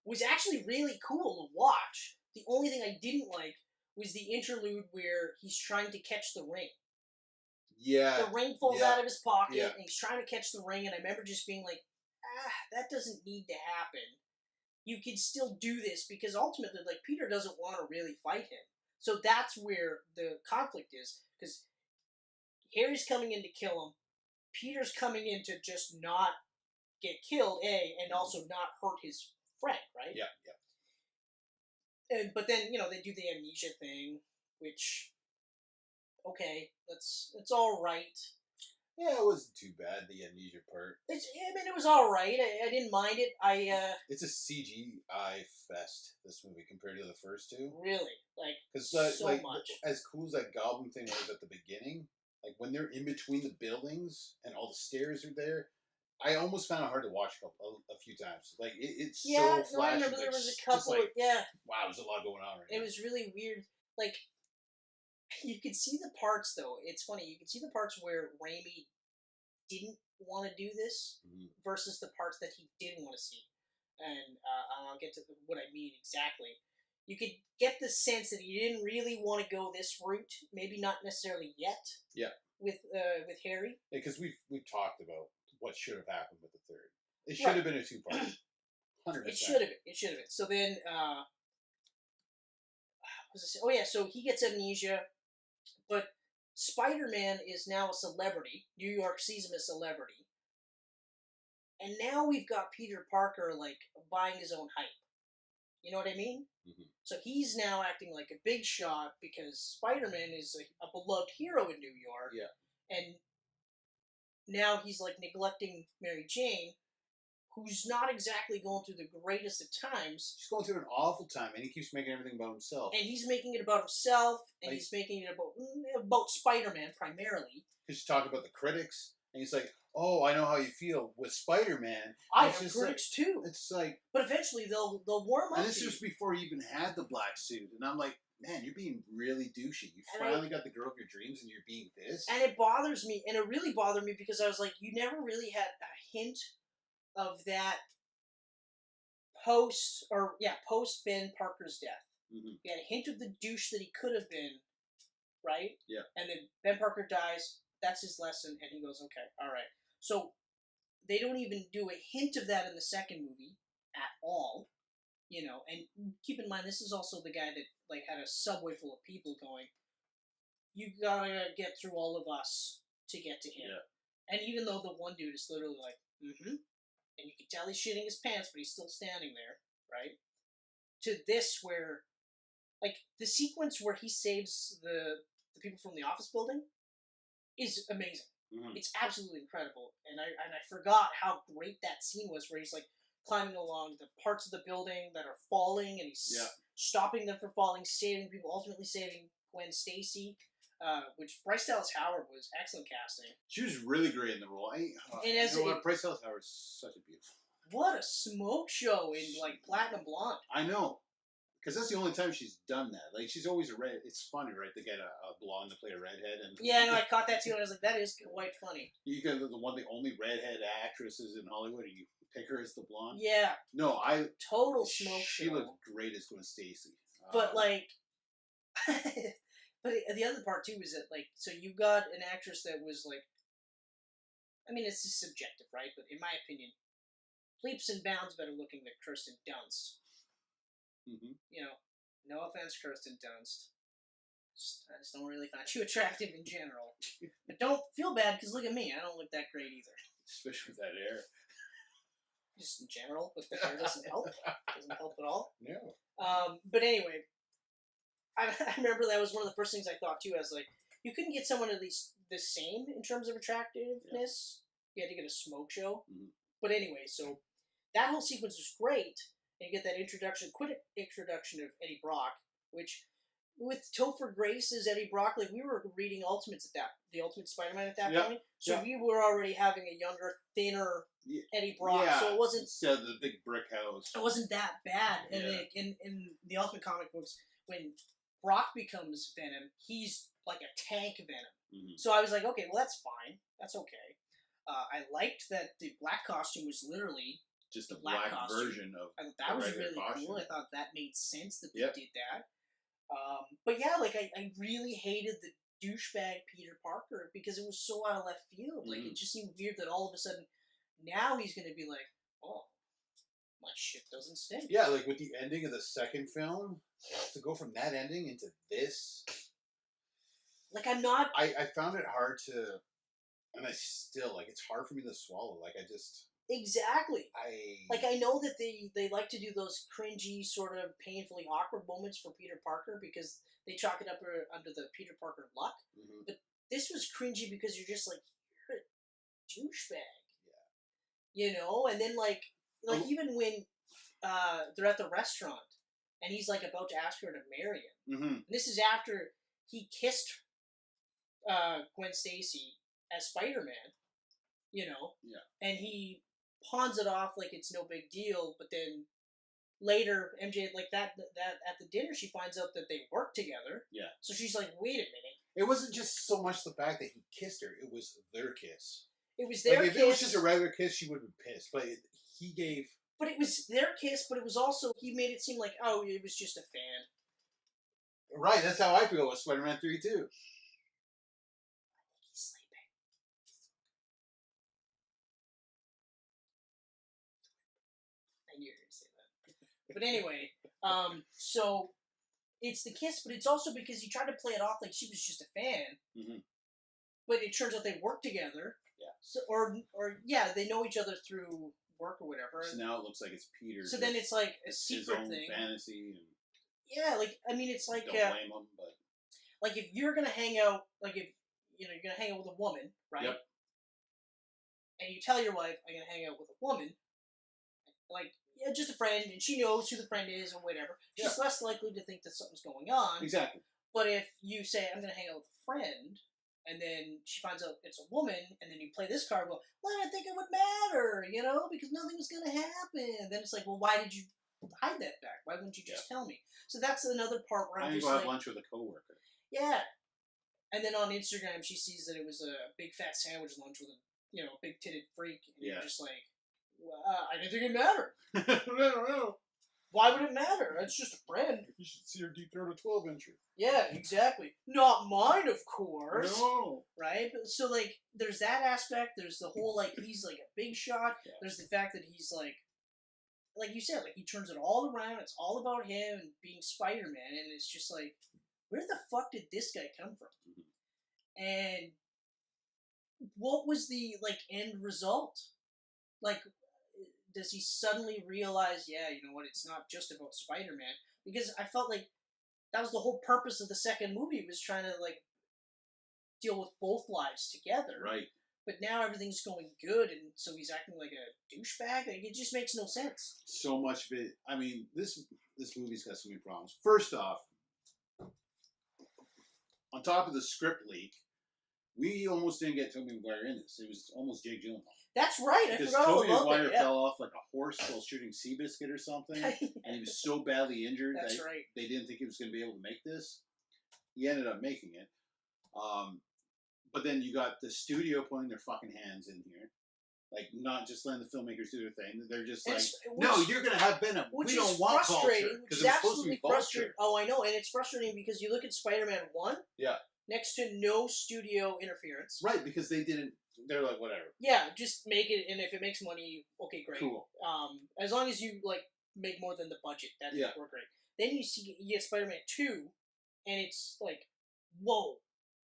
was actually really cool to watch. The only thing I didn't like was the interlude where he's trying to catch the ring. Yeah. The ring falls out of his pocket, and he's trying to catch the ring, and I remember just being like, that doesn't need to happen. You could still do this, because ultimately, like, Peter doesn't want to really fight him. So that's where the conflict is, because Harry's coming in to kill him, Peter's coming in to just not get killed, and also not hurt his friend, right? Yeah. But then, they do the amnesia thing, which, okay, it's all right. Yeah, it wasn't too bad, the amnesia part. It was all right. I didn't mind it. It's a CGI fest, this movie, compared to the first two. Really? Like, because so much. As cool as that Goblin thing was at the beginning, like, when they're in between the buildings and all the stairs are there, I almost found it hard to watch a few times. Like, it's so flashy. I remember there was a couple of, wow, there's a lot going on right now. It was really weird. Like, you could see the parts, though. It's funny. You could see the parts where Raimi didn't want to do this versus the parts that he did want to see. And I'll get to what I mean exactly. You could get the sense that he didn't really want to go this route. Maybe not necessarily yet. Yeah. With Harry. Yeah, because we've talked about what should have happened with the third. It should have been a two-part. 100%. It should have been. So then, so he gets amnesia, but Spider-Man is now a celebrity. New York sees him as a celebrity. And now we've got Peter Parker, like, buying his own hype. You know what I mean? Mm-hmm. So he's now acting like a big shot because Spider-Man is a beloved hero in New York. Yeah. And now he's, like, neglecting Mary Jane, who's not exactly going through the greatest of times. He's going through an awful time, and he keeps making everything about himself. And he's making it about himself, and he's making it about Spider-Man, primarily. Because you talk about the critics, and he's like, oh, I know how you feel with Spider-Man. I have critics, too. It's like... But eventually, they'll warm up. And this was before he even had the black suit, and I'm like, man, you're being really douchey. You finally got the girl of your dreams, and you're being this? And it bothers me, and it really bothered me, because I was like, you never really had a hint of that post Ben Parker's death. Mm-hmm. You had a hint of the douche that he could have been, right? Yeah. And then Ben Parker dies, that's his lesson, and he goes, okay, alright. So, they don't even do a hint of that in the second movie, at all. you know, and keep in mind, this is also the guy that, like, had a subway full of people going, you gotta get through all of us to get to him. And even though the one dude is literally like, and you can tell he's shitting his pants, but he's still standing there, right? To this where, like, the sequence where he saves the people from the office building is amazing. It's absolutely incredible. And I forgot how great that scene was, where he's, like, climbing along the parts of the building that are falling, and he's stopping them from falling, saving people, ultimately saving Gwen Stacy, which Bryce Dallas Howard was excellent casting. She was really great in the role. Bryce Dallas Howard is such a beautiful. What a smoke show in, like, Platinum Blonde. I know. Because that's the only time she's done that. Like, she's always a red. It's funny, right? They get a blonde to play a redhead. And yeah, I know. I caught that too, and I was like, that is quite funny. You get the only redhead actresses in Hollywood, and you pick her as the blonde. Yeah. No, total smoke she show. looked great as Gwen Stacy. But like, but the other part too is that, like, so you got an actress that was like, I mean, it's just subjective, right? But in my opinion, leaps and bounds better looking than Kirsten Dunst. You know, no offense, Kirsten Dunst. I just don't really find you attractive in general. But don't feel bad, because look at me. I don't look that great either. Especially with that hair. Just in general, with the hair doesn't help. Doesn't help at all. No. But anyway, I remember that was one of the first things I thought too. I was like, you couldn't get someone at least the same in terms of attractiveness. You had to get a smoke show. But anyway, so that whole sequence was great. And you get that quick introduction of Eddie Brock, which, with Topher Grace as Eddie Brock, like, we were reading Ultimates the Ultimate Spider-Man at that point, so we were already having a younger, thinner Eddie Brock, so it wasn't... instead of the big brick house. It wasn't that bad, and in the Ultimate comic books, when Brock becomes Venom, he's like a tank Venom. So I was like, okay, well, that's fine, that's okay. I liked that the black costume was literally... just a black version of that was really costume. cool. I thought that made sense that they did that. But yeah, like, I really hated the douchebag Peter Parker because it was so out of left field. Like, it just seemed weird that all of a sudden now he's going to be like, oh, my shit doesn't stink. Yeah, like with the ending of the second film, to go from that ending into this. Like, I'm not... I found it hard to... And I still, like, it's hard for me to swallow. Like, I just... Exactly. I know that they like to do those cringy, sort of painfully awkward moments for Peter Parker because they chalk it up under the Peter Parker luck. But this was cringy because you're just like, you're a douchebag. Yeah. You know? And then, like even when they're at the restaurant and he's, like, about to ask her to marry him. And this is after he kissed Gwen Stacy as Spider-Man, you know? Yeah. And he pawns it off like it's no big deal, but then later, MJ, like, that at the dinner, she finds out that they work together. Yeah. So she's like, wait a minute. It wasn't just so much the fact that he kissed her, it was their kiss. It was their kiss. If it was just a regular kiss, she would have been pissed. But he gave... But it was their kiss, but it was also, he made it seem like, oh, it was just a fan. Right, that's how I feel with Spider-Man 3, too. He's sleeping. I knew you were going to say that. But anyway, so it's the kiss, but it's also because he tried to play it off like she was just a fan. But it turns out they work together. Yeah. So, or they know each other through work or whatever. So now it looks like it's Peter. So then it's like a secret his own thing. Fantasy. And yeah, like, I mean, it's like... Don't blame him, but... Like, if you're going to hang out... Like, if, you know, you're going to hang out with a woman, right? Yep. And you tell your wife, I'm going to hang out with a woman. Like, yeah, just a friend, and she knows who the friend is or whatever. She's less likely to think that something's going on. Exactly. But if you say, I'm going to hang out with a friend... And then she finds out it's a woman, and then you play this card, well, I didn't think it would matter, you know, because nothing was going to happen. Then it's like, well, why did you hide that back? Why wouldn't you just tell me? So that's another part where I'm just like... have lunch with a coworker. Yeah. And then on Instagram, she sees that it was a big fat sandwich lunch with a, you know, big-titted freak, and you're just like, well, I didn't think it mattered. No. Why would it matter? It's just a friend. You should see her deep throat a 12-incher. Yeah, exactly. Not mine, of course. No. Right? So, like, there's that aspect. There's the whole, like, he's, like, a big shot. Yeah. There's the fact that he's, like, like you said, like he turns it all around. It's all about him and being Spider-Man, and it's just like, where the fuck did this guy come from? And what was the like end result? Like, does he suddenly realize, yeah, you know what? It's not just about Spider-Man, because I felt like that was the whole purpose of the second movie, was trying to like deal with both lives together. Right. But now everything's going good, and so he's acting like a douchebag. Like, it just makes no sense. So much of it. I mean, this movie's got so many problems. First off, on top of the script leak, we almost didn't get Tobey Maguire in this. It was almost Jake Gyllenhaal. That's right. I because forgot all Tobey about Maguire that. Yeah. fell off like a horse while shooting Seabiscuit or something, and he was so badly injured That's that right. they didn't think he was going to be able to make this. He ended up making it. But then you got the studio putting their fucking hands in here. Like, not just letting the filmmakers do their thing. They're just like, no, you're going to have Venom. We don't want Vulture. Which is absolutely frustrating. Oh, I know. And it's frustrating because you look at Spider-Man 1. Yeah. Next to no studio interference. Right, because they didn't. They're like, whatever. Yeah, just make it, and if it makes money, okay, great. Cool. As long as you, like, make more than the budget, that'd work great. Then you get Spider-Man 2, and it's like, whoa.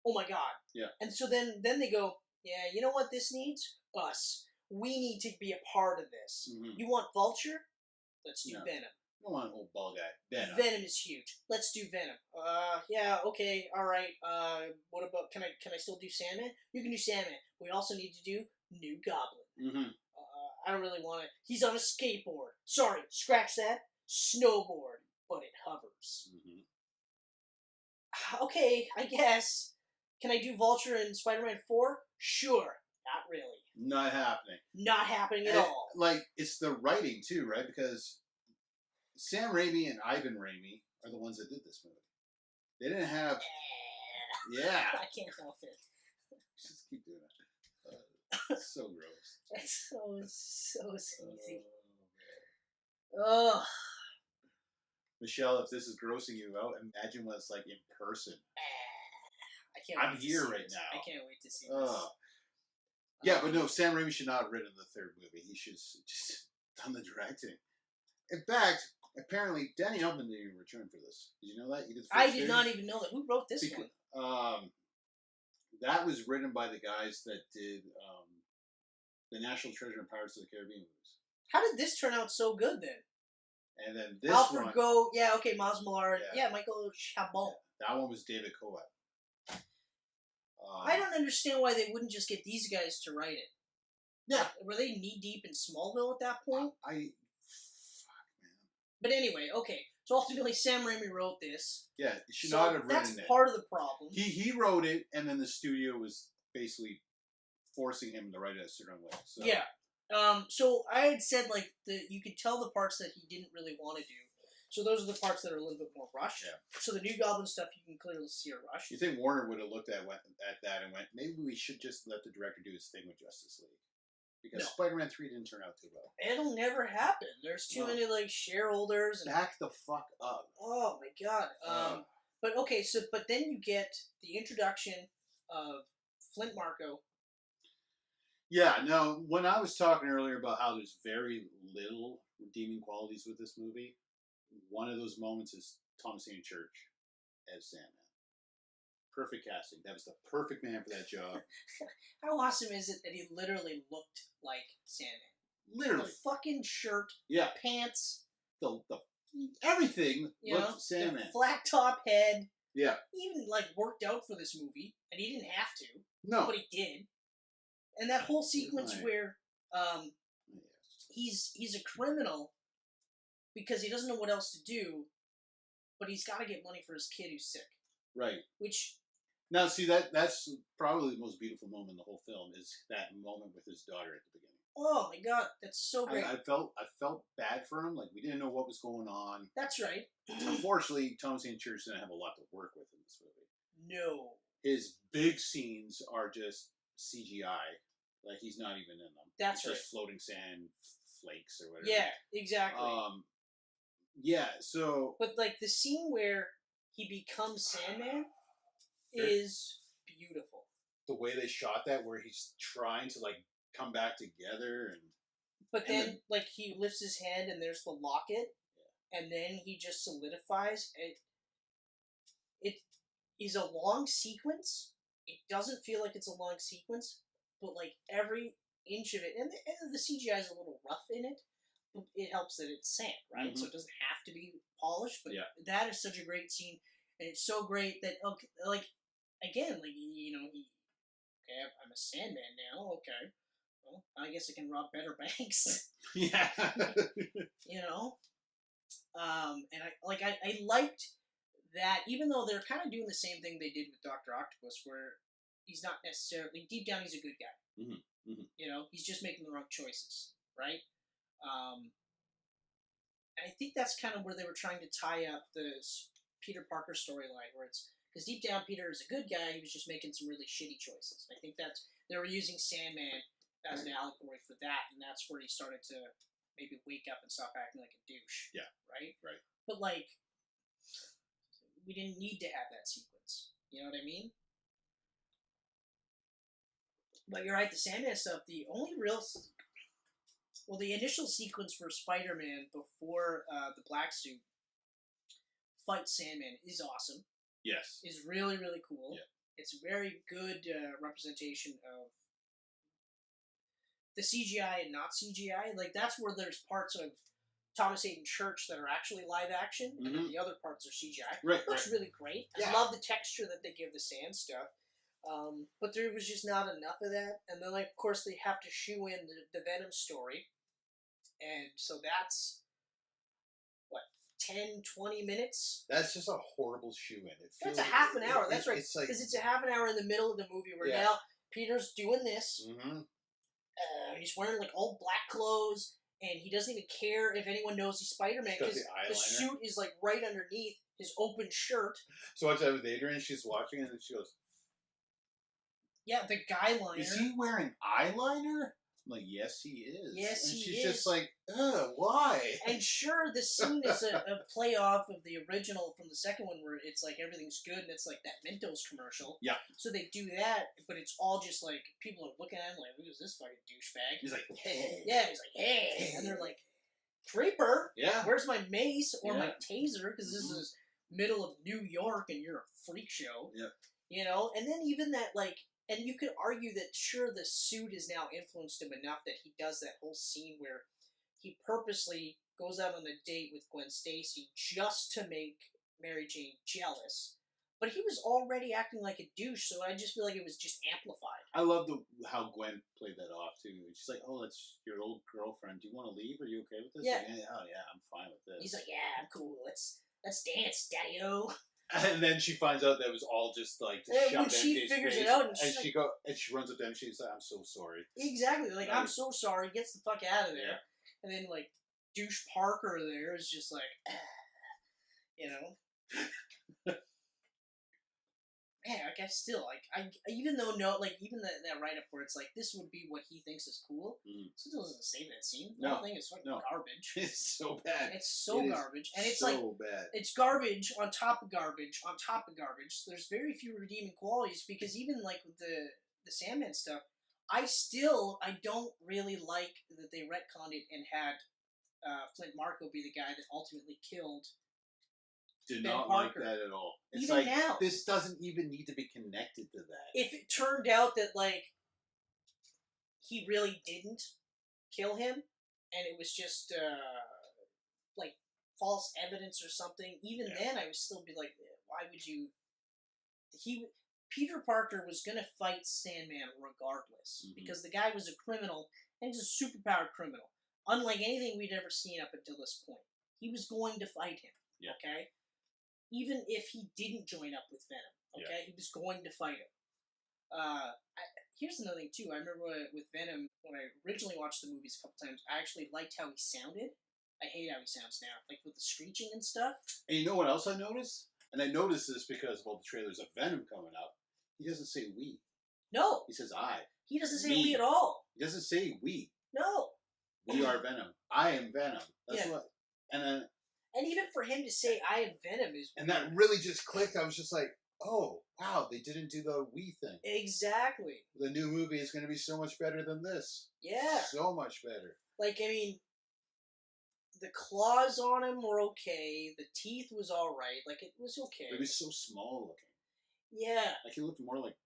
Oh my god. Yeah. And so then they go, yeah, you know what this needs? Us. We need to be a part of this. Mm-hmm. You want Vulture? Let's do Venom. I don't want an old ball guy. Venom is huge. Let's do Venom. Yeah, okay, alright. What about, can I still do Sandman? You can do Sandman. We also need to do New Goblin. Mm-hmm. I don't really want it. He's on a skateboard. Sorry, scratch that. Snowboard. But it hovers. Mm-hmm. Okay, I guess. Can I do Vulture in Spider-Man 4? Sure. Not really. Not happening. Not happening at all. Like, it's the writing, too, right? Because Sam Raimi and Ivan Raimi are the ones that did this movie. They didn't have... Yeah. I can't help it. Just keep doing it. It's so gross. It's so sleazy. Ugh. Michelle, if this is grossing you out, imagine what it's like in person. I'm here right now. I can't wait to see this. Yeah, but no, Sam Raimi should not have written the third movie. He should have just done the directing. In fact, apparently, Danny Elfman didn't even return for this. Did you know that? He did I did not even know that. Who wrote this one? That was written by the guys that did the National Treasure and Pirates of the Caribbean movies. How did this turn out so good then? And then this Alfred one... Go, yeah, okay, Miles Millard, Michael Chabon. Yeah, that one was David Coat. I don't understand why they wouldn't just get these guys to write it. Yeah. Were they knee-deep in Smallville at that point? Fuck, man. But anyway, okay. So ultimately, Sam Raimi wrote this. Yeah, he should not have written it. That's part of the problem. He wrote it, and then the studio was basically forcing him to write it a certain way. So. Yeah. So I had said, like, you could tell the parts that he didn't really want to do. So those are the parts that are a little bit more rushed. Yeah. So the New Goblin stuff, you can clearly see a rush. You think Warner would have looked at that and went, maybe we should just let the director do his thing with Justice League? Because Spider-Man 3 didn't turn out too well. It'll never happen. There's too many, like, shareholders. And... Back the fuck up. Oh, my God. But, okay, but then you get the introduction of Flint Marko. Yeah, no, when I was talking earlier about how there's very little redeeming qualities with this movie, one of those moments is Thomas Ian Church as Sandman. Perfect casting. That was the perfect man for that job. How awesome is it that he literally looked like Sandman? Literally. The fucking shirt, pants, the everything looked Sandman. The flat top head. Yeah. He even, like, worked out for this movie, and he didn't have to. No. But he did. And that whole sequence where he's a criminal because he doesn't know what else to do, but he's got to get money for his kid who's sick. Right. Which... Now, see, that's probably the most beautiful moment in the whole film, is that moment with his daughter at the beginning. Oh, my God. That's so great. I felt bad for him. Like, we didn't know what was going on. That's right. Unfortunately, Thomas Ian Church didn't have a lot to work with in this movie. No. His big scenes are just CGI. Like, he's not even in them. That's right. Just floating sand flakes or whatever. Yeah, exactly. Yeah, so... But, like, the scene where he becomes Sandman is beautiful. The way they shot that, where he's trying to, like, come back together and... But then, like, he lifts his hand and there's the locket, and then he just solidifies. It is a long sequence. It doesn't feel like it's a long sequence, but, like, every inch of it, and the CGI is a little rough in it, but it helps that it's sand, right? Mm-hmm. So it doesn't have to be polished, but yeah. that is such a great scene, and it's so great that, okay, like, again, like, you know, okay, I'm a Sandman now, okay. Well, I guess I can rob better banks. Yeah. You know? And I liked that, even though they're kind of doing the same thing they did with Dr. Octopus, where he's not necessarily, deep down, he's a good guy. Mm-hmm. Mm-hmm. You know? He's just making the wrong choices, right? I think that's kind of where they were trying to tie up the Peter Parker storyline, where it's, because deep down Peter is a good guy, he was just making some really shitty choices. I think that's, they were using Sandman as an allegory for that, and that's where he started to maybe wake up and stop acting like a douche. Yeah. Right? Right. But, like, we didn't need to have that sequence. You know what I mean? But you're right, the Sandman stuff, the only real... Well, the initial sequence for Spider-Man before the black suit fight Sandman is awesome. Yes. Is really, really cool. Yeah. It's a very good representation of the CGI and not CGI. Like, that's where there's parts of Thomas Hayden Church that are actually live action, and then the other parts are CGI. Right, it looks really great. Yeah. I love the texture that they give the sand stuff. But there was just not enough of that. And then, like, of course, they have to shoe in the Venom story. And so that's, what, 10, 20 minutes? That's just a horrible shoe-in. That's a half an hour. That's right. Because it's a half an hour in the middle of the movie where now Peter's doing this. Mm-hmm. He's wearing, like, all black clothes, and he doesn't even care if anyone knows he's Spider-Man, because the suit is, like, right underneath his open shirt. So I was with Adrian, she's watching it, and she goes, yeah, the guy liner. Is he wearing eyeliner? I'm like, yes, he is. Yes, and he she's is. Just like, why? And sure, the scene is a play-off of the original from the second one, where it's like everything's good, and it's like that Mentos commercial. Yeah. So they do that, but it's all just like, people are looking at him like, who's this fucking douchebag? He's like, hey. Yeah, he's like, hey. And they're like, Creeper? Yeah. Where's my mace or my Yeah. taser? Because this is middle of New York, and you're a freak show. Yeah. You know? And then even that, like, and you could argue that, sure, the suit has now influenced him enough that he does that whole scene where he purposely goes out on a date with Gwen Stacy just to make Mary Jane jealous. But he was already acting like a douche, so I just feel like it was just amplified. I love how Gwen played that off, too. She's like, oh, that's your old girlfriend. Do you want to leave? Are you okay with this? Yeah. Like, oh, yeah, I'm fine with this. He's like, yeah, I'm cool. Let's dance, daddy-o. And then she finds out that it was all just like when she figures it out, and she runs up to him. And she's like, "I'm so sorry." Exactly, like, I'm so sorry. Gets the fuck out of there, and then like douche Parker there is just like, you know, man. Like, I still I even though even that write up where it's like, this would be what he thinks is cool. Still doesn't save that scene. The whole thing is fucking garbage. It's so bad. It's so garbage, and it's so like bad. It's garbage on top of garbage on top of garbage. There's very few redeeming qualities, because even like with the Sandman stuff, I don't really like that they retconned it and had Flint Marko be the guy that ultimately killed. Did Ben not Parker. like that at all. It's even like, now, this doesn't even need to be connected to that. If it turned out that, like, he really didn't kill him, and it was just like false evidence or something, even then I would still be like, why would you? Peter Parker was gonna fight Sandman regardless, because the guy was a criminal, and he's a superpowered criminal, unlike anything we'd ever seen up until this point. He was going to fight him. Yeah. Okay. Even if he didn't join up with Venom, okay, he was going to fight him. Here's another thing too. I remember with Venom, when I originally watched the movies a couple times, I actually liked how he sounded. I hate how he sounds now, like with the screeching and stuff. And you know what else I noticed? And I noticed this because of all the trailers of Venom coming up. He doesn't say we. No. He says I. He doesn't say we at all. He doesn't say we. No. We are Venom. I am Venom. That's what. And even for him to say I am Venom is weird. And that really just clicked. I was just like, oh, wow, they didn't do the we thing. Exactly. The new movie is going to be so much better than this. Yeah. So much better. Like, I mean, the claws on him were okay. The teeth was alright. Like, it was okay. But he was so small looking. Yeah. Like, he looked more like...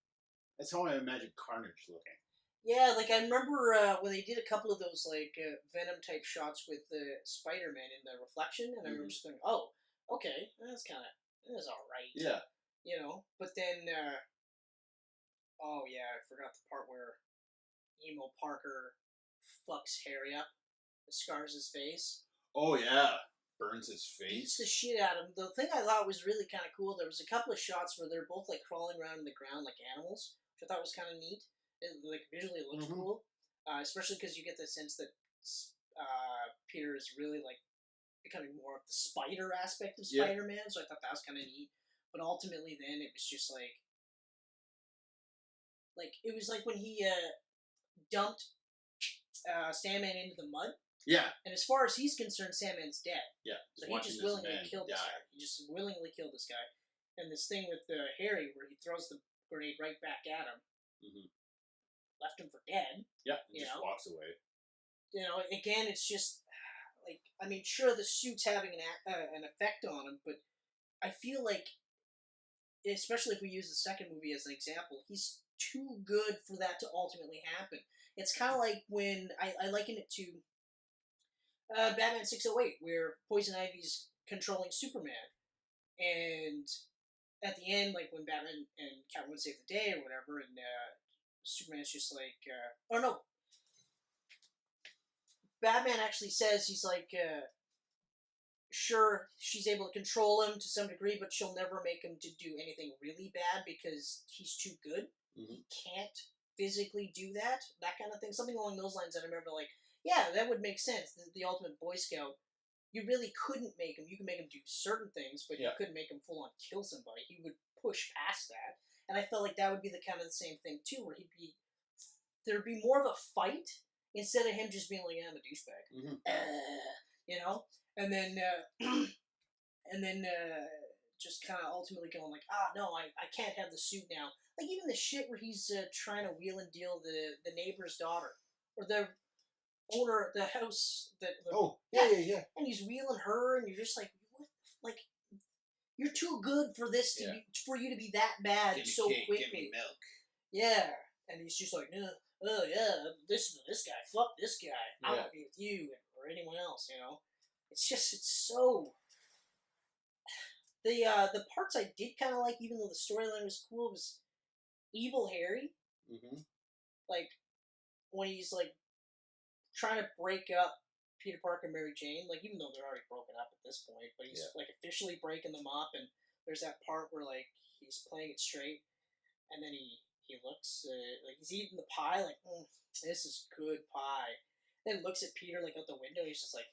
That's how I imagine Carnage looking. Yeah, like, I remember when they did a couple of those, like, Venom-type shots with Spider-Man in the reflection, and I remember just thinking, oh, okay, that's alright. Yeah. You know? But then, oh yeah, I forgot the part where Emo Parker fucks Harry up, scars his face. Oh, yeah. Burns his face. Beats the shit out of him. The thing I thought was really kind of cool, there was a couple of shots where they're both, like, crawling around in the ground like animals, which I thought was kind of neat. Like, visually it looks cool. Especially because you get the sense that Peter is really, like, becoming more of the spider aspect of Spider-Man, so I thought that was kind of neat. But ultimately then, it was just, like, it was like when he dumped Sandman into the mud. Yeah. And as far as he's concerned, Sandman's dead. Yeah. So he just willingly killed this guy. He just willingly killed this guy. And this thing with Harry, where he throws the grenade right back at him, left him for dead. Yeah, and just walks away. You know, again, it's just, like, I mean, sure, the suit's having an effect on him, but I feel like, especially if we use the second movie as an example, he's too good for that to ultimately happen. It's kind of like when, I liken it to Batman 608, where Poison Ivy's controlling Superman, and at the end, like, when Batman and Catwoman save the day or whatever, and Superman's just like, oh no, Batman actually says, he's like, sure, she's able to control him to some degree, but she'll never make him to do anything really bad because he's too good. He can't physically do that kind of thing, something along those lines. And I remember, like, yeah, that would make sense. The ultimate Boy Scout, you really couldn't make him. You could make him do certain things, but you couldn't make him full on kill somebody. He would push past that. And I felt like that would be the kind of the same thing too, where there'd be more of a fight instead of him just being like, I'm a douchebag, you know. And then, just kind of ultimately going like, no, I can't have the suit now. Like, even the shit where he's trying to wheel and deal the neighbor's daughter, or the owner of the house that. Yeah. And he's wheeling her, and you're just like, what? Like, you're too good for this to be, for you to be that bad so quickly. Give me milk. Yeah, and he's just like, oh yeah, listen to this guy, fuck this guy. I want to be with you or anyone else, you know. It's so. The parts I did kind of like, even though the storyline was cool, was Evil Harry. Like, when he's like trying to break up Peter Parker and Mary Jane, like, even though they're already broken up at this point, but he's like officially breaking them up, and there's that part where, like, he's playing it straight, and then he looks like he's eating the pie, like, this is good pie. Then looks at Peter like out the window, he's just like,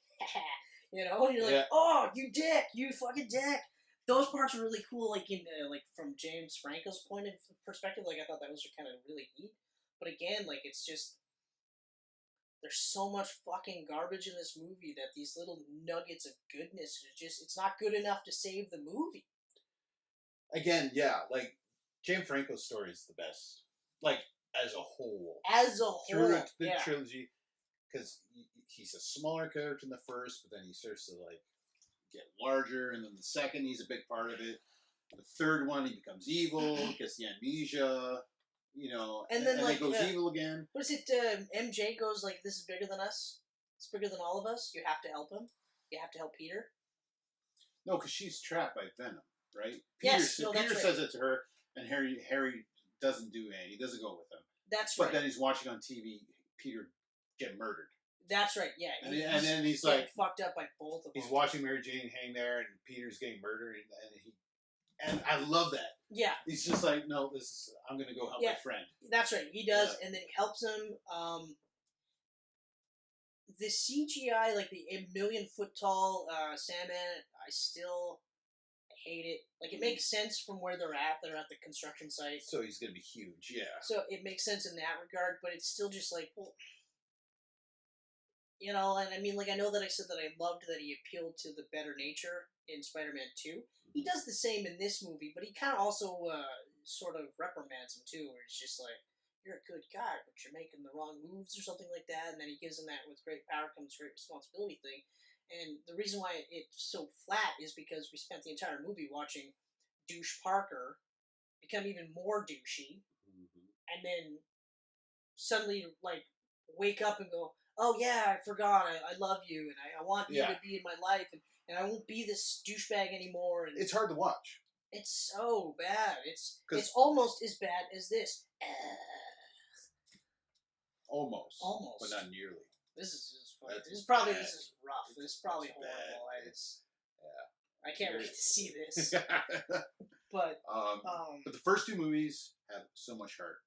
you know, and you're like, oh, you dick, you fucking dick. Those parts were really cool, like, in like, from James Franco's point of perspective. Like, I thought that was kind of really neat. But again, like, it's just, there's so much fucking garbage in this movie that these little nuggets of goodness are just, it's not good enough to save the movie. Again, like, James Franco's story is the best. Like, as a whole. Through the trilogy. Because he's a smaller character in the first, but then he starts to, like, get larger, and then the second, he's a big part of it. The third one, he becomes evil, gets the amnesia, you know, and then like, goes evil again. What is it, MJ goes like, this is bigger than us, it's bigger than all of us, you have to help him, you have to help Peter? No, because she's trapped by Venom, right? Peter says it to her, and Harry doesn't do anything, he doesn't go with him. That's right. But then he's watching on TV, Peter get murdered. That's right, yeah. And then he's like fucked up by both of them. He's watching Mary Jane hang there, and Peter's getting murdered, and I love that. Yeah. He's just like, no, I'm gonna go help my friend. That's right, he does, and then he helps him. The CGI, like the million-foot-tall Sandman, I still hate it. Like, it makes sense from where they're at. They're at the construction site. So he's gonna be huge, yeah. So it makes sense in that regard, but it's still just like, well, you know, and I mean, like, I know that I said that I loved that he appealed to the better nature in Spider-Man 2. He does the same in this movie, but he kind of also sort of reprimands him, too, where he's just like, you're a good guy, but you're making the wrong moves or something like that. And then he gives him that with great power comes great responsibility thing. And the reason why it's so flat is because we spent the entire movie watching douche Parker become even more douchey, and then suddenly like wake up and go, oh yeah, I forgot, I love you, and I want you to be in my life, and I won't be this douchebag anymore. And it's hard to watch. It's so bad. It's almost as bad as this. Almost, but not nearly. This is rough. This is probably horrible. I can't wait to see this. But the first two movies have so much heart,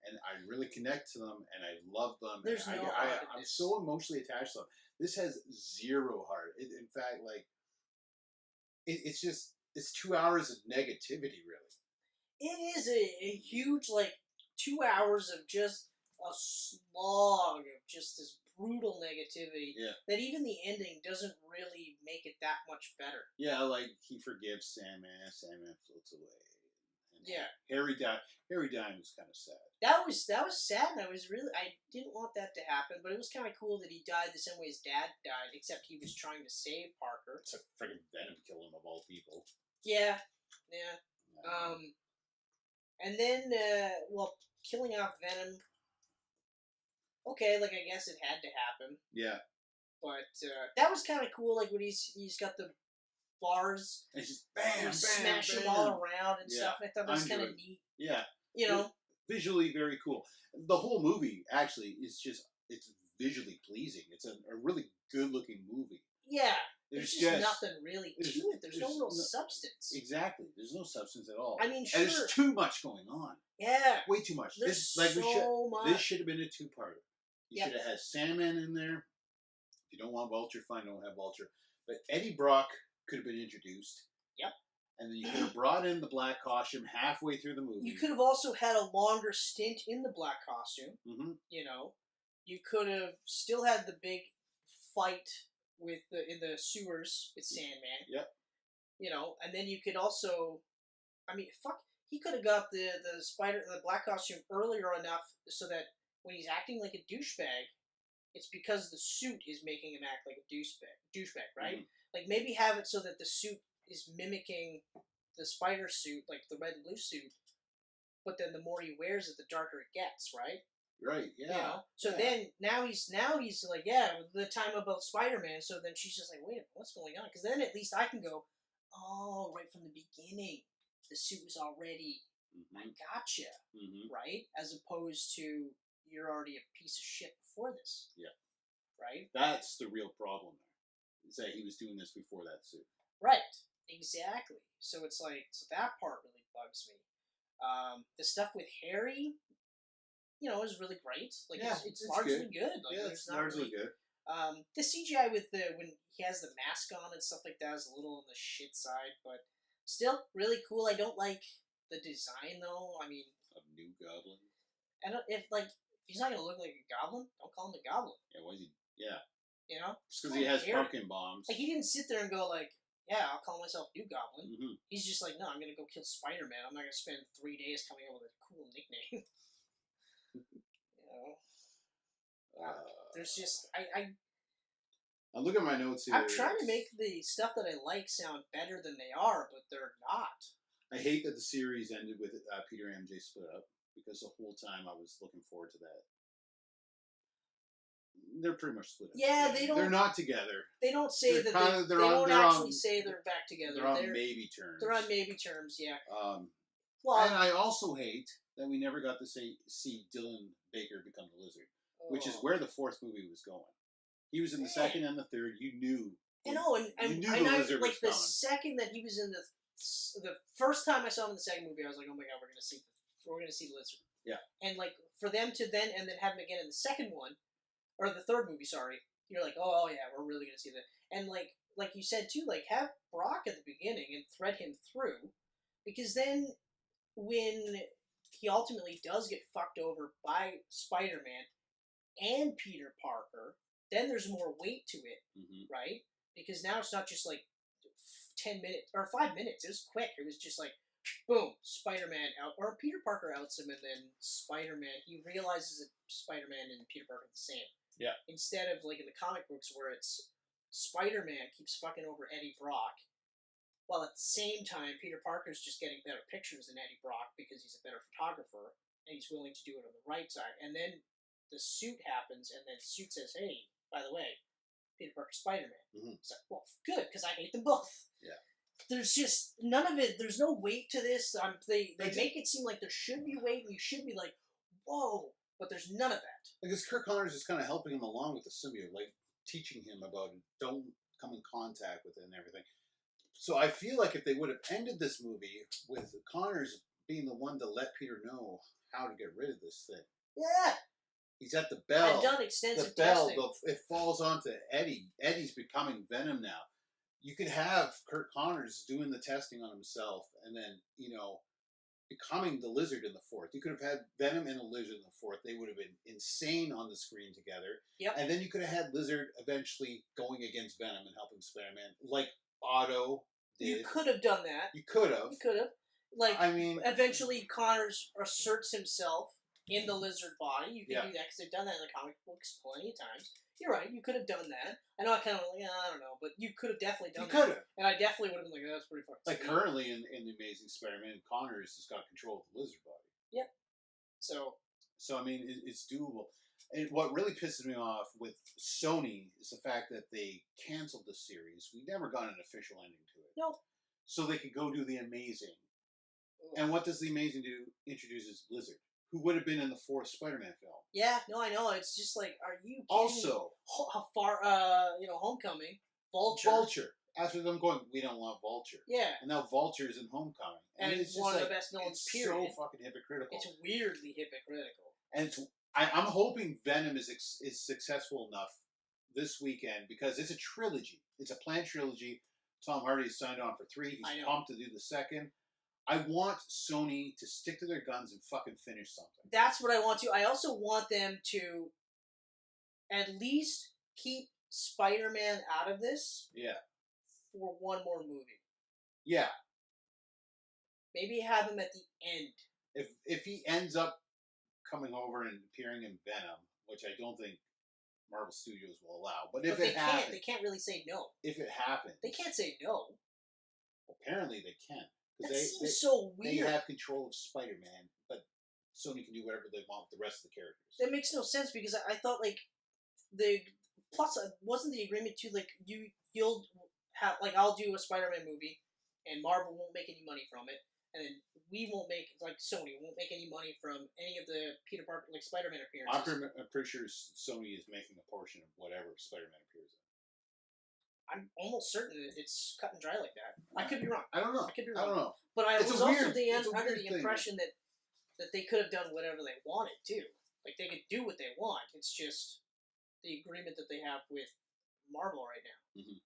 and I really connect to them, and I love them. I'm so emotionally attached to them. This has zero heart. In fact, like it's 2 hours of negativity. Really, it is a huge 2 hours of just a slog of just this brutal negativity. Yeah. That even the ending doesn't really make it that much better. Yeah, like he forgives Sandman. Sandman floats away. Yeah. Harry dying was kind of sad. That was sad, and I didn't want that to happen, but it was kind of cool that he died the same way his dad died, except he was trying to save Parker. It's a friggin' Venom kill him of all people. Yeah. And then killing off Venom. Okay, I guess it had to happen. Yeah. But that was kind of cool, when he's got the bars, and just bam, smash them all around and stuff. I thought that was kind of neat. Yeah. Visually very cool. The whole movie actually is it's visually pleasing. It's a really good looking movie. Yeah. There's just nothing really to it. There's no real substance. Exactly. There's no substance at all. I mean, sure. And there's too much going on. Yeah. Way too much. There's much. This should have been a two-parter. You should have had Sandman in there. If you don't want Vulture, fine, don't have Vulture. But Eddie Brock could have been introduced. Yep. And then you could have brought in the black costume halfway through the movie. You could have also had a longer stint in the black costume. Mm-hmm. You could have still had the big fight in the sewers with Sandman. Yep. And then you could also, he could have got the black costume earlier enough so that when he's acting like a douchebag, it's because the suit is making him act like a douchebag, right? Mm-hmm. Maybe have it so that the suit is mimicking the spider suit, like the red and blue suit, but then the more he wears it, the darker it gets, right? Right, yeah. So then, now he's like, the time about Spider-Man, so then she's just like, wait a minute, what's going on? Because then at least I can go, oh, right from the beginning, the suit was already, I gotcha, right? As opposed to, you're already a piece of shit before this. Yeah. Right? That's the real problem there. Is that he was doing this before that suit. Right. Exactly. So it's that part really bugs me. The stuff with Harry, is really great. It's largely good. It's largely good. The CGI with when he has the mask on and stuff like that is a little on the shit side, but still really cool. I don't like the design though. A new Goblin. If he's not gonna look like a goblin, don't call him a goblin. Yeah, why is he? Yeah. Just because he has pumpkin bombs. He didn't sit there and go I'll call myself New Goblin. Mm-hmm. He's just no, I'm gonna go kill Spider-Man. I'm not gonna spend 3 days coming up with a cool nickname. There's just I'm looking at my notes here. I'm trying to make the stuff that I like sound better than they are, but they're not. I hate that the series ended with Peter and MJ split up, because the whole time I was looking forward to that. They're pretty much split up. Yeah, they're not together. They don't say that they don't actually say they're back together. They're on maybe terms. They're on maybe terms, yeah. And I also hate that we never got to see Dylan Baker become the Lizard, which is where the fourth movie was going. He was in the second and the third. You knew. And the Lizard was the second that he was in the first time I saw him in the second movie, I was like, oh my god, we're gonna see the Lizard. Yeah. And for them to then have him again in the second one, or the third movie, sorry, you're like, oh yeah, we're really gonna see that. And like you said too, have Brock at the beginning and thread him through, because then when he ultimately does get fucked over by Spider-Man and Peter Parker, then there's more weight to it, right? Because now it's not just 10 minutes or 5 minutes. It was quick. It was just boom, Spider-Man out, or Peter Parker outs him, and then Spider-Man, he realizes that Spider-Man and Peter Parker are the same. Yeah. Instead of, like, in the comic books where it's Spider-Man keeps fucking over Eddie Brock, while at the same time, Peter Parker's just getting better pictures than Eddie Brock because he's a better photographer, and he's willing to do it on the right side. And then the suit happens, and then the suit says, hey, by the way, Peter Parker's Spider-Man. Mm-hmm. It's like, well, good, because I hate them both. Yeah. There's just none of it. There's no weight to this. They make it seem like there should be weight, and you should be like, whoa, but there's none of that. Because Kirk Connors is kind of helping him along with the symbiote, like teaching him about it, don't come in contact with it and everything. So I feel like if they would have ended this movie with Connors being the one to let Peter know how to get rid of this thing. Yeah. He's at the bell. I've done extensive the bell, testing. it falls onto Eddie. Eddie's becoming Venom now. You could have Kirk Connors doing the testing on himself and then, becoming the Lizard in the fourth. You could have had Venom and a Lizard in the fourth. They would have been insane on the screen together. Yep. And then you could have had Lizard eventually going against Venom and helping Spider-Man, like Otto did. You could have done that. You could have. You could have. Like, I mean, eventually Connors asserts himself in the Lizard body. You can Yeah. do that because they've done that in the comic books plenty of times. You're right. You could have done that. I know I kind of I don't know, but you could have definitely done you that. could have. And I definitely would have been like, that's pretty fucking Like sweet. currently in the Amazing Spider-Man, Connors has got control of the Lizard body. Yep. So I mean, it's doable. And what really pisses me off with Sony is the fact that they canceled the series. We never got an official ending to it. no. So they could go do the Amazing. And what does the Amazing do? Introduces Lizard, who would have been in the fourth Spider-Man film. Yeah, no, I know. It's just like, are you kidding Also, me? How far? Homecoming, Vulture. After them going, we don't want Vulture. Yeah, And now Vulture's in Homecoming. and it's it's just one of like, the best villains. it's Period. so fucking hypocritical. It's weirdly hypocritical. And I'm hoping Venom is successful enough this weekend because it's a trilogy. It's a planned trilogy. Tom Hardy has signed on for 3. He's pumped to do the second. I want Sony to stick to their guns and fucking finish something. That's what I want to. I also want them to at least keep Spider-Man out of this. Yeah. For one more movie. Yeah. Maybe have him at the end. If he ends up coming over and appearing in Venom, which I don't think Marvel Studios will allow, but if they it happens, they can't really say no. if it happens, They can't say no. Apparently they can. That seems so They weird. have control of Spider-Man, but Sony can do whatever they want with the rest of the characters. That makes no sense because I thought like wasn't the agreement to like you'll have like I'll do a Spider-Man movie and Marvel won't make any money from it, and then we won't make like Sony won't make any money from any of the Peter Parker like Spider-Man appearances. I'm pretty sure Sony is making a portion of whatever Spider-Man appears in. I'm almost certain that it's cut and dry like that. I could be wrong. I don't know. I could be I wrong. don't know. But I It's was a also weird- it's a under weird the thing. impression that they could have done whatever they wanted too. Like they could do what they want. It's just the agreement that they have with Marvel right now. Mhm.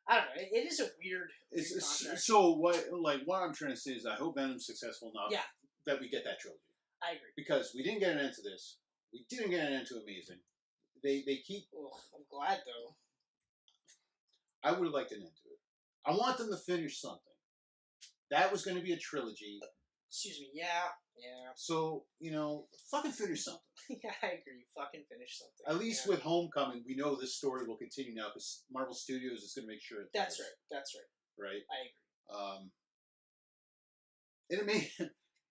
I don't know. It is a weird contract. So what I'm trying to say is I hope Venom's successful enough Yeah. that we get that trilogy. I agree. Because we didn't get an end to this. We didn't get an end to Amazing. They keep... Ugh, I'm glad though. I would have liked an end to it. I want them to finish something. That was going to be a trilogy. Excuse me. Yeah. So, fucking finish something. Yeah, I agree. Fucking finish something. At least with Homecoming, we know this story will continue now because Marvel Studios is going to make sure it That's does. right. That's right. Right? I agree. And it may...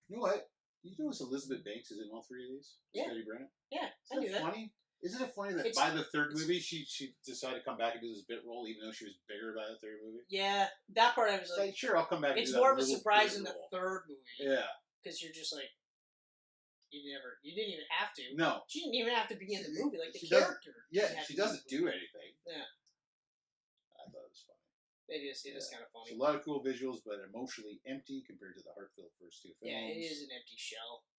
You know what? You notice Elizabeth Banks is in all 3 of these? Yeah. Betty Brennan? Yeah, I Isn't knew it that. funny? Isn't it funny that by the third movie, she decided to come back and do this bit role even though she was bigger by the third movie? Yeah, that part I was It's like, like, sure, I'll come back and it's do that more of a little surprise bit in the role. third movie. Yeah. Because you're just like, you didn't even have to. No. She didn't even have to be in the movie. Like, the She doesn't- character. Yeah, didn't have she to be in doesn't the do movie. anything. Yeah. I thought it was funny. It is kind of It's funny. a lot of cool visuals, but emotionally empty compared to the heart-filled first 2 films. Yeah, it is an empty shell.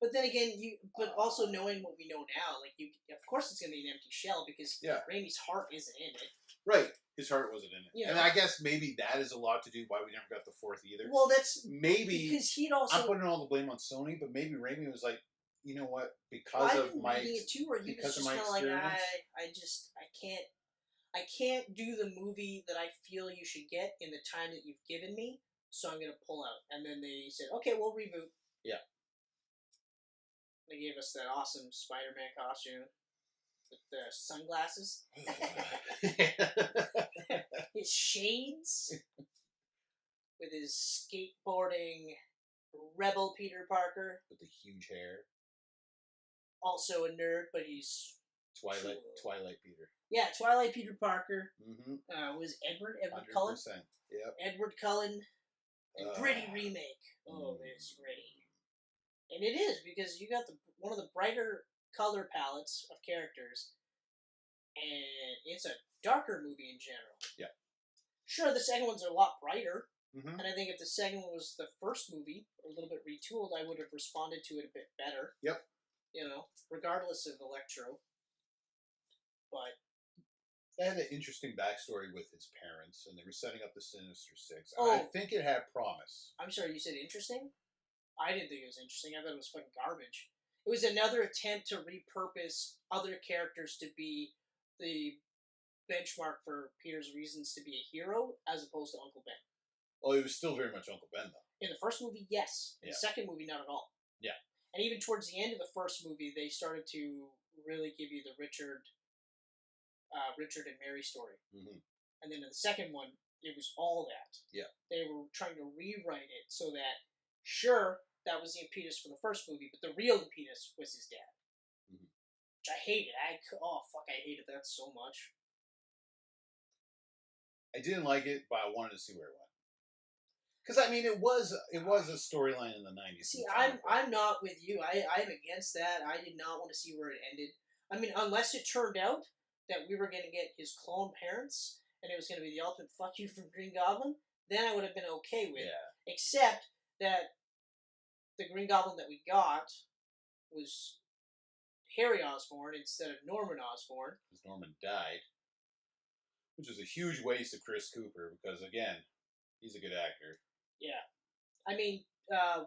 But then again, but also knowing what we know now, like of course it's gonna be an empty shell because Raimi's heart isn't in it. Right, his heart wasn't in it, You and know. I guess maybe that is a lot to do why we never got the fourth either. Well, that's maybe because he'd also. I'm putting all the blame on Sony, but maybe Raimi was like, you know what, I've been reading it too, where he was just kind of like, I can't do the movie that I feel you should get in the time that you've given me. so I'm gonna pull out. And then they said, okay, we'll reboot. Yeah. They gave us that awesome Spider-Man costume with the sunglasses, his shades, with his skateboarding rebel Peter Parker. With the huge hair. Also a nerd, but he's Twilight Peter. Yeah, Twilight Peter Parker. Mm-hmm. Was Edward Cullen? 100%. Yep. Edward Cullen. And gritty remake. Oh, it's gritty. And it is, because you got one of the brighter color palettes of characters, and it's a darker movie in general. Yeah. Sure, the second one's a lot brighter, mm-hmm. and I think if the second one was the first movie, a little bit retooled, I would have responded to it a bit better. Yep. You know, regardless of Electro. But it had an interesting backstory with his parents, and they were setting up the Sinister Six. Oh. I think it had promise. I'm sorry, you said interesting? I didn't think it was interesting. I thought it was fucking garbage. It was another attempt to repurpose other characters to be the benchmark for Peter's reasons to be a hero, as opposed to Uncle Ben. Well, it was still very much Uncle Ben, though. In the first movie, yes. In the second movie, not at all. Yeah. And even towards the end of the first movie, they started to really give you the Richard and Mary story. Mm-hmm. And then in the second one, it was all that. Yeah. They were trying to rewrite it so that, sure, that was the impetus for the first movie, but the real impetus was his dad. Mm-hmm. Which I hated. I hated that so much. I didn't like it, but I wanted to see where it went. Because, I mean, it was a storyline in the 90s. See, I'm not with you. I'm against that. I did not want to see where it ended. I mean, unless it turned out that we were going to get his clone parents, and it was going to be the ultimate fuck you from Green Goblin, then I would have been okay with it. Except that the Green Goblin that we got was Harry Osborn instead of Norman Osborn. Because Norman died. Which is a huge waste of Chris Cooper, because, again, he's a good actor. Yeah. I mean,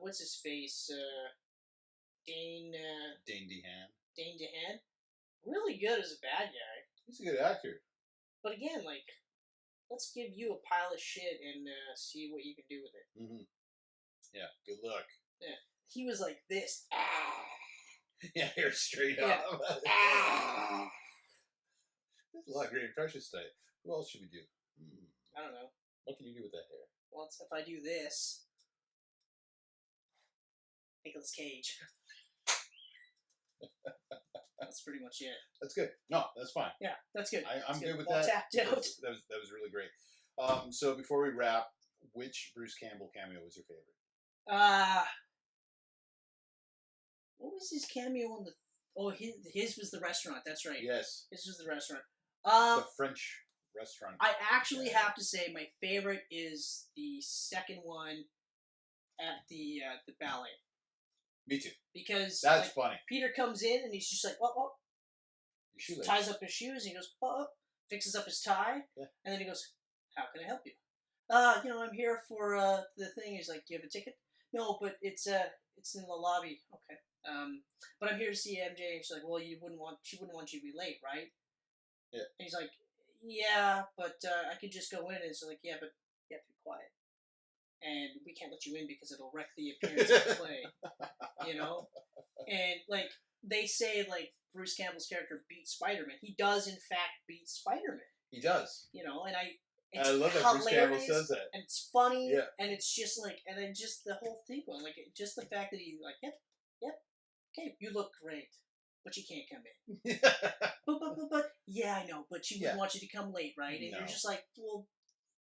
what's his face? Dane DeHaan. Dane DeHaan. Really good as a bad guy. He's a good actor. But again, like, let's give you a pile of shit and see what you can do with it. Mm-hmm. Yeah, good luck. Yeah. He was like this. Yeah, hair straight up. There's a lot of great impressions today. What else should we do? I don't know. What can you do with that hair? Well, if I do this, Nicolas Cage. That's pretty much it. That's good. No, that's fine. Yeah, that's good. I'm good with well that. Tapped out. That was really great. So before we wrap, which Bruce Campbell cameo was your favorite? What was his cameo on the? Oh, his was the restaurant. That's right. Yes. His was the restaurant. The French restaurant. I actually have to say my favorite is the second one at the ballet. Me too. Because that's funny. Peter comes in and he's just like, oh. Ties up his shoes and he goes, oh. Fixes up his tie. Yeah. And then he goes, how can I help you? I'm here for the thing. He's like, do you have a ticket? No, but it's in the lobby. Okay. But I'm here to see MJ. And she's like, well, she wouldn't want you to be late, right? Yeah. And he's like, yeah, but I could just go in. And it's like, yeah, but you have to be quiet. And we can't let you in because it'll wreck the appearance of the play. You know? And, like, they say, like, Bruce Campbell's character beats Spider-Man. He does, in fact, beat Spider-Man. He does. You know, and I love that Bruce Campbell says that. And it's funny. Yeah. And it's just, like, and then just the whole thing going, like, just the fact that he's like, yep, okay, you look great. But you can't come in. but, yeah, I know, but she wouldn't want you to come late, right? And you're just like, well,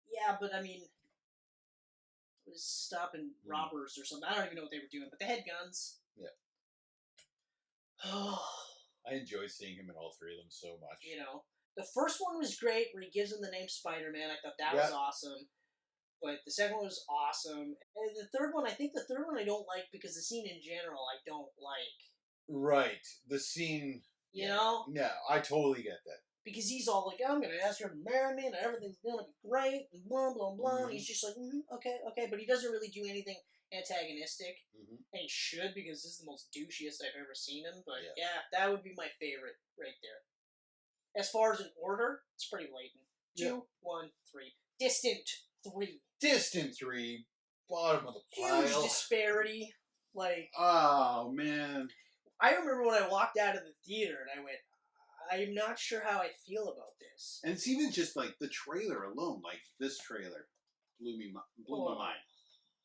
yeah, but I mean, it was stopping robbers or something. I don't even know what they were doing, but they had guns. Yeah. I enjoyed seeing him in all three of them so much. You know, the first one was great where he gives him the name Spider-Man. I thought that was awesome. But the second one was awesome. And the third one, I I don't like because the scene in general I don't like. Right. The scene. You know? Yeah, I totally get that. Because he's all like, I'm going to ask her to marry me and everything's going to be great and blah, blah, blah. Mm-hmm. And he's just like, okay. But he doesn't really do anything antagonistic. Mm-hmm. And he should because this is the most douchiest I've ever seen him. But yeah, that would be my favorite right there. As far as an order, it's pretty blatant. 2, 1, 3. Distant 3. Distant 3. bottom of the huge pile. disparity. Like, Oh man. I remember when I walked out of the theater and I went, I'm not sure how I feel about this. And it's even just like the trailer alone. Like this trailer blew my mind.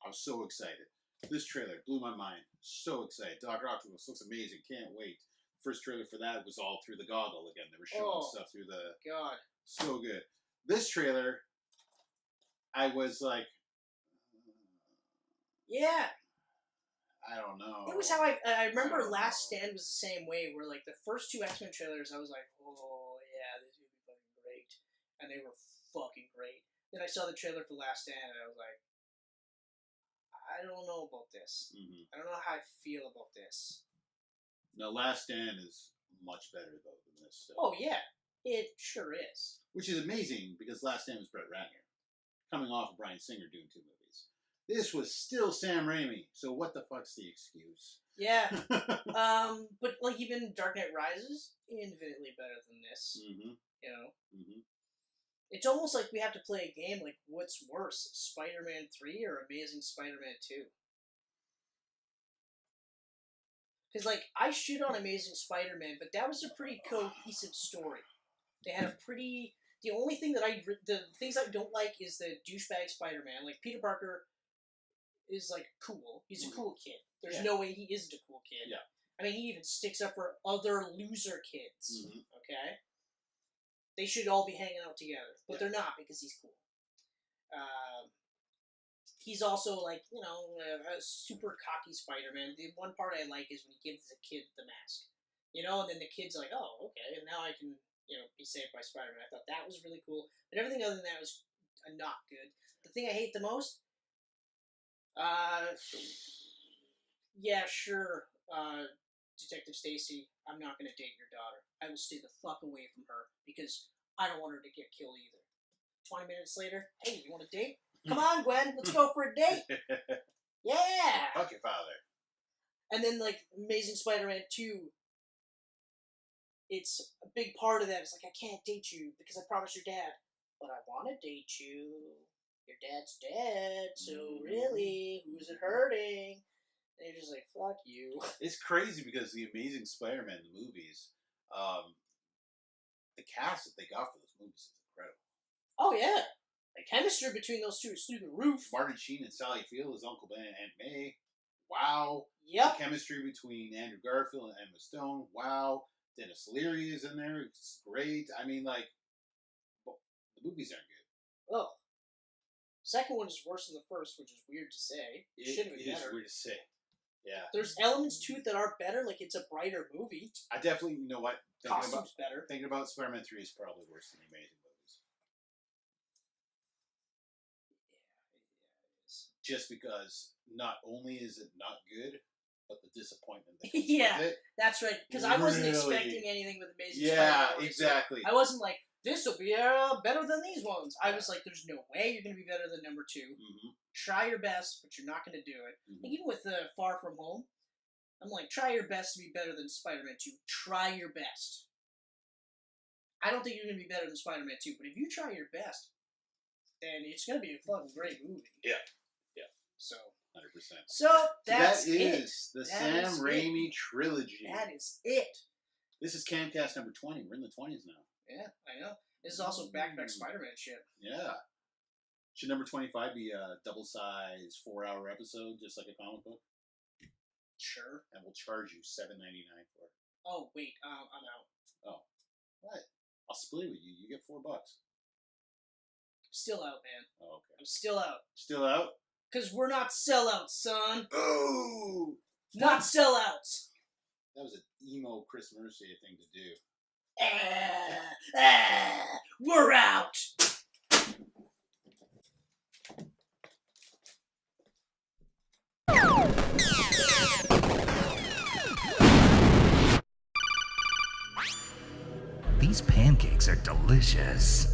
I was so excited. This trailer blew my mind. So excited. Dr. Octopus looks amazing. Can't wait. First trailer for that was all through the goggle again. They were showing stuff through the... God. So good. This trailer, I was like... Yeah. I don't know. It was how I remember Last Stand was the same way, where like the first two X-Men trailers, I was like, oh yeah, this is gonna be fucking great. And they were fucking great. Then I saw the trailer for Last Stand and I was like, I don't know about this. Mm-hmm. I don't know how I feel about this. No, Last Stand is much better though than this stuff. Oh yeah, it sure is. Which is amazing because Last Stand was Brett Ratner, coming off of Bryan Singer doing 2 movies. This was still Sam Raimi, so what the fuck's the excuse? Yeah. But like even Dark Knight Rises, infinitely better than this. Mm-hmm. You know? Mm-hmm. It's almost like we have to play a game like, what's worse, Spider-Man 3 or Amazing Spider-Man 2? Because, like, I shit on Amazing Spider-Man, but that was a pretty cohesive story. They had a pretty... The only thing that the things I don't like is the douchebag Spider-Man. Like, Peter Parker is, like, cool. He's a cool kid. There's no way he isn't a cool kid. Yeah. I mean, he even sticks up for other loser kids. Mm-hmm. Okay? They should all be hanging out together. But they're not because he's cool. He's also, like, you know, a super cocky Spider-Man. The one part I like is when he gives the kid the mask. You know, and then the kid's like, oh, okay, and now I can, you know, be saved by Spider-Man. I thought that was really cool. But everything other than that was not good. The thing I hate the most... yeah, sure, Detective Stacy, I'm not going to date your daughter. I will stay the fuck away from her because I don't want her to get killed either. 20 minutes later, hey, you want to date? Come on, Gwen, let's go for a date. Yeah. Fuck your father. And then, like, Amazing Spider-Man 2, it's a big part of that. It's like, I can't date you because I promised your dad. But I want to date you. Your dad's dead, so really, who's it hurting? And you're just like, fuck you. It's crazy because the Amazing Spider-Man, the movies, the cast that they got for those movies is incredible. Oh, yeah. The chemistry between those two is through the roof. Martin Sheen and Sally Field as Uncle Ben and Aunt May. Wow. Yep. The chemistry between Andrew Garfield and Emma Stone. Wow. Dennis Leary is in there. It's great. I mean, like, well, the movies aren't good. Oh. Second one is worse than the first, which is weird to say. It should have been better. It is weird to say. Yeah. There's elements to it that are better, like it's a brighter movie. I definitely, you know what? Costume's better. Thinking about Spider-Man 3 is probably worse than the Amazing movies. Yeah, it is. Just because not only is it not good, but the disappointment that comes with it. That's right. Because I wasn't expecting anything with Amazing Spider-Man. Yeah, exactly. I wasn't like, this will be better than these ones. I was like, there's no way you're going to be better than number 2. Mm-hmm. Try your best, but you're not going to do it. Mm-hmm. Like, even with Far From Home, I'm like, try your best to be better than Spider-Man 2. Try your best. I don't think you're going to be better than Spider-Man 2, but if you try your best, then it's going to be a fucking great movie. Yeah. Yeah. So... 100%. So, that is the Sam Raimi trilogy. That is it. This is Camcast number 20. We're in the 20s now. Yeah, I know. This is also back-to-back Spider-Man shit. Yeah. Should number 25 be a double-size 4-hour episode, just like a comic book? Sure. And we'll charge you $7.99 for it. Oh, wait. I'm out. Oh. What? I'll split it with you. You get $4. I'm still out, man. Oh, okay. I'm still out. Still out? Because we're not sellouts, son. Oh! Not sellouts. That was an emo Chris Mercier thing to do. We're out. These pancakes are delicious.